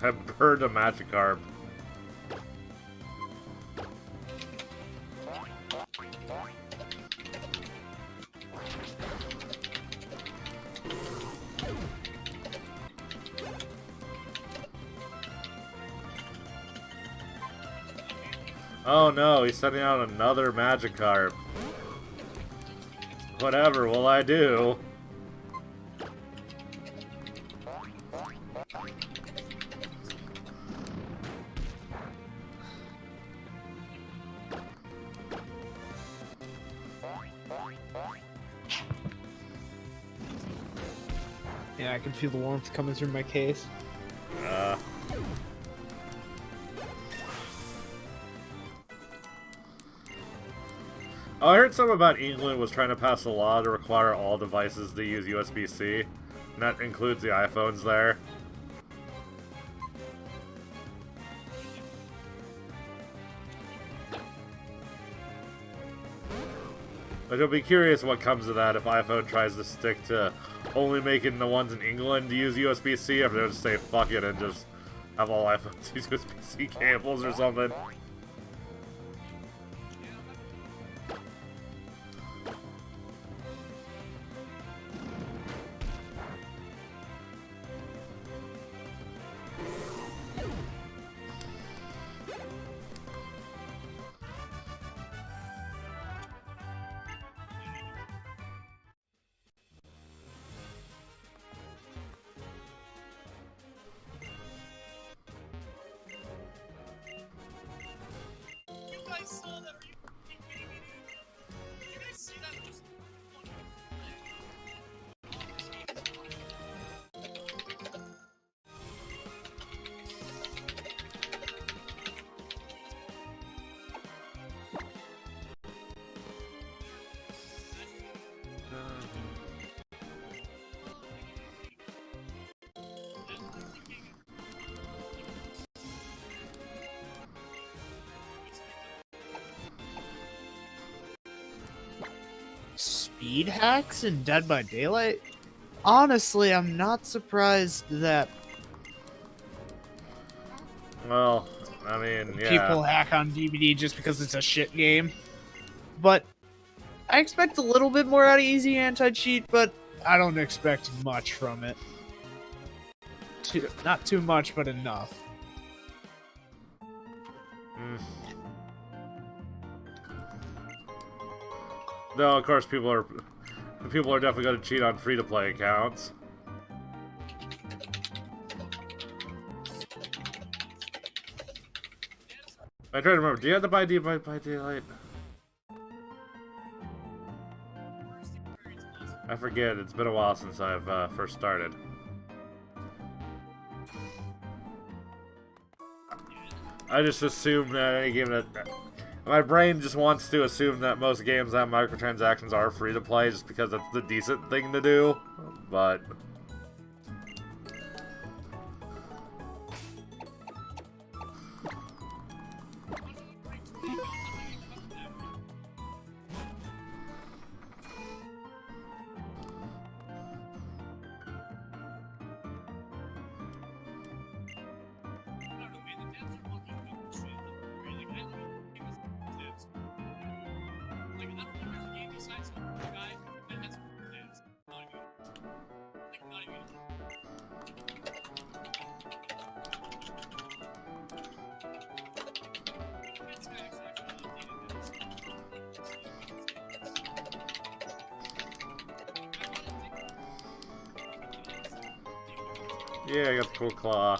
I burned a Magikarp. Oh no, he's sending out another Magikarp. Whatever will I do? Yeah, I can feel the warmth coming through my case. Oh, I heard something about England was trying to pass a law to require all devices to use USB-C, and that includes the iPhones there. But you'll be curious what comes of that if iPhone tries to stick to only making the ones in England to use USB-C, or if they'll just say fuck it and just have all iPhones use USB-C cables or something. Speed hacks in Dead by Daylight? Honestly, I'm not surprised that Well, I mean, yeah. people hack on DVD just because it's a shit game. but I expect a little bit more out of Easy Anti-Cheat, but I don't expect much from it. Not too much, but enough. No, of course, people are definitely going to cheat on free-to-play accounts. I try to remember. Do you have to buy Daylight? I forget. It's been a while since I've first started. I just assume that any game that... My brain just wants to assume that most games that have microtransactions are free to play just because that's the decent thing to do, but... Yeah, I got the cool claw.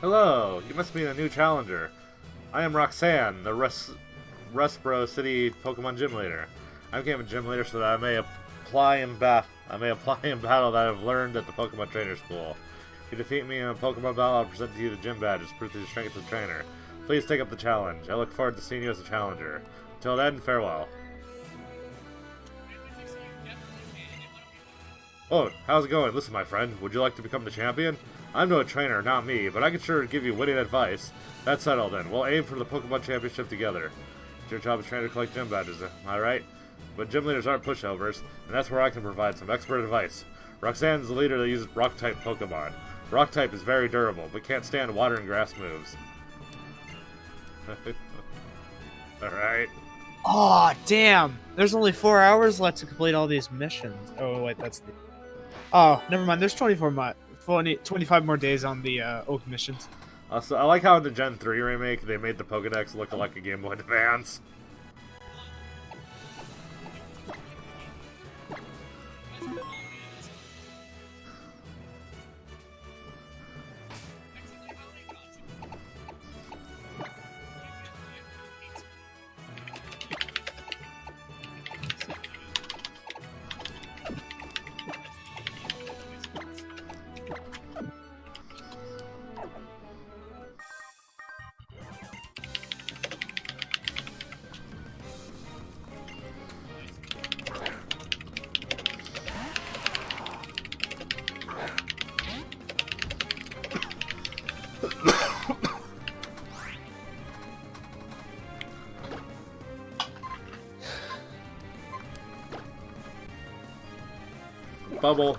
Hello, you must be a new challenger. I am Roxanne, the Rustboro City Pokemon Gym Leader. I became a gym leader so that I may apply in battle that I've learned at the Pokemon Trainer School. If you defeat me in a Pokemon battle, I'll present to you the gym badge as proof of your strength as a trainer. Please take up the challenge. I look forward to seeing you as a challenger. Until then, farewell. Oh, how's it going? Listen, my friend, would you like to become the champion? I'm no trainer, not me, but I can sure give you witty advice. That's settled then. We'll aim for the Pokemon Championship together. It's your job as trainer to collect gym badges, am I right? But gym leaders aren't pushovers, and that's where I can provide some expert advice. Roxanne's the leader that uses Rock-type Pokemon. Rock-type is very durable, but can't stand water and grass moves. Alright. Oh, damn! There's only 4 hours left to complete all these missions. Oh, wait, that's the... Oh, never mind. There's 25 more days on the Oak missions. Also, I like how in the Gen 3 remake, they made the Pokedex look like a Game Boy Advance. Bubble.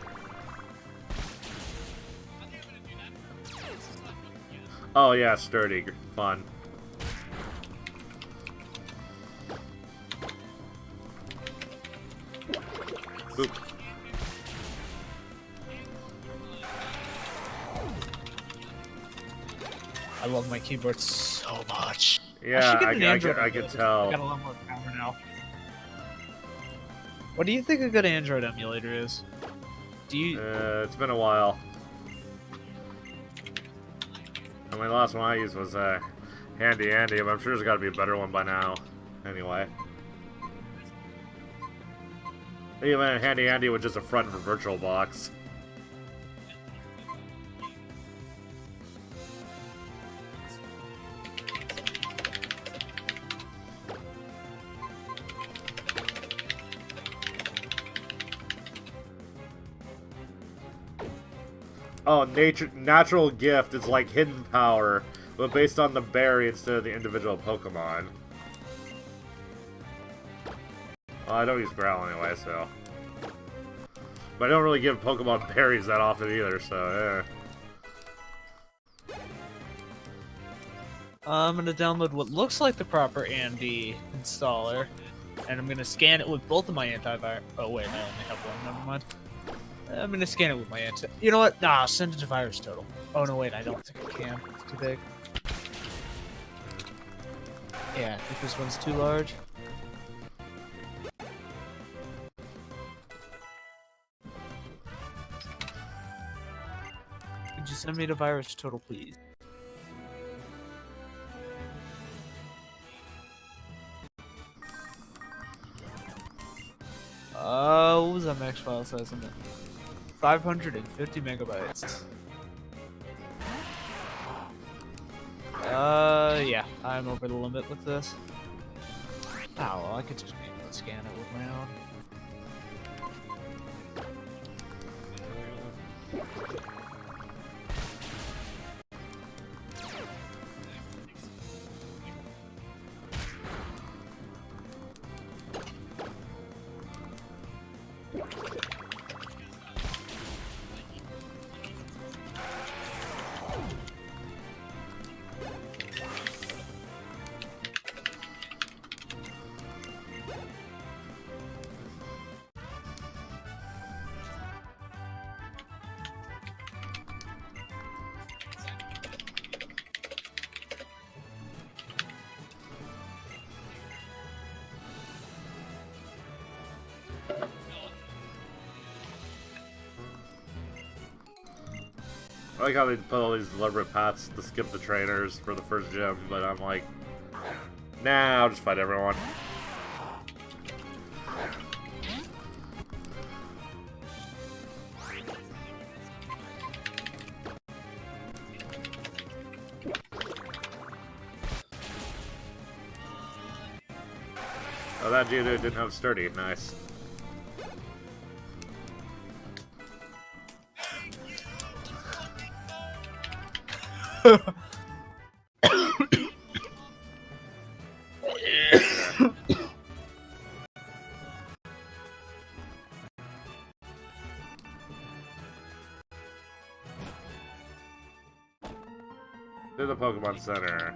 Oh yeah, sturdy. Fun. Boop. I love my keyboard so much. Yeah, I can tell. I got a lot more power now. What do you think a good Android emulator is? Do you? It's been a while. I mean, the last one I used was Handy Andy, but I'm sure there's got to be a better one by now. Anyway. Even Handy Andy was just a front for VirtualBox. Oh, natural gift is like hidden power, but based on the berry instead of the individual Pokemon. Well, I don't use Growl anyway, so. But I don't really give Pokemon berries that often either, so I'm gonna download what looks like the proper Andy installer, and I'm gonna scan it with both of my antivirus. Oh wait, I only have one. Never mind. I'm gonna scan it with my anti. You know what? Nah, send it to Virus Total. Oh no, wait, I don't think I can. It's too big. Yeah, I think this one's too large. Could you send me to Virus Total, please? What was that max file size on it? 550 megabytes. Yeah, I'm over the limit with this. Oh, well, I could just be able to scan it with my own. I like how they put all these deliberate paths to skip the trainers for the first gym, but I'm like, nah, I'll just fight everyone. Oh, that Geodude didn't have sturdy. Nice. To the Pokemon Center.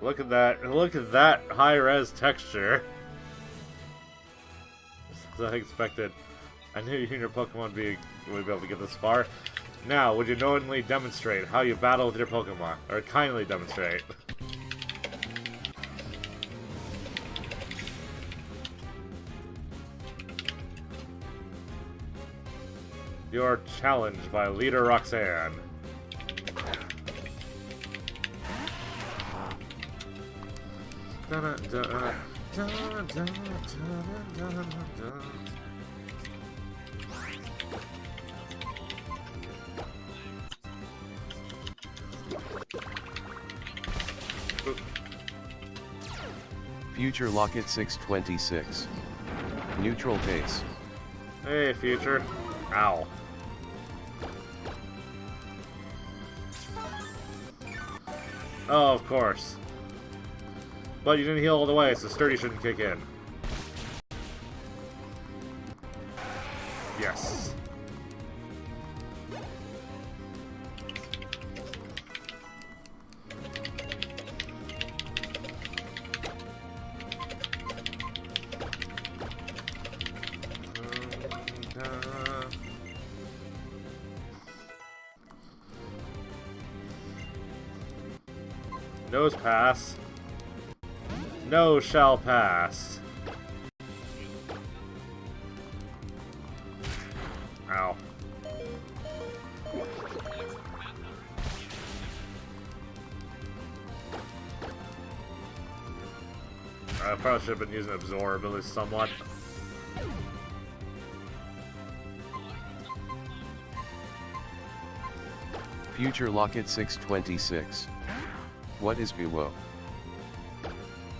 Look at that! Look at that high-res texture. As I expected. I knew you and your Pokemon would be able to get this far. Now, would you knowingly demonstrate how you battle with your Pokemon? Or kindly demonstrate. You're challenged by Leader Roxanne. Future Locket 626. Neutral base. Hey, future. Ow. Oh, of course. But you didn't heal all the way, so sturdy shouldn't kick in. Yes. Nose pass. No shall pass. Ow. I probably should have been using absorb at least somewhat. Future Locket 626. What is below?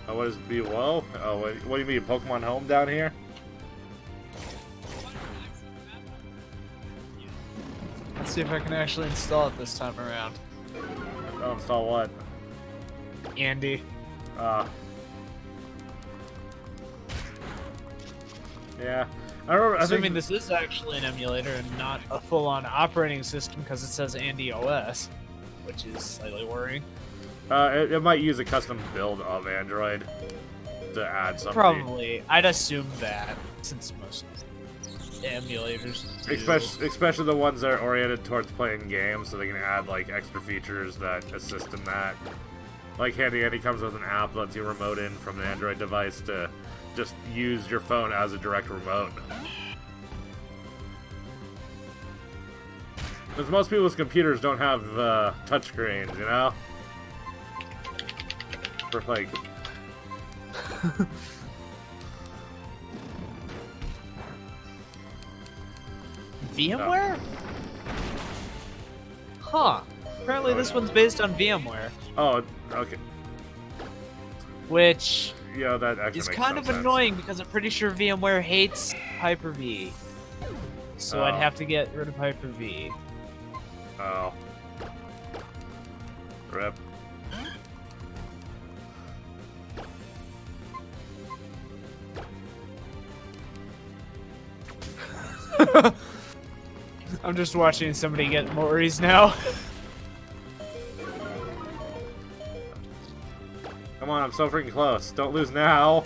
What is below? Oh, what do you mean, Pokemon Home down here? Let's see if I can actually install it this time around. Oh, install what? Andy. Yeah. I remember. Assuming this is actually an emulator and not a full-on operating system because it says Andy OS, which is slightly worrying. It might use a custom build of Android to add something. Probably. I'd assume that, since most emulators do. Especially the ones that are oriented towards playing games, so they can add like extra features that assist in that. Like Handy Andy comes with an app that lets you remote in from an Android device to just use your phone as a direct remote. Because most people's computers don't have touchscreens, you know? For like... VMware? Huh. Apparently this one's based on VMware. Oh, okay. Which Yeah, that actually is makes kind no of sense. annoying because I'm pretty sure VMware hates Hyper-V. So I'd Oh. have to get rid of Hyper-V. Oh. Rip. I'm just watching somebody get Moris now. Come on, I'm so freaking close. Don't lose now.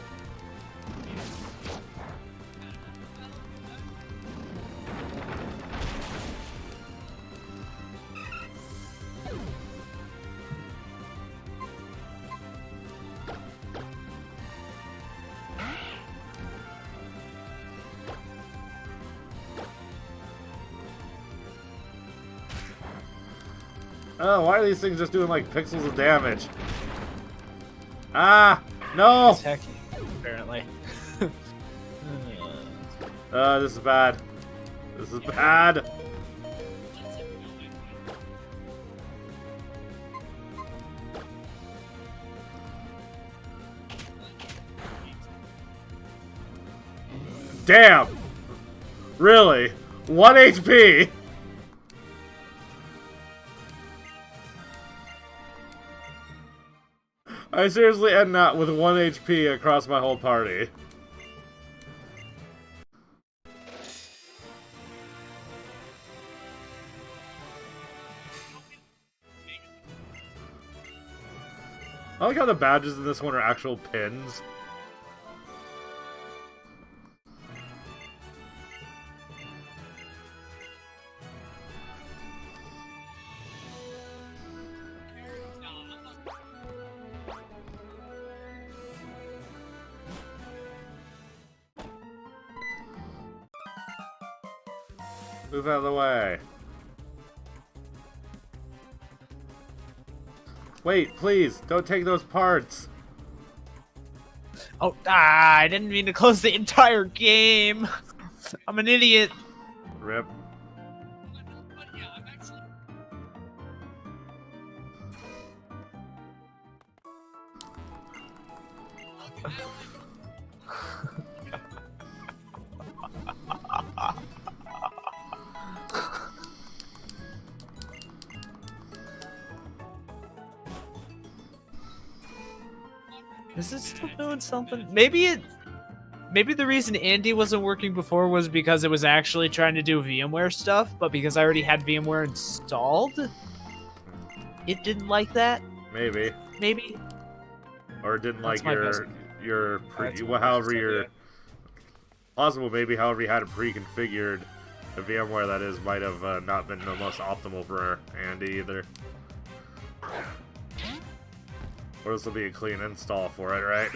Oh, why are these things just doing like pixels of damage? Ah! No! It's hecky, apparently. This is bad. This is bad. Damn! Really? 1 HP? I seriously end that with 1 HP across my whole party. I like how the badges in this one are actual pins. Move out of the way. Wait, please, don't take those parts. Oh, I didn't mean to close the entire game. I'm an idiot. Rip. Is it still doing something? Maybe the reason Andy wasn't working before was because it was actually trying to do VMware stuff, but because I already had VMware installed, it didn't like that. Maybe. Maybe. Or it didn't That's like my best- however your possible maybe however you had it pre-configured. The VMware that is might have not been the most optimal for Andy either. Or this will be a clean install for it, right?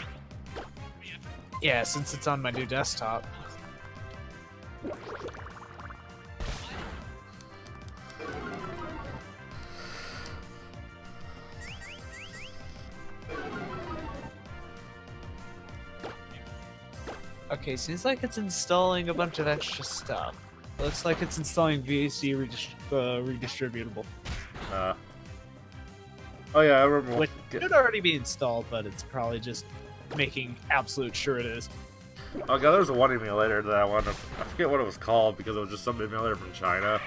Yeah, since it's on my new desktop. Okay, seems like it's installing a bunch of extra stuff. Looks like it's installing VAC redistributable. Oh yeah, I remember. Which should already be installed, but it's probably just making absolute sure it is. Oh god, there's one emulator that I wanted. I forget what it was called because it was just some emulator from China.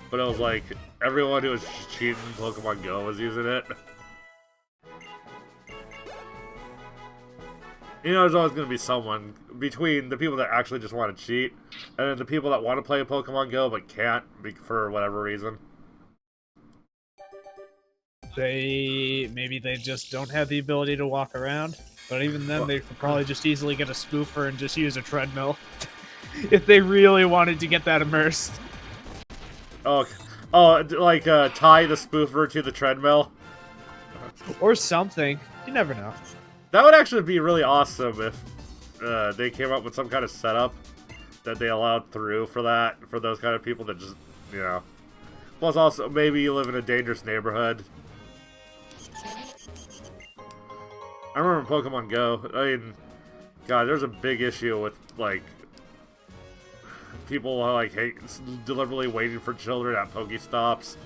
But it was like everyone who was cheating Pokemon Go was using it. You know, there's always going to be someone between the people that actually just want to cheat and then the people that want to play Pokemon Go but can't for whatever reason. Maybe they just don't have the ability to walk around. But even then, they could probably just easily get a spoofer and just use a treadmill. If they really wanted to get that immersed. Oh, like tie the spoofer to the treadmill? Or something. You never know. That would actually be really awesome if they came up with some kind of setup that they allowed through for that, for those kind of people that just, you know. Plus also, maybe you live in a dangerous neighborhood. I remember Pokemon Go. I mean, God, there's a big issue with, like, people, like, deliberately waiting for children at Pokestops.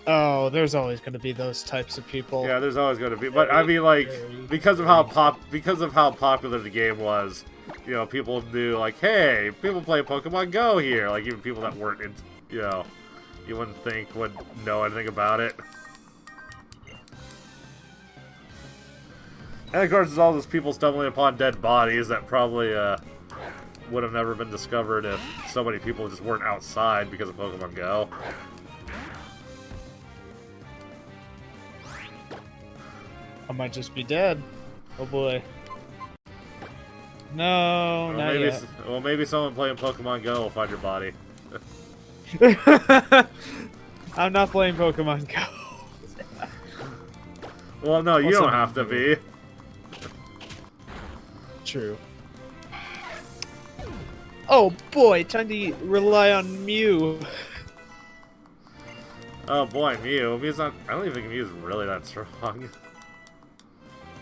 Oh, there's always going to be those types of people. Yeah, there's always going to be. But, I mean, like, because of how popular the game was, you know, people knew, like, hey, people play Pokemon Go here. Like, even people that weren't, you know, you wouldn't think would know anything about it. And of course, there's all those people stumbling upon dead bodies that probably would have never been discovered if so many people just weren't outside because of Pokemon Go. I might just be dead. Oh boy. No, Well, not maybe, yet. well, maybe someone playing Pokemon Go will find your body. I'm not playing Pokemon Go. Well, no, you Also- don't have to be. True. Oh boy, time to rely on Mew. Oh boy, Mew. Mew's not. I don't even think Mew's really that strong.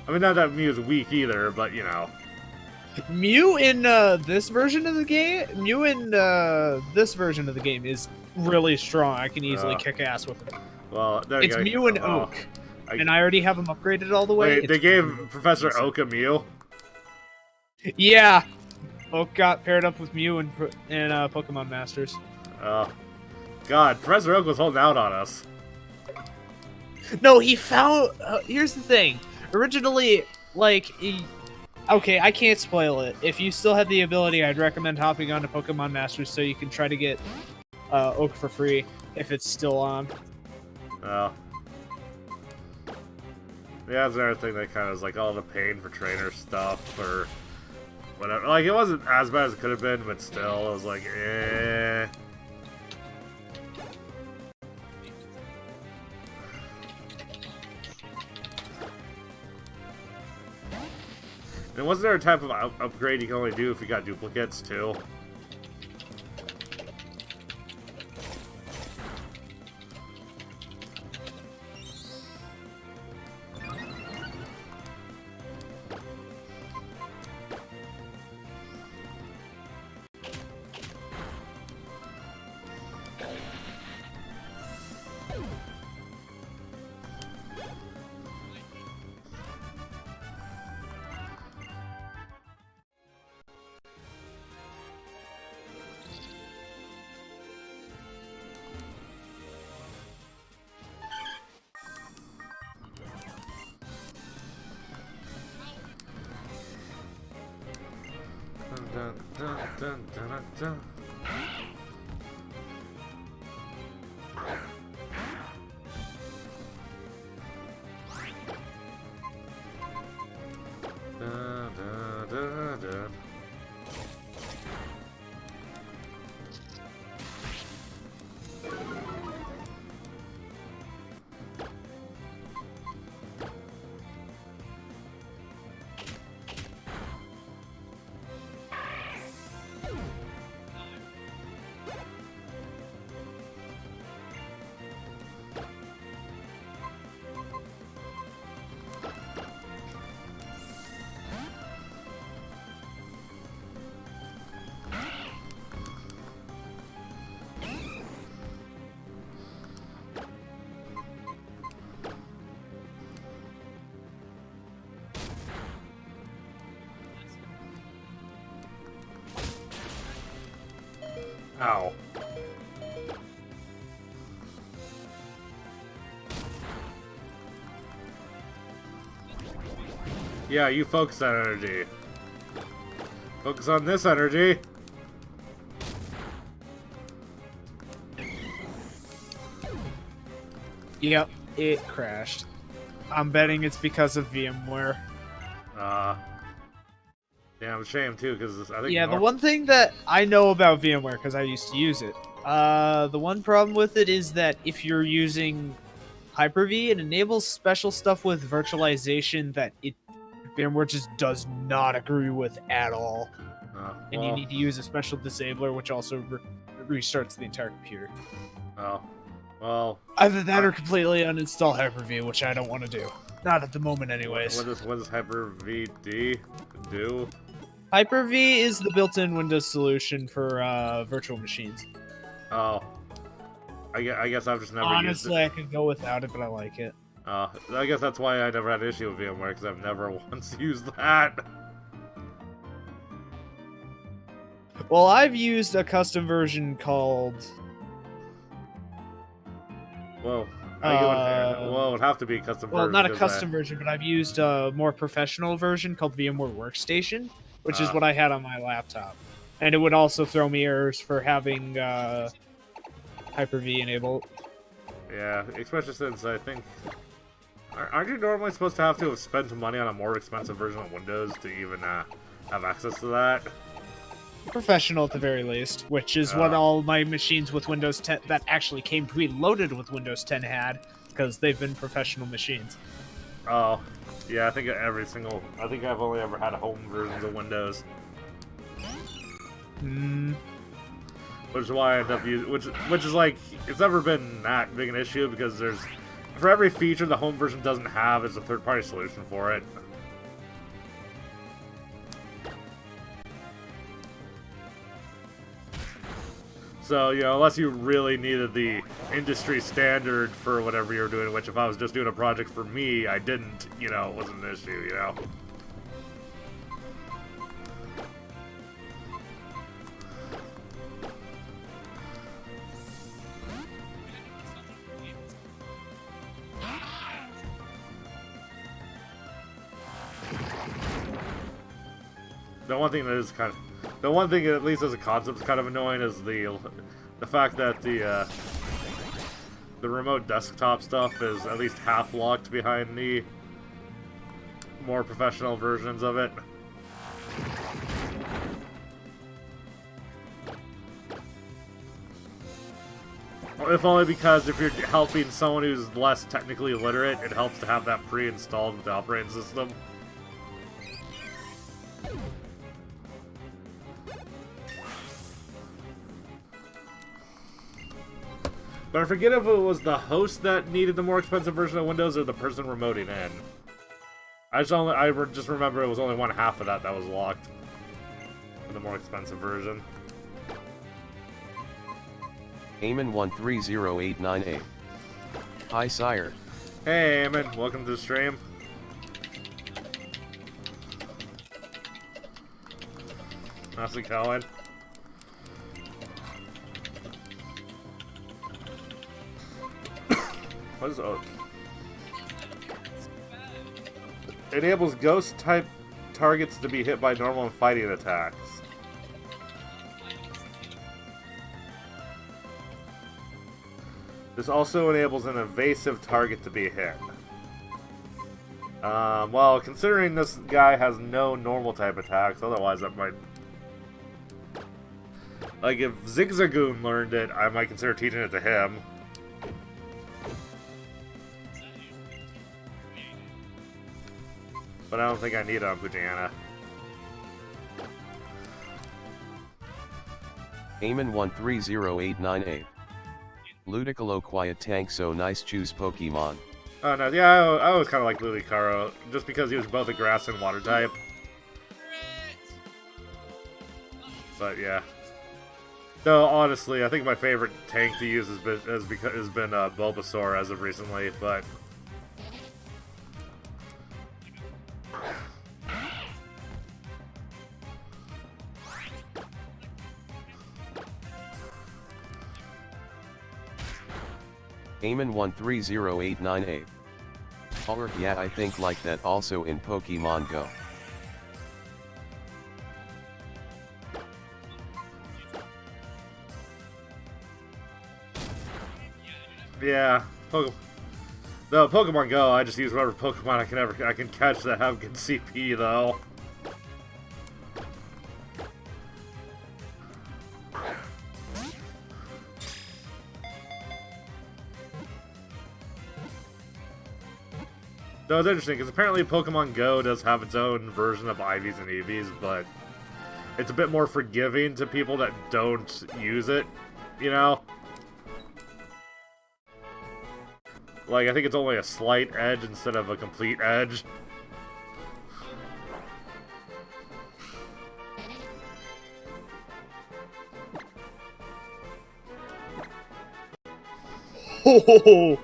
I mean, not that Mew's weak either, but you know. Mew in this version of the game. Mew in this version of the game is really strong. I can easily kick ass with it. Well, there you It's go. Mew and Oh, Oak, and I already have them upgraded all the way. Wait, they gave Professor Oak a Mew? Yeah, Oak got paired up with Mew in Pokemon Masters. God, Professor Oak was holding out on us. No, he found. Here's the thing. Originally, like, okay, I can't spoil it. If you still have the ability, I'd recommend hopping on to Pokemon Masters so you can try to get Oak for free if it's still on. Oh. Yeah, that's another thing that kind of is like all the pain for trainer stuff or whatever. Like, it wasn't as bad as it could have been, but still, it was like, eh. And wasn't there a type of upgrade you can only do if you got duplicates, too? dun, dun, dun, dun, dun. Dun, dun, dun, dun. Ow. Yeah, you focus that energy. Focus on this energy. Yep, it crashed. I'm betting it's because of VMware. Damn shame too, because I think. Yeah, the one thing that I know about VMware, because I used to use it, the one problem with it is that if you're using Hyper-V, it enables special stuff with virtualization that VMware just does not agree with at all. And you need to use a special disabler, which also restarts the entire computer. Oh, well. Either that or completely uninstall Hyper-V, which I don't want to do. Not at the moment, anyways. What does Hyper-V do? Hyper-V is the built-in Windows solution for virtual machines. Oh. I guess I've just never used it. Honestly, I could go without it, but I like it. I guess that's why I never had an issue with VMware, because I've never once used that. Well, I've used a custom version called... Whoa. Well, it would have to be a custom version. Well, not a custom version, but I've used a more professional version called VMware Workstation, which is what I had on my laptop. And it would also throw me errors for having Hyper-V enabled. Yeah, especially since I think... Aren't you normally supposed to have spent money on a more expensive version of Windows to even have access to that? Professional at the very least, which is what all my machines with Windows 10 that actually came preloaded with Windows 10 had, because they've been professional machines. Oh, yeah, I think I've only ever had home versions of Windows. Which is why I end up using, which is like, it's never been that big an issue, because for every feature the home version doesn't have, is a third-party solution for it. So, unless you really needed the industry standard for whatever you're doing, which if I was just doing a project for me, I didn't, it wasn't an issue, The one thing at least as a concept is kind of annoying is the fact that the remote desktop stuff is at least half locked behind the more professional versions of it. If only because if you're helping someone who's less technically literate, it helps to have that pre-installed with the operating system. But I forget if it was the host that needed the more expensive version of Windows or the person remoting in. I just remember it was only one half of that was locked for the more expensive version. Eamon130898. Hi sire. Hey Eamon, welcome to the stream. How's it going? What is it? Enables ghost-type targets to be hit by normal and fighting attacks. This also enables an evasive target to be hit. Well, considering this guy has no normal type attacks, otherwise that might... Like, if Zigzagoon learned it, I might consider teaching it to him. But I don't think I need it on Poochyena. Eamon 130898. Ludicolo Quiet Tank so nice choose Pokemon. Oh no, yeah, I always kind of like Ludicaro, just because he was both a grass and water type. But yeah. No, honestly, I think my favorite tank to use has been Bulbasaur as of recently, but... Eamon 130898. Or yeah, I think like that also in Pokemon Go. Yeah, no, Pokemon Go, I just use whatever Pokemon I can catch that have good CP though. No, it's interesting, because apparently Pokemon Go does have its own version of IVs and EVs, but it's a bit more forgiving to people that don't use it, you know? Like, I think it's only a slight edge instead of a complete edge. Oh!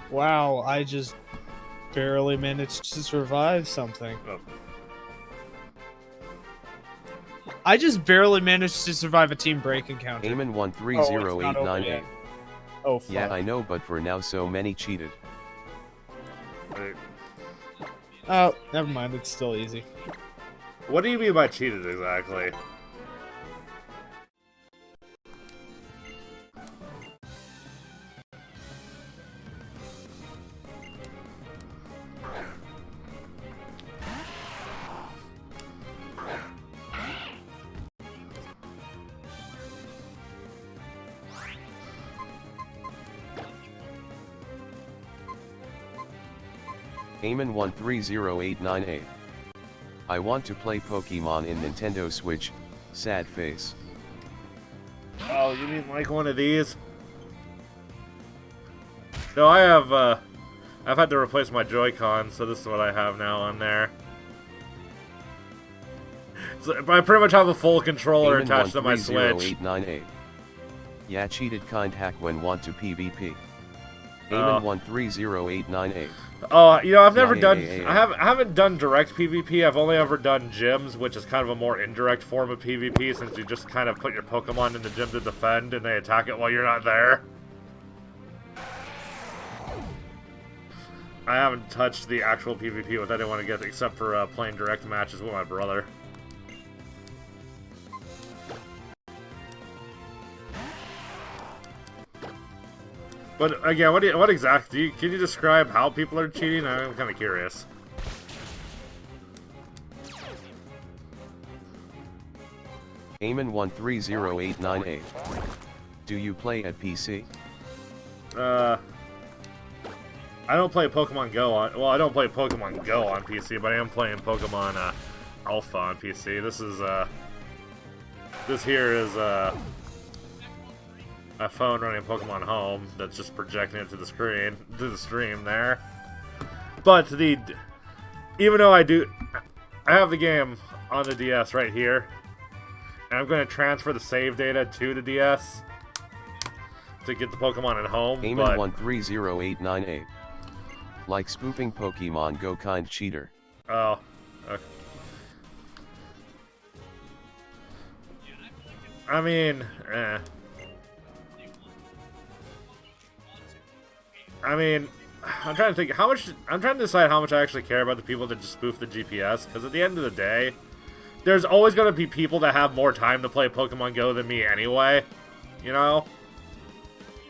Wow, I just barely managed to survive something. Oh. I just barely managed to survive a team break encounter. Eamon 130898. Oh, fuck. Yeah, I know, but for now so many cheated. Wait, Oh, never mind, it's still easy. what do you mean by cheated exactly? Eamon 130898. I want to play Pokemon in Nintendo Switch, sad face. Oh, you mean like one of these? No, I've had to replace my Joy-Con, so this is what I have now on there. So I pretty much have a full controller Eamon attached to my Switch. 130898. Yeah, cheated kind hack when want to PvP. Oh. Eamon 130898. Oh, you know, I've never done. Yeah. I haven't done direct PvP. I've only ever done gyms, which is kind of a more indirect form of PvP, since you just kind of put your Pokemon in the gym to defend, and they attack it while you're not there. I haven't touched the actual PvP with anyone again, except for playing direct matches with my brother. But again, what exactly? Can you describe how people are cheating? I'm kind of curious. Eamon 130898. Do you play at PC? I don't play Pokemon Go on. Well, I don't play Pokemon Go on PC, but I am playing Pokemon Alpha on PC. This here is a phone running Pokemon Home that's just projecting it to the screen, to the stream there. But even though I have the game on the DS right here, and I'm going to transfer the save data to the DS to get the Pokemon at home. Eamon 130898. Like spoofing Pokemon Go kind cheater. Oh, okay. I mean, I'm trying to think I'm trying to decide how much I actually care about the people that just spoof the GPS, because at the end of the day, there's always going to be people that have more time to play Pokemon Go than me anyway, you know?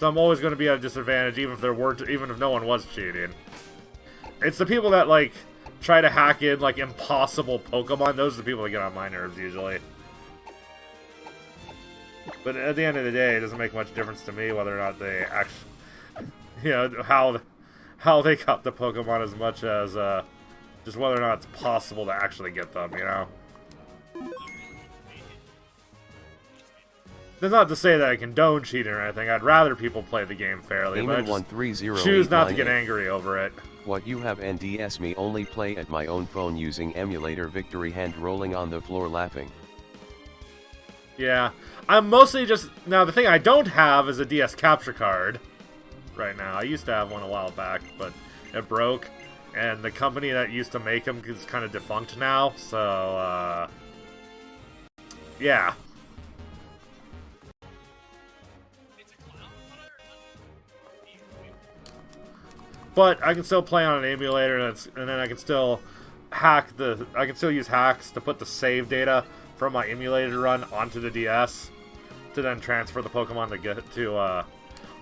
So I'm always going to be at a disadvantage, even if no one was cheating. It's the people that, like, try to hack in, like, impossible Pokemon. Those are the people that get on my nerves, usually. But at the end of the day, it doesn't make much difference to me whether or not they actually... You know, how they got the Pokemon as much as, just whether or not it's possible to actually get them, you know? That's not to say that I condone cheating or anything. I'd rather people play the game fairly, but I just choose not to get angry over it. What you have NDS me only play at my own phone using emulator victory hand rolling on the floor laughing. Yeah, I'm mostly just... Now, the thing I don't have is a DS capture card right now. I used to have one a while back, but it broke. And the company that used to make them is kind of defunct now, so, yeah. But I can still play on an emulator, and then I can still hack the... I can still use hacks to put the save data from my emulator run onto the DS to then transfer the Pokemon to get to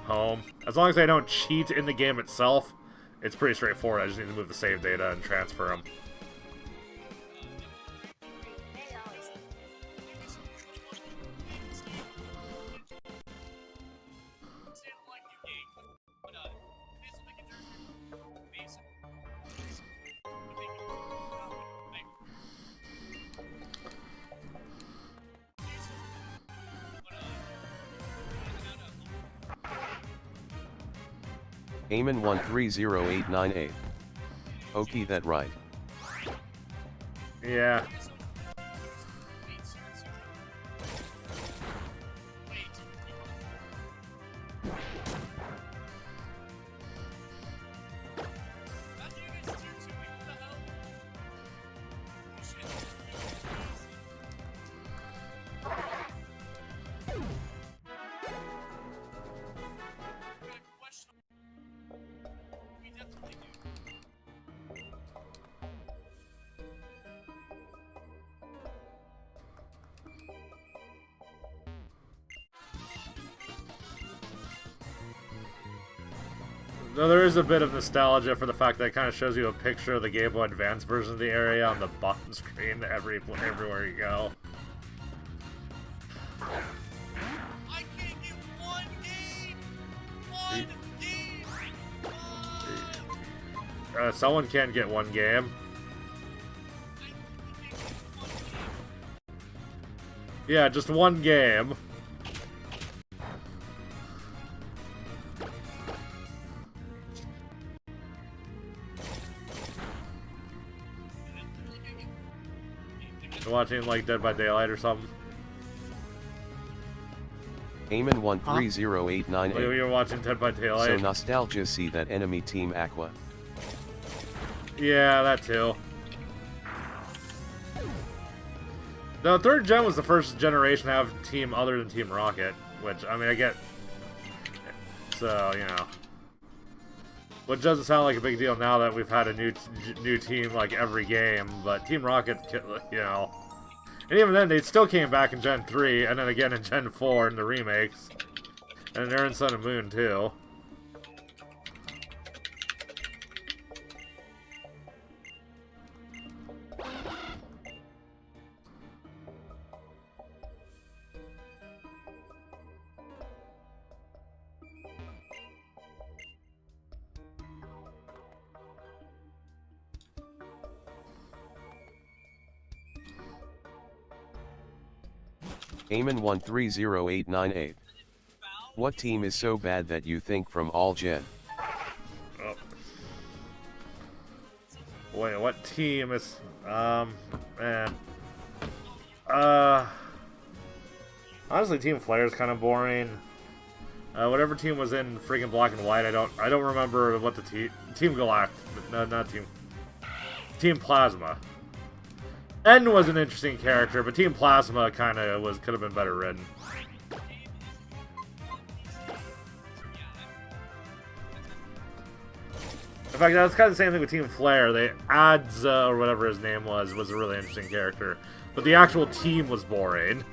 home. As long as I don't cheat in the game itself, it's pretty straightforward. I just need to move the save data and transfer them. Eamon 130898. Okay, that right. Yeah. Though there is a bit of nostalgia for the fact that it kind of shows you a picture of the Game Boy Advance version of the area on the bottom screen everywhere you go. I can't get one game! One game! Someone can get one game. Yeah, just one game. You're watching like Dead by Daylight or something? Eamon 130898. You're watching Dead by Daylight? So nostalgia see that enemy Team Aqua. Yeah, that too. The 3rd gen was the first generation to have a team other than Team Rocket, which, I mean, I get. So, you know. Which doesn't sound like a big deal now that we've had a new team, like, every game, but Team Rocket, you know. And even then, they still came back in Gen 3, and then again in Gen 4 in the remakes. And they're in Sun and Moon, too. Eamon 130898. What team is so bad that you think from all gen? Oh. Wait, what team is... man. Honestly, Team Flare is kind of boring. Whatever team was in freaking Black and White, I don't remember what the Team Galactic... No, not Team Plasma. N was an interesting character, but Team Plasma kind of could have been better written. In fact, that's kind of the same thing with Team Flare. They Adza, or whatever his name was a really interesting character, but the actual team was boring.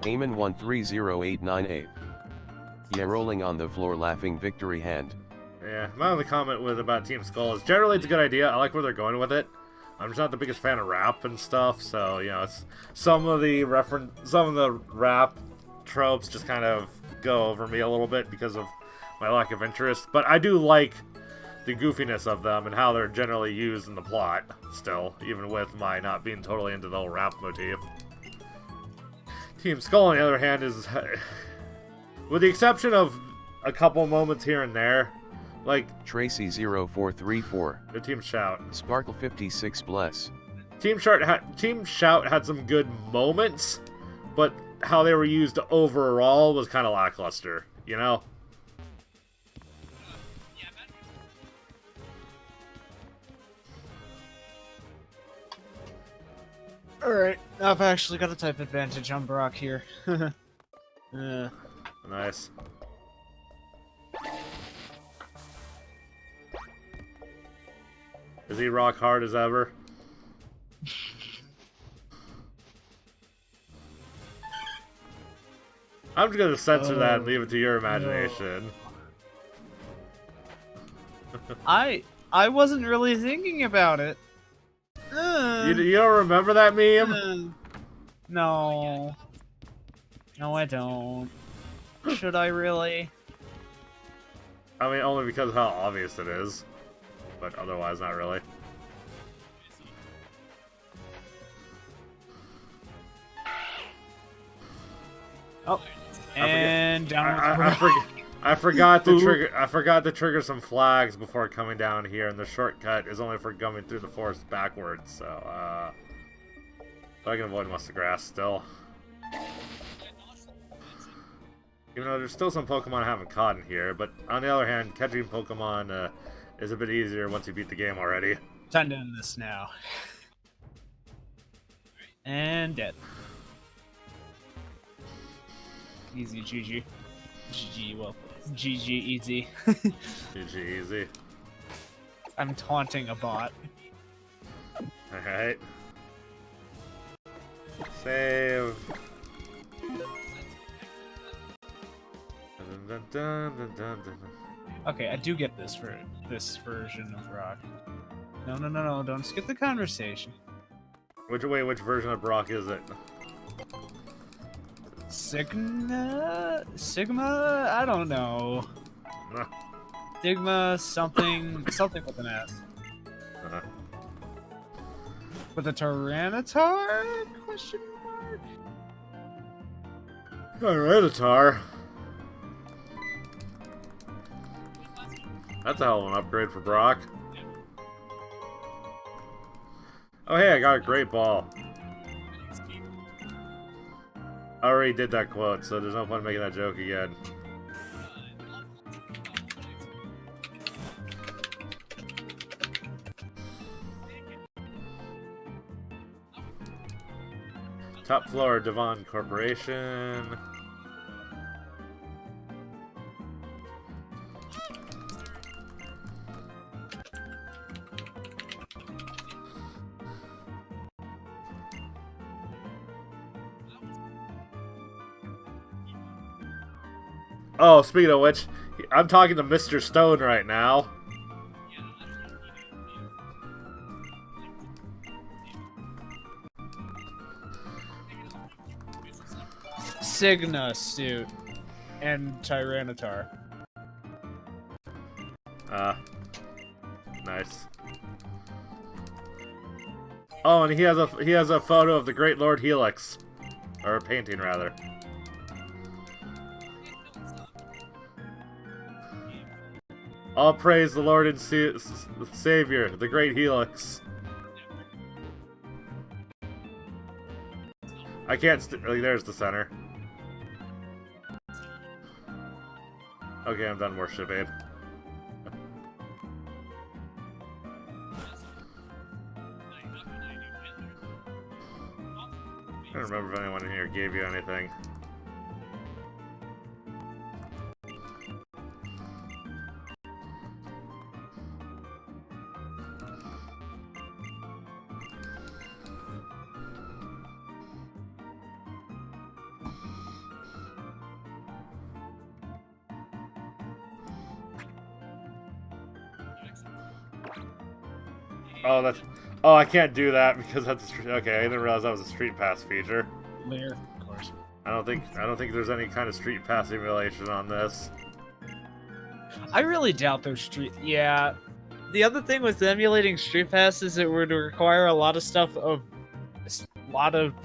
Heyman130898. Yeah, rolling on the floor laughing victory hand. Yeah, my only comment with about Team Skull is generally it's a good idea. I like where they're going with it. I'm just not the biggest fan of rap and stuff, so you know, it's some of the rap tropes just kind of go over me a little bit because of my lack of interest. But I do like the goofiness of them and how they're generally used in the plot. Still, even with my not being totally into the whole rap motif. Team Skull, on the other hand, is with the exception of a couple moments here and there. Like Tracy0434. the Team Shout. Sparkle56 bless. Team Shout had some good moments, but how they were used overall was kind of lackluster, you know? Alright, I've actually got a type advantage on Brock here. Nice. Is he rock hard as ever? I'm just gonna censor that and leave it to your imagination. I wasn't really thinking about it. You don't remember that meme? No. No, I don't. Should I really? I mean, only because of how obvious it is. But otherwise, not really. Oh, and down. I forgot to trigger. I forgot to trigger some flags before coming down here, and the shortcut is only for coming through the forest backwards. So, so I can avoid most of the grass still. Even though there's still some Pokemon I haven't caught in here, but on the other hand, catching Pokemon is a bit easier once you beat the game already. Time to end this now. And dead. Easy, GG. GG, well, GG easy. GG easy. I'm taunting a bot. Alright. Save. Dun, dun, dun, dun, dun. Okay, I do get this for this version of Brock. No, don't skip the conversation. Which version of Brock is it? Sigma? I don't know. Nah. Sigma something with an S. Uh-huh. With a Tyranitar? Question mark? Tyranitar. That's a hell of an upgrade for Brock. Oh hey, I got a great ball. I already did that quote, so there's no point in making that joke again. Top floor, Devon Corporation. Oh, speaking of which, I'm talking to Mr. Stone right now. Signa suit and Tyranitar. Nice. Oh, and he has a photo of the Great Lord Helix, or a painting rather. All praise the Lord and Savior, the Great Helix. I can't. There's the center. Okay, I'm done worshiping. I don't remember if anyone in here gave you anything. Oh, that's. Oh, I can't do that because that's okay. I didn't realize that was a Street Pass feature. Layer, of course. I don't think there's any kind of Street Pass emulation on this. I really doubt there's street. Yeah. The other thing with emulating Street Pass is it would require a lot of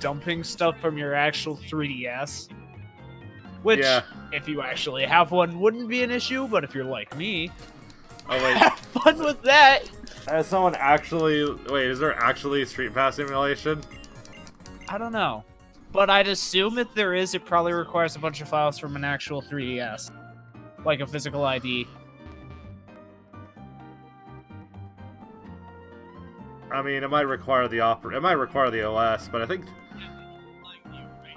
dumping stuff from your actual 3DS. Which, Yeah. if you actually have one, wouldn't be an issue. But if you're like me, Oh wait, have fun with that. has someone actually? Wait, is there actually Street Pass emulation? I don't know. But I'd assume if there is, it probably requires a bunch of files from an actual 3DS. Like a physical ID. I mean, it might require the OS, but I think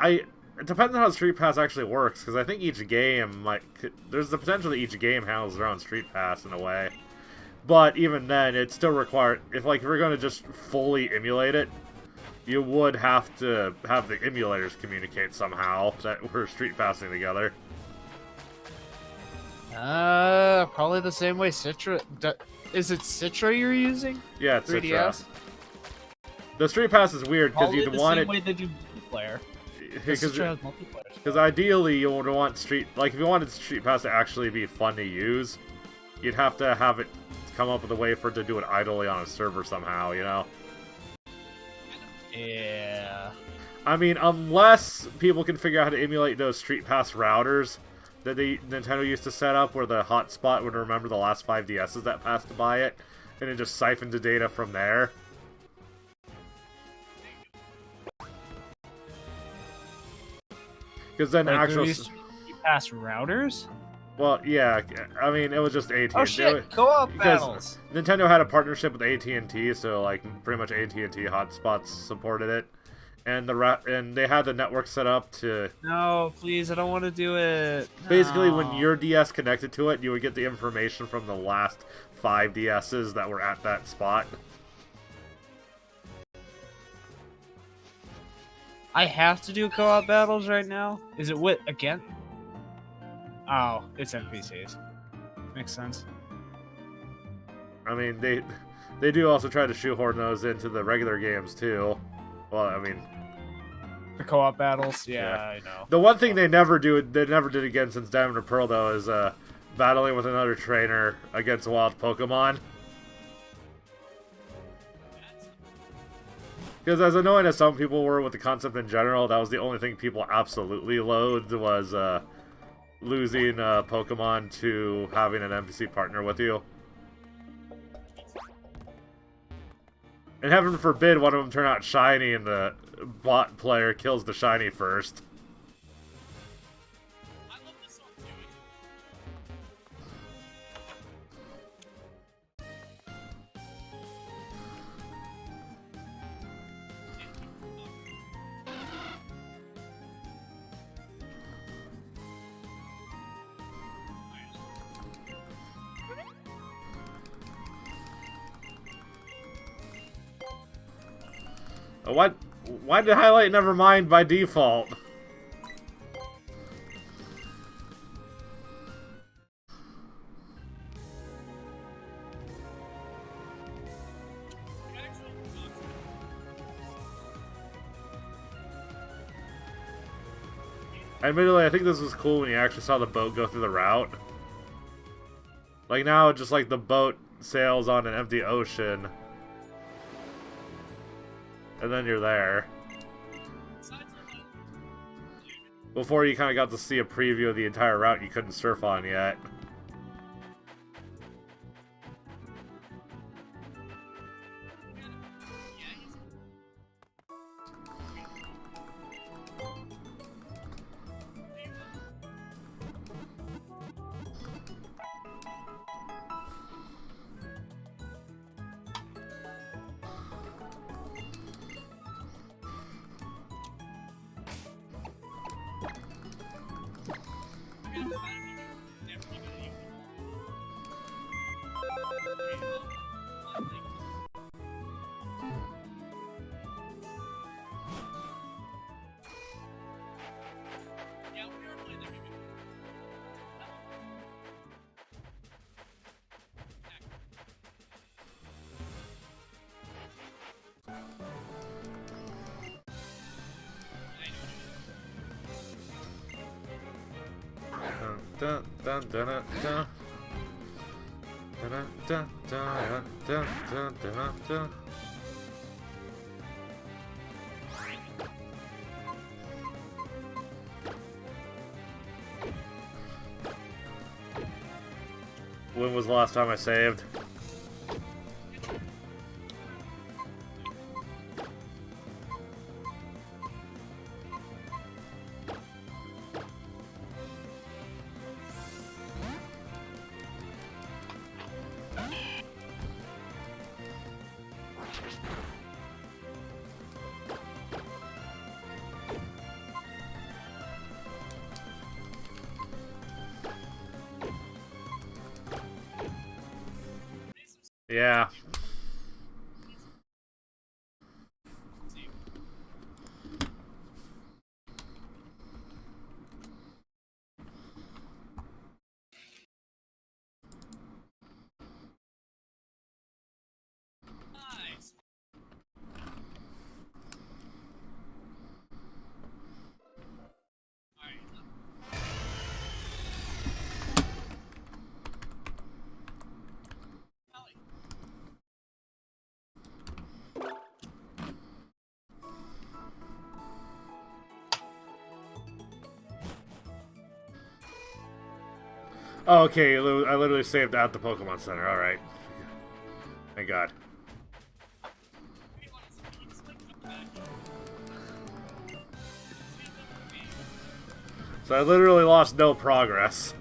it depends on how Street Pass actually works, because I think each game there's the potential that each game handles their own Street Pass in a way. But even then, it still required if we're going to just fully emulate it, you would have to have the emulators communicate somehow that we're Street Passing together. Probably the same way Citra. Is it Citra you're using? Yeah, it's 3DS. Citra. The Street Pass is weird because you'd want it. Way they do multiplayer. Because Citra has multiplayer. Because ideally, you would want if you wanted Street Pass to actually be fun to use, you'd have to have it come up with a way for it to do it idly on a server somehow, you know? Yeah. I mean, unless people can figure out how to emulate those Street Pass routers that Nintendo used to set up, where the hotspot would remember the last 5 DSs that passed by it, and it just siphoned the data from there. Because then actual Pass routers. Well, yeah, I mean, it was just AT&T. Oh shit! Co-op battles. Nintendo had a partnership with AT&T, so pretty much AT&T hotspots supported it, and they had the network set up to. No, please, I don't want to do it. Basically, No. when your DS connected to it, you would get the information from the last 5 DSs that were at that spot. I have to do co-op battles right now. Is it what again? Oh, it's NPCs. Makes sense. I mean, they do also try to shoehorn those into the regular games too. Well, I mean, The co-op battles. Yeah, Yeah. I know. the one thing they never did again since Diamond and Pearl though is battling with another trainer against wild Pokemon. Because as annoying as some people were with the concept in general, that was the only thing people absolutely loathed was losing Pokemon to having an NPC partner with you. And heaven forbid one of them turn out shiny and the bot player kills the shiny first. What? Why did highlight never mind by default? Admittedly, I think this was cool when you actually saw the boat go through the route. Like now, just like the boat sails on an empty ocean. And then you're there. Before you kind of got to see a preview of the entire route you couldn't surf on yet. dun, dun, dun, dun, dun. Dun, dun, dun, dun, dun, dun, dun. When was the last time I saved? Yeah. Oh, okay, I literally saved at the Pokemon Center. Alright. Thank God. So I literally lost no progress.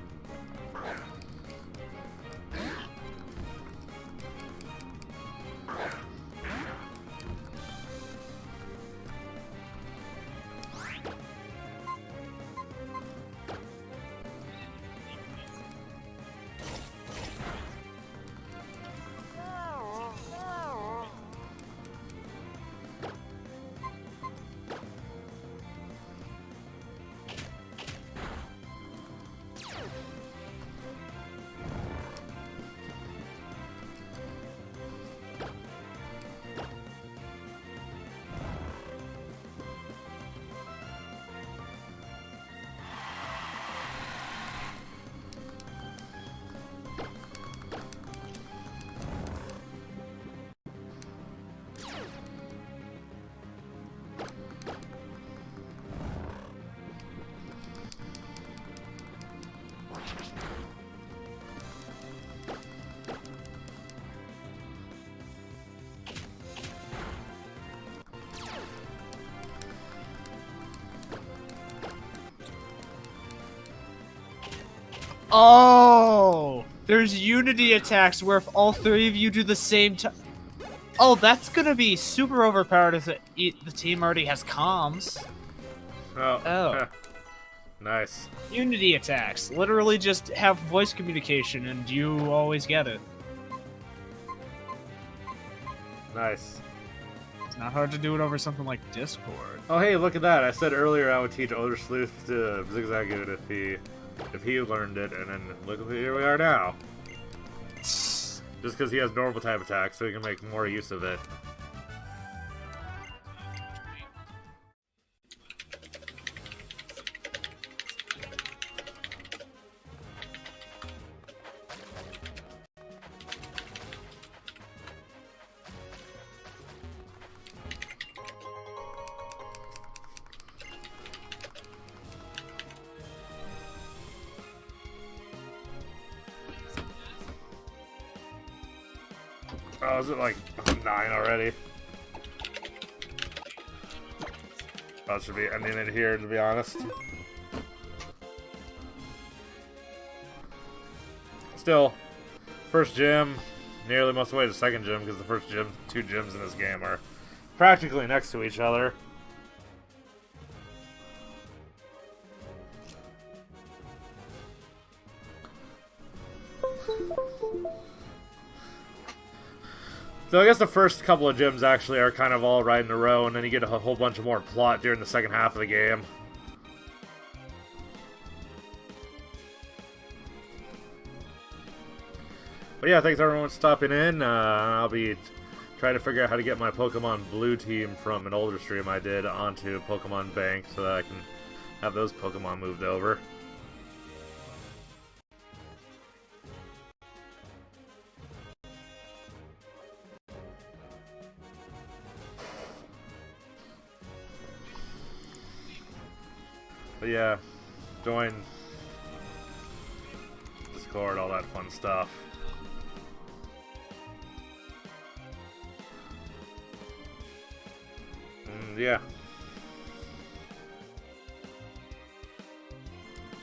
Oh, there's unity attacks where if all three of you do the same time. Oh, that's gonna be super overpowered if the team already has comms. Oh. Nice. Unity attacks. Literally just have voice communication and you always get it. Nice. It's not hard to do it over something like Discord. Oh, hey, look at that. I said earlier I would teach Older Sleuth to Zigzag it if he learned it, and then look, here we are now. Just because he has normal type attacks, so he can make more use of it. Oh, is it like 9 already? Oh, it should be ending it here, to be honest. Still, first gym, nearly most of the way to the second gym, because the first gym, 2 gyms in this game are practically next to each other. So I guess the first couple of gyms actually are kind of all right in a row, and then you get a whole bunch of more plot during the second half of the game. But yeah, thanks everyone for stopping in. I'll be trying to figure out how to get my Pokemon Blue team from an older stream I did onto Pokemon Bank so that I can have those Pokemon moved over. But yeah, join Discord, all that fun stuff. Yeah.